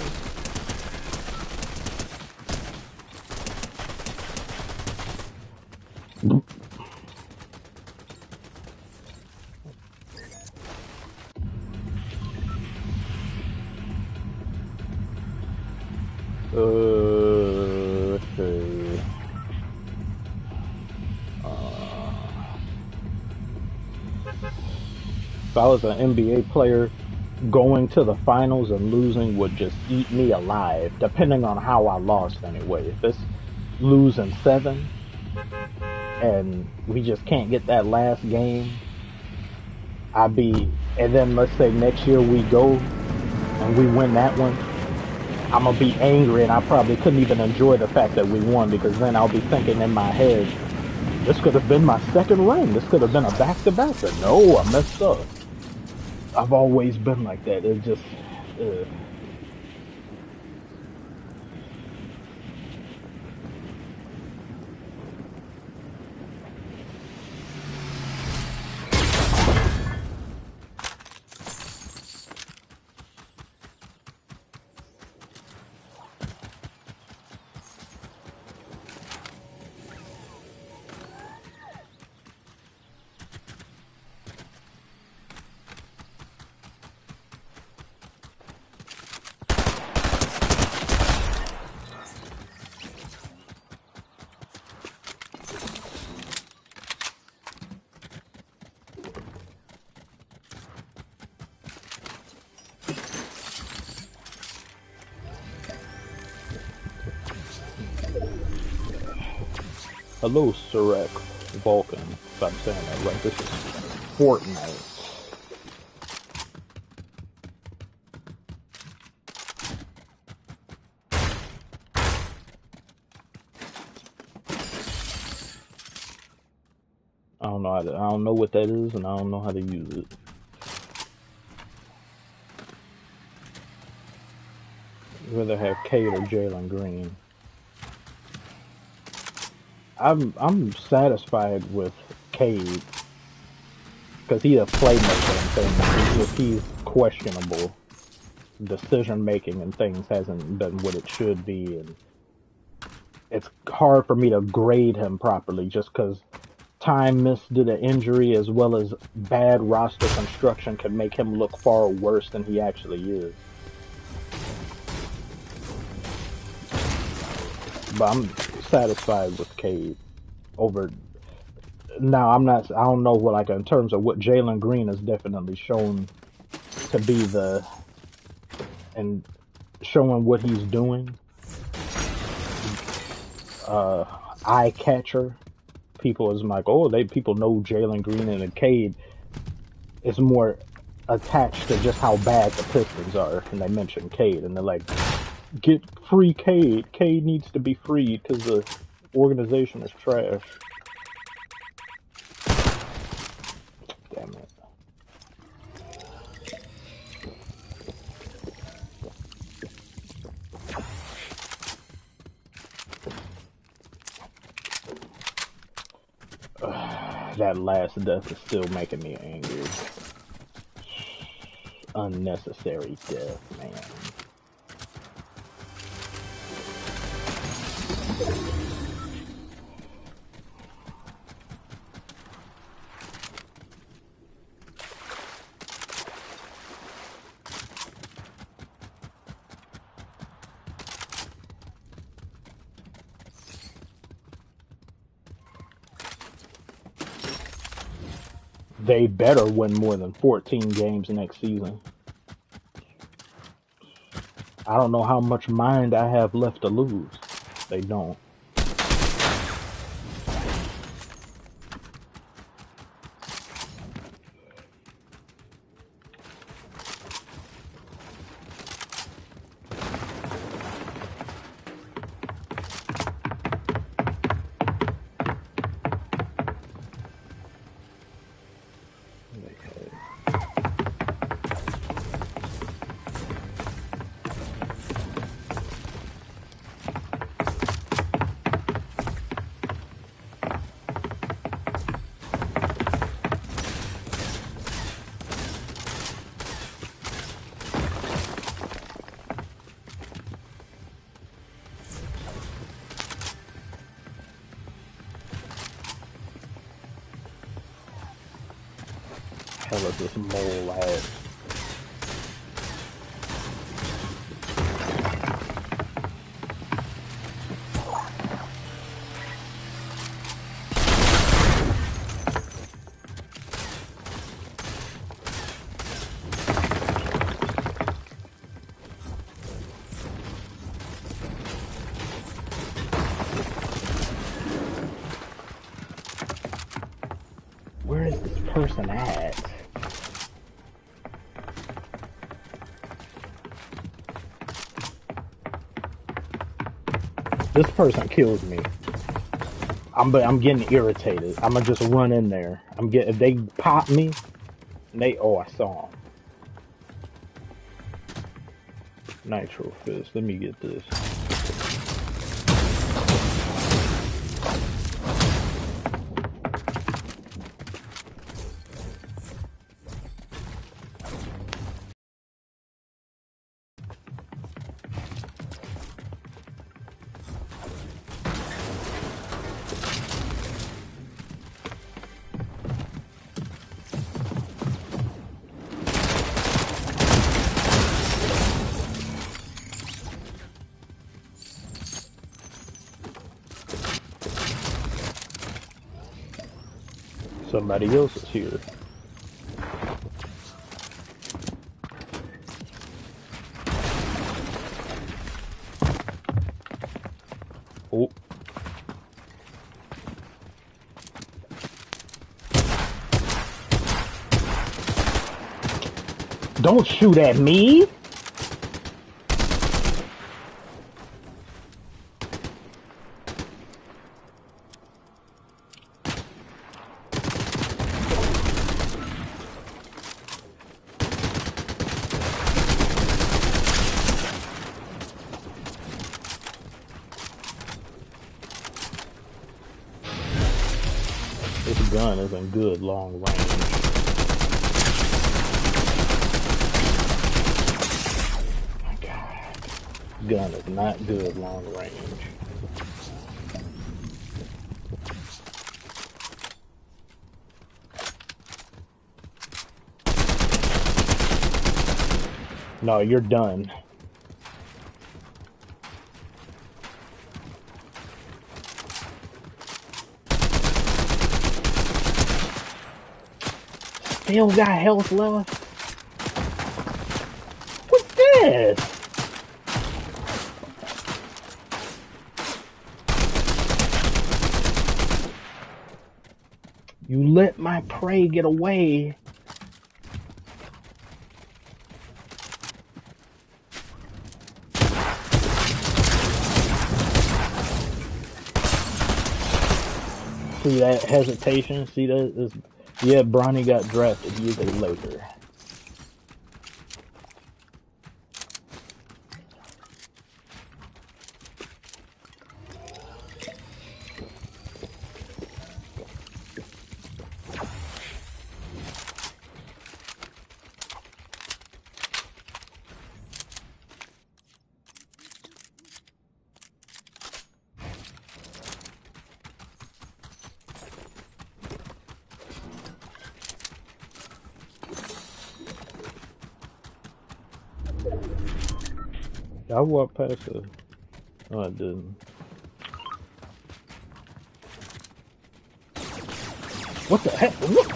Let's see. If I was an NBA player, going to the finals and losing would just eat me alive, depending on how I lost anyway. losing 7, and we just can't get that last game, and then let's say next year we go and we win that one, I'm gonna be angry and I probably couldn't even enjoy the fact that we won because then I'll be thinking in my head, this could have been my second ring. This could have been a back to back. No, I messed up. I've always been like that. It just, uh, hello, Surek Vulcan, if I'm saying that right. This is Fortnite. I don't know what that is, and I don't know how to use it. I'd rather have Cade or Jalen Green. I'm satisfied with Cade because he's a playmaker and things. If he's questionable, decision making and things hasn't been what it should be, and it's hard for me to grade him properly just because time missed due to injury as well as bad roster construction can make him look far worse than he actually is. But I'm satisfied with Cade over. Now I'm not. I don't know what like in terms of what Jalen Green has definitely shown to be and showing what he's doing. Eye catcher. People is like, oh, people know Jalen Green and Cade is more attached to just how bad the Pistons are, and they mention Cade, and they're like, get free Cade. Cade needs to be freed because the organization is trash. Damn it. That last death is still making me angry. Unnecessary death, man. They better win more than 14 games next season. I don't know how much mind I have left to lose. They don't. Hell is this mole at? person at? This person kills me. I'm getting irritated. I'm gonna just run in there. If they pop me, oh, I saw him. Nitro fist. Let me get this. Somebody else is here. Oh. Don't shoot at me! This gun isn't good long range. My God. Gun is not good long range. No, you're done. Still got health left? What's this? You let my prey get away. See that hesitation? See that? Yeah, Bronny got drafted. He is a Laker. I walked past it. Oh, I didn't. What the heck? What?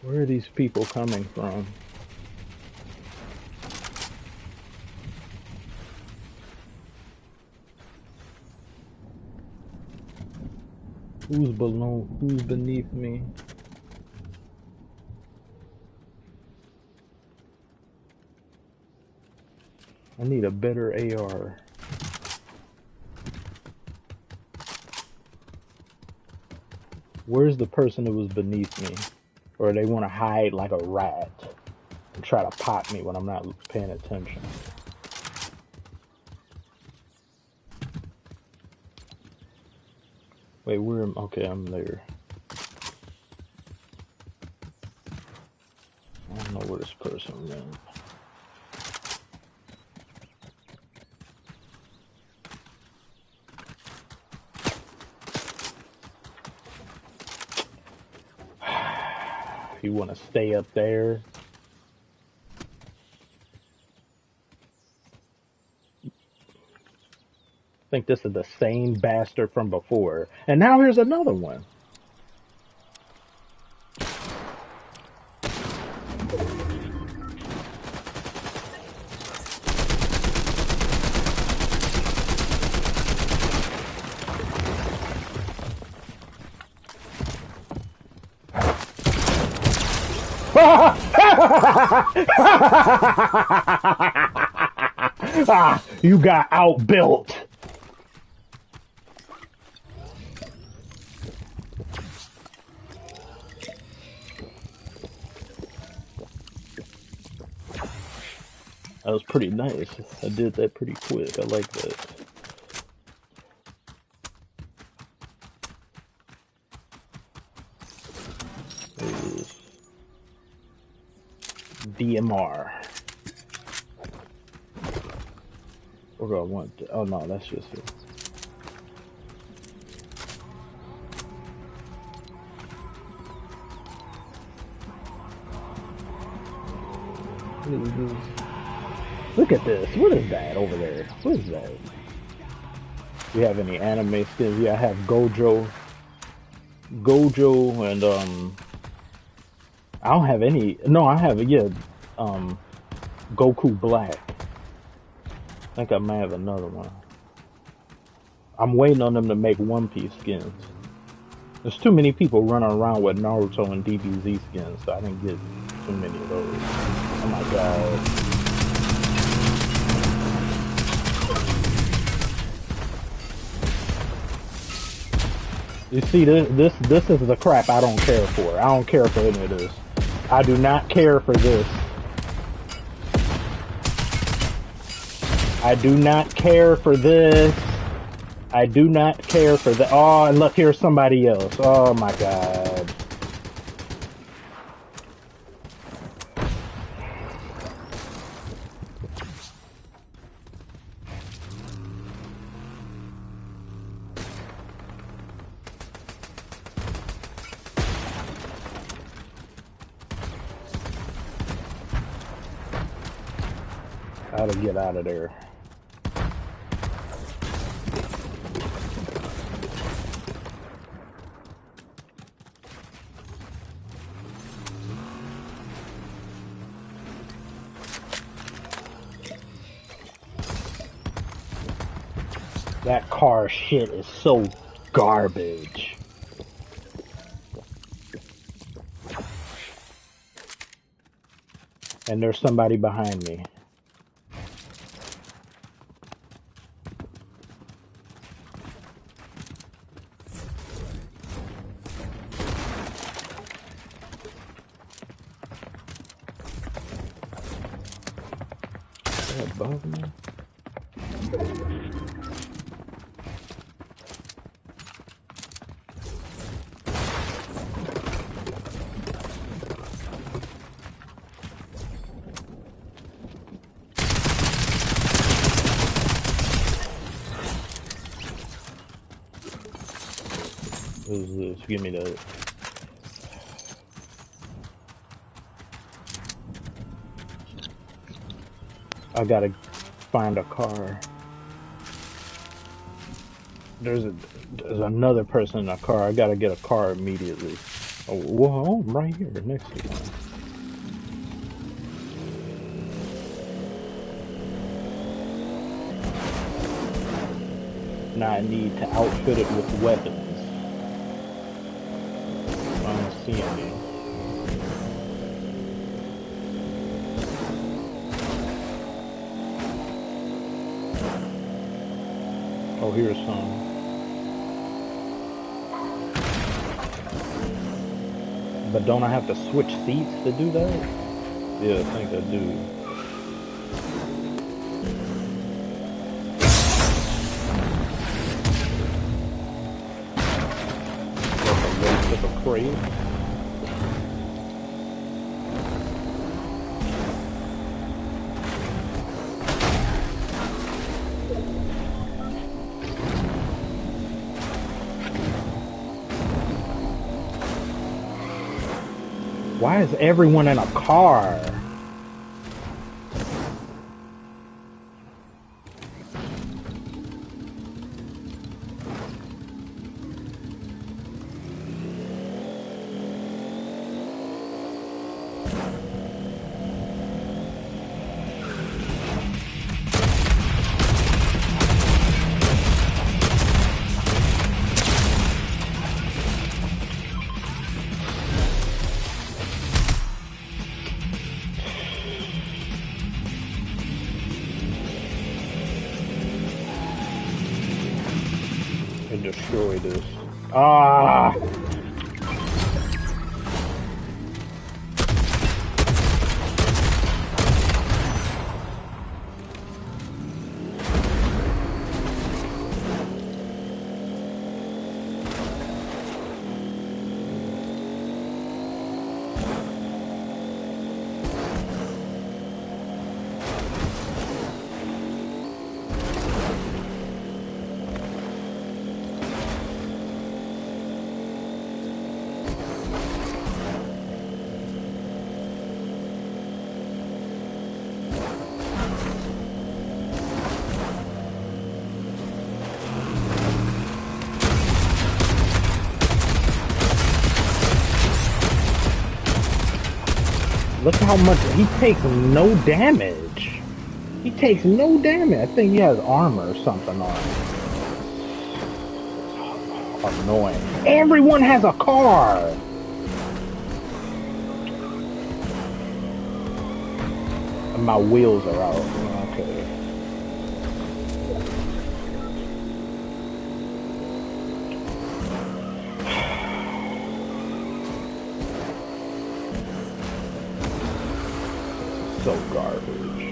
Where are these people coming from? Who's below? Who's beneath me? I need a better AR. Where's the person that was beneath me? Or they want to hide like a rat and try to pop me when I'm not paying attention. Wait, where am? Okay, I'm there. I don't know where this person went. You want to stay up there? I think this is the same bastard from before. And now here's another one. Ah, you got outbuilt. That was pretty nice. I did that pretty quick. I like that. DMR. We're gonna want to, oh no, that's just it. What is this? Look at this. What is that over there? What is that? Do you have any anime skins? Yeah, I have Gojo. Gojo and I don't have any. No, I have Goku Black. I think I may have another one. I'm waiting on them to make One Piece skins. There's too many people running around with Naruto and DBZ skins, so I didn't get too many of those. Oh my god. You see, this is the crap I don't care for. I don't care for any of this. I do not care for this. I do not care for this. I do not care for that. Oh, and look, here's somebody else. Oh my god. How to get out of there. That car shit is so garbage. And there's somebody behind me. Above me? What is this? Give me that. I gotta find a car. There's another person in a car. I gotta get a car immediately. Oh, whoa, I'm right here next to you. Now I need to outfit it with weapons. I don't see any. Oh, here's some. But don't I have to switch seats to do that? Yeah, I think I do. That's a waste of a crate. Why is everyone in a car? Ah! Look how much he takes no damage. He takes no damage. I think he has armor or something on. It's annoying. Everyone has a car. And my wheels are out. Okay. So garbage.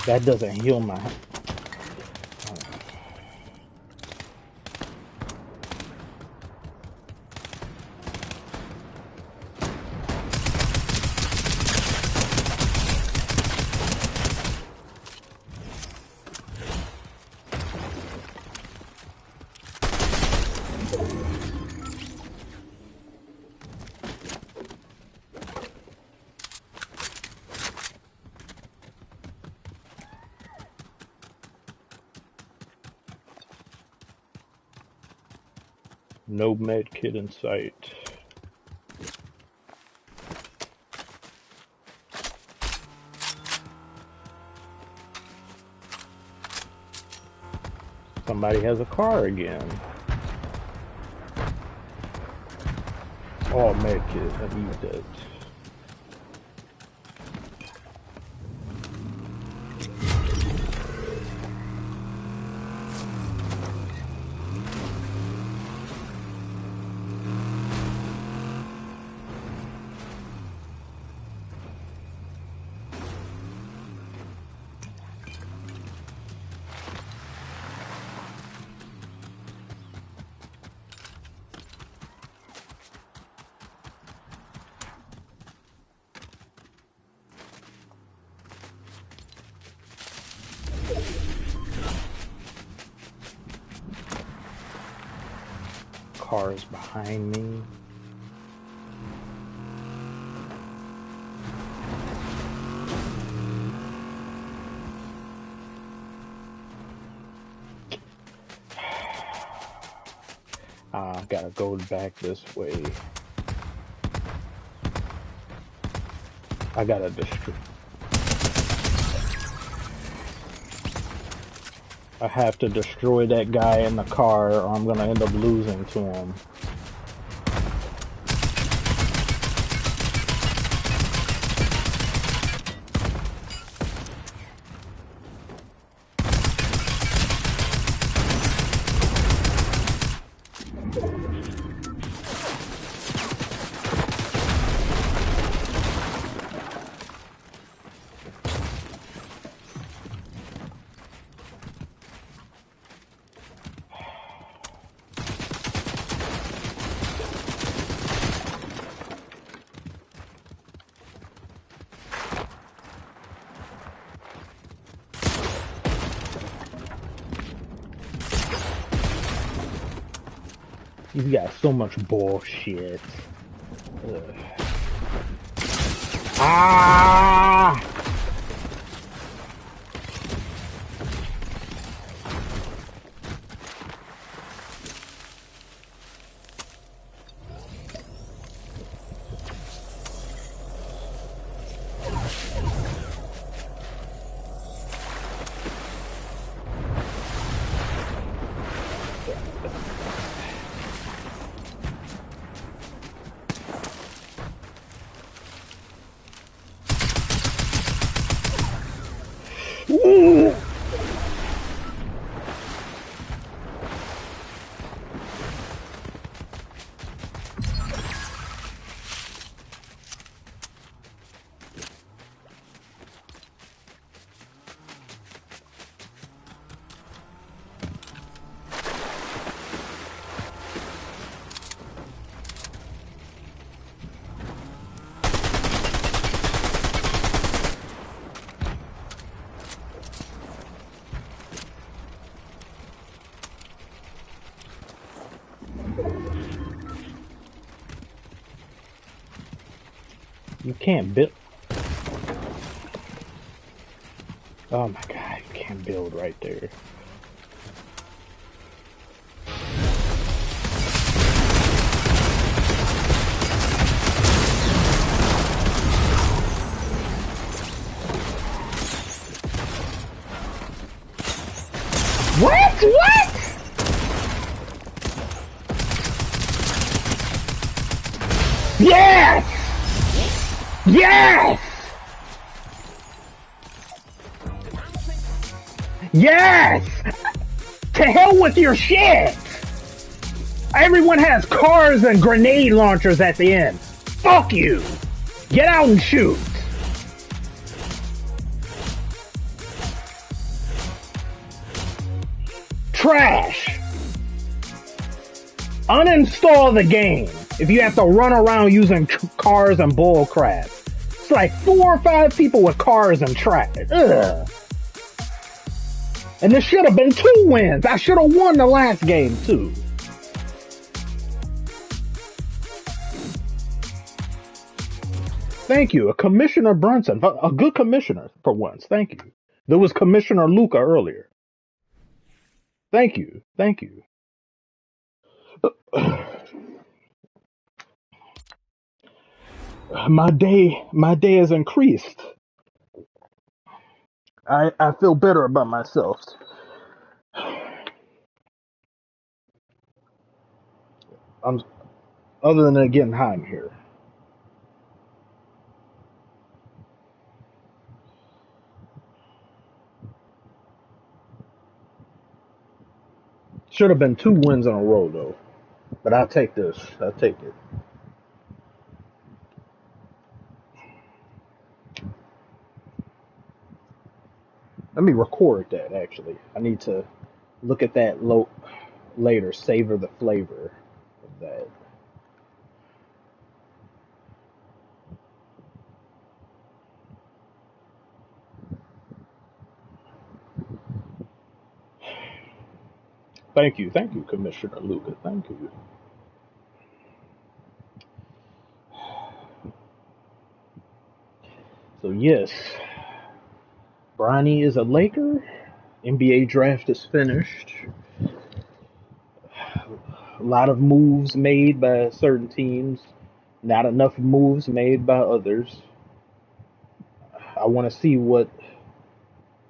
That doesn't heal my... No med kit in sight. Somebody has a car again. Oh, med kit. I need that. Cars behind me. Gotta go back this way. I gotta destroy. I have to destroy that guy in the car or I'm gonna end up losing to him. He's got so much bullshit. Ugh. Ah! You can't build. Oh my god, you can't build right there. What? What? Yes! Yes! Yes! To hell with your shit! Everyone has cars and grenade launchers at the end. Fuck you! Get out and shoot! Trash! Uninstall the game if you have to run around using cars and bull crap. It's like 4 or 5 people with cars and trash. Ugh. And this should have been 2 wins. I should have won the last game too. Thank you, Commissioner Brunson, a good commissioner for once. Thank you. There was Commissioner Luca earlier. Thank you, thank you. My day has increased. I feel better about myself. I'm other than it getting hot in here. Should have been 2 wins in a row though. But I'll take this. I'll take it. Let me record that actually. I need to look at that later. Savor the flavor of that. Thank you, Commissioner Luca. Thank you. So yes, Bronny is a Laker. NBA draft is finished. A lot of moves made by certain teams. Not enough moves made by others. I want to see what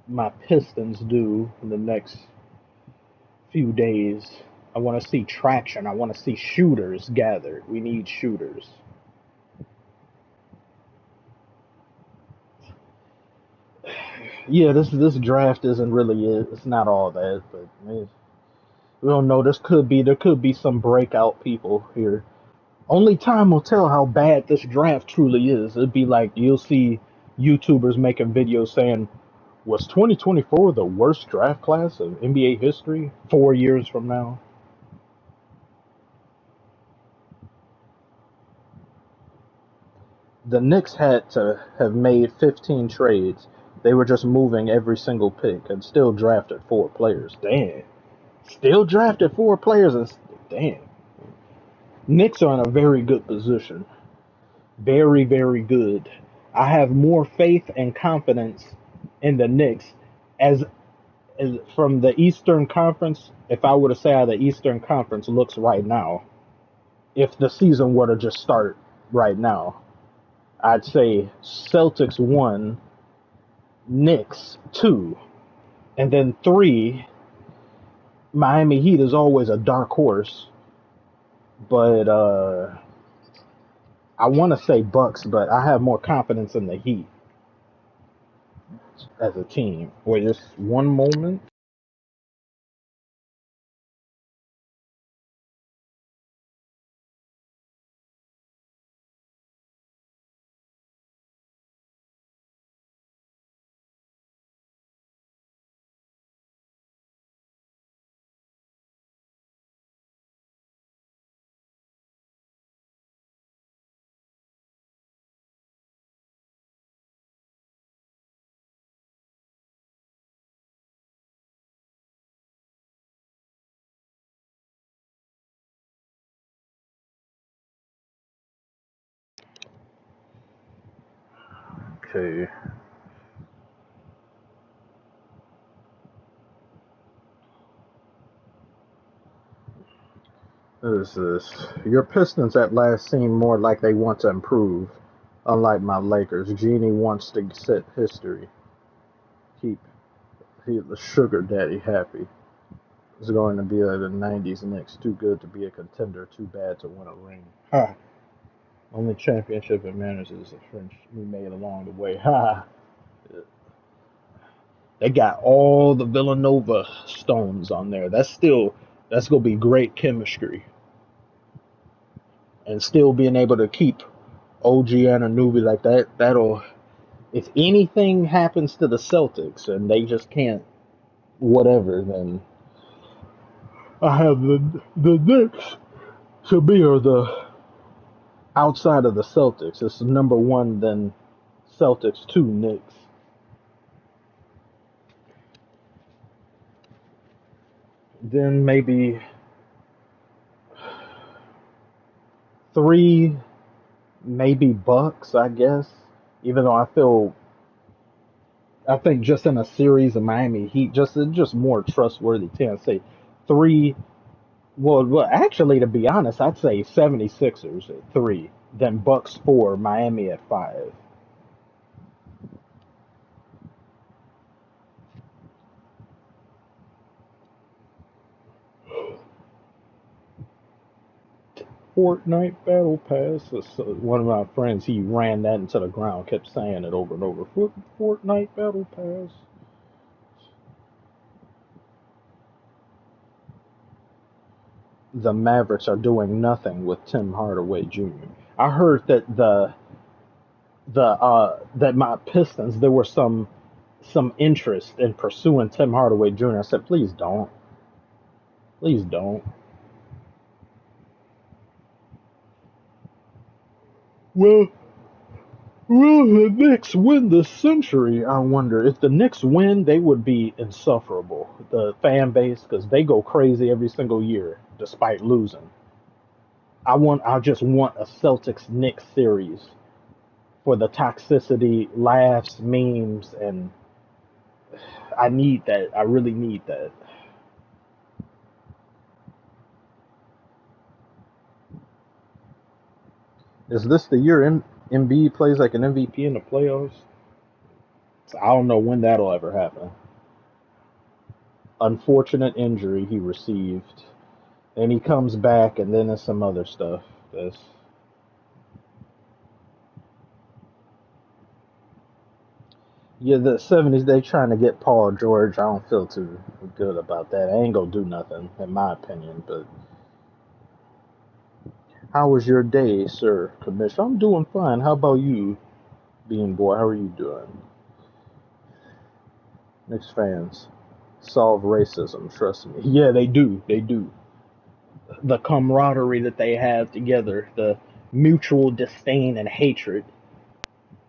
my Pistons do in the next few days. I want to see traction. I want to see shooters gathered. We need shooters. Yeah, this draft isn't really it. It's not all that, but we don't know. There could be some breakout people here. Only time will tell how bad this draft truly is. It'd be like you'll see YouTubers making videos saying, "Was 2024 the worst draft class of NBA history?" 4 years from now. The Knicks had to have made 15 trades. They were just moving every single pick and still drafted 4 players. Damn. Still drafted 4 players and damn. Knicks are in a very good position. Very, very good. I have more faith and confidence in the Knicks as from the Eastern Conference. If I were to say how the Eastern Conference looks right now, if the season were to just start right now, I'd say Celtics 1, Knicks 2, and then 3. Miami Heat is always a dark horse, but I want to say Bucks, but I have more confidence in the Heat as a team. Wait, just one moment. Okay. What is this? Your Pistons at last seem more like they want to improve. Unlike my Lakers, Jeannie wants to set history. Keep the sugar daddy happy. It's going to be like the 90s Knicks. Too good to be a contender, too bad to win a ring. Ha! Only championship it matters is the French we made along the way. Ha! They got all the Villanova stones on there. That's gonna be great chemistry. And still being able to keep OG Anunoby like that, that'll if anything happens to the Celtics and they just can't whatever, then I have the Knicks to be or the outside of the Celtics. It's number one, then Celtics two, Knicks. Then maybe three, maybe Bucks, I guess. Even though I think just in a series of Miami Heat, just more trustworthy. Ten say three. Well, actually, to be honest, I'd say 76ers at three, then Bucks four, Miami at five. Fortnite Battle Pass. One of my friends, he ran that into the ground, kept saying it over and over. Fortnite Battle Pass. The Mavericks are doing nothing with Tim Hardaway Jr. I heard that that my Pistons there was some interest in pursuing Tim Hardaway Jr. I said, please don't. Well, will the Knicks win the century? I wonder if the Knicks win, they would be insufferable. The fan base, because they go crazy every single year, despite losing. I just want a Celtics Knicks series for the toxicity, laughs, memes, and I need that. I really need that. Is this the year Embiid plays like an MVP in the playoffs? I don't know when that'll ever happen. Unfortunate injury he received, and he comes back, and then there's some other stuff. That's yeah, the '70s they trying to get Paul George. I don't feel too good about that. I ain't gonna do nothing, in my opinion. But how was your day, sir, Commissioner? I'm doing fine. How about you, Bean Boy? How are you doing? Knicks fans solve racism. Trust me. Yeah, they do. They do. The camaraderie that they have together, the mutual disdain and hatred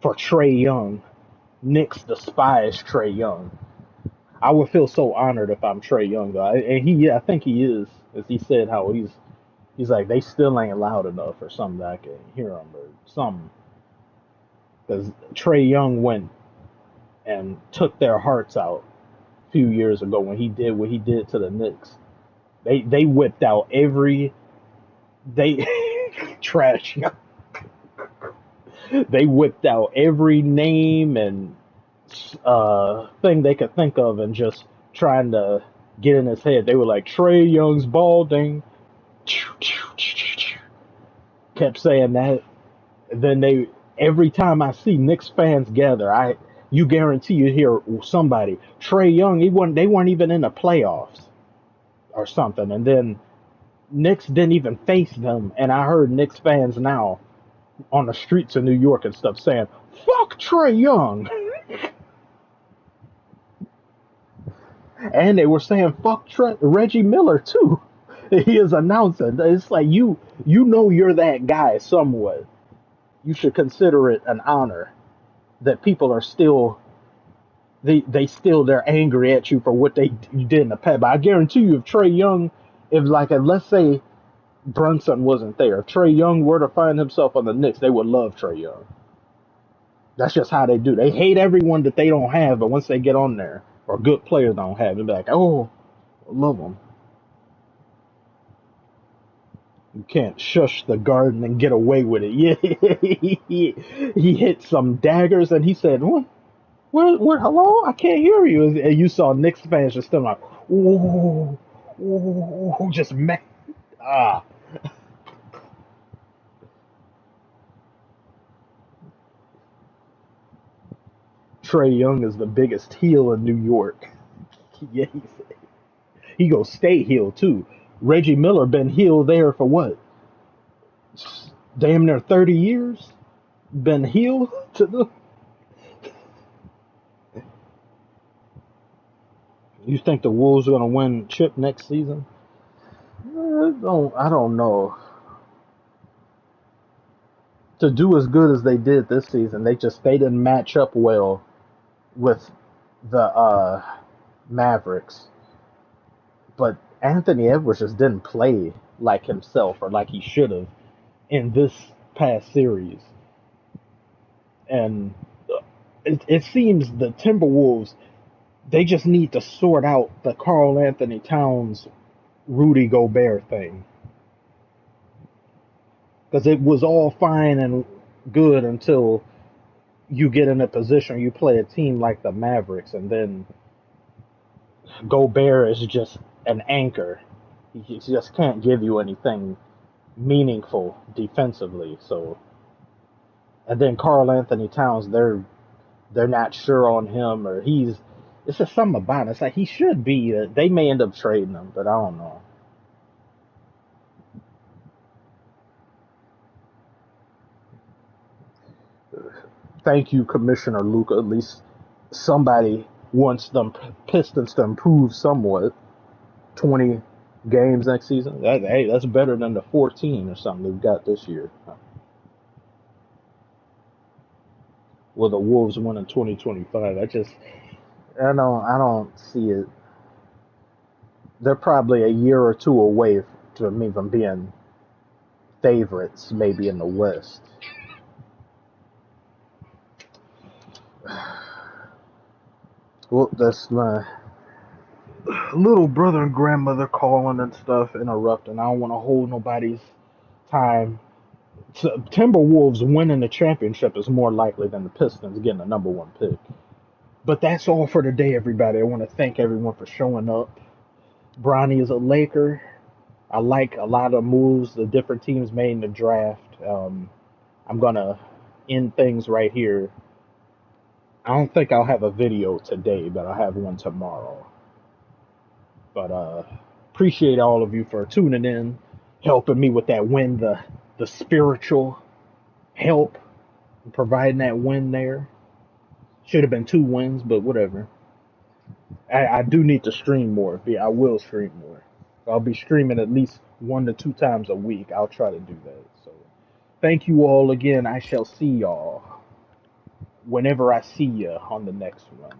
for Trey Young. Knicks despise Trey Young. I would feel so honored if I'm Trey Young, though. And I think he is, as he said, how he's like they still ain't loud enough or something that I can hear him or something. Because Trey Young went and took their hearts out a few years ago when he did what he did to the Knicks. They whipped out every they trash. They whipped out every name and thing they could think of and just trying to get in his head. They were like Trey Young's balding. Kept saying that. And then every time I see Knicks fans gather, you guarantee you hear somebody Trey Young. They weren't even in the playoffs or something. And then Knicks didn't even face them. And I heard Knicks fans now on the streets of New York and stuff saying, "Fuck Trey Young." And they were saying fuck Reggie Miller too. He is announcing. It's like you know you're that guy somewhat. You should consider it an honor that people are still they're angry at you for what you did in the past. But I guarantee you, if Trey Young, if like let's say Brunson wasn't there, if Trey Young were to find himself on the Knicks, they would love Trey Young. That's just how they do. They hate everyone that they don't have, but once they get on there, or good players don't have, they're like, oh, I love them. You can't shush the garden and get away with it. Yeah, he hit some daggers and he said, "What? What? Hello? I can't hear you." And you saw Knicks fans just still like, "Ooh, ooh," just mad. Ah, Trey Young is the biggest heel in New York. Yeah, he gonna stay heel too. Reggie Miller been heel there for what? Damn near 30 years. Been heel to the. You think the Wolves are gonna win chip next season? I don't know. To do as good as they did this season, they didn't match up well with the Mavericks. But Anthony Edwards just didn't play like himself or like he should have in this past series. And it seems the Timberwolves, they just need to sort out the Karl Anthony Towns Rudy Gobert thing. Because it was all fine and good until you get in a position you play a team like the Mavericks, and then Gobert is just an anchor. He just can't give you anything meaningful defensively. So, and then Karl Anthony Towns, they're not sure on him, or he's. It's just something about it. It's like he should be. They may end up trading him, but I don't know. Thank you, Commissioner Luca. At least somebody wants them Pistons to improve somewhat. 20 games next season. Hey, that's better than the 14 or something they've got this year. Well, the Wolves won in 2025. I don't see it. They're probably a year or two away to me from being favorites, maybe in the West. Well, that's my little brother and grandmother calling and stuff, interrupting. I don't want to hold nobody's time. Timberwolves winning the championship is more likely than the Pistons getting the number one pick. But that's all for today, everybody. I want to thank everyone for showing up. Bronny is a Laker. I like a lot of moves the different teams made in the draft. I'm going to end things right here. I don't think I'll have a video today, but I'll have one tomorrow. But appreciate all of you for tuning in, helping me with that win, the spiritual help, providing that win there. Should have been 2 wins, but whatever. I do need to stream more. I will stream more. I'll be streaming at least 1 to 2 times a week. I'll try to do that. So thank you all again. I shall see y'all whenever I see you on the next one.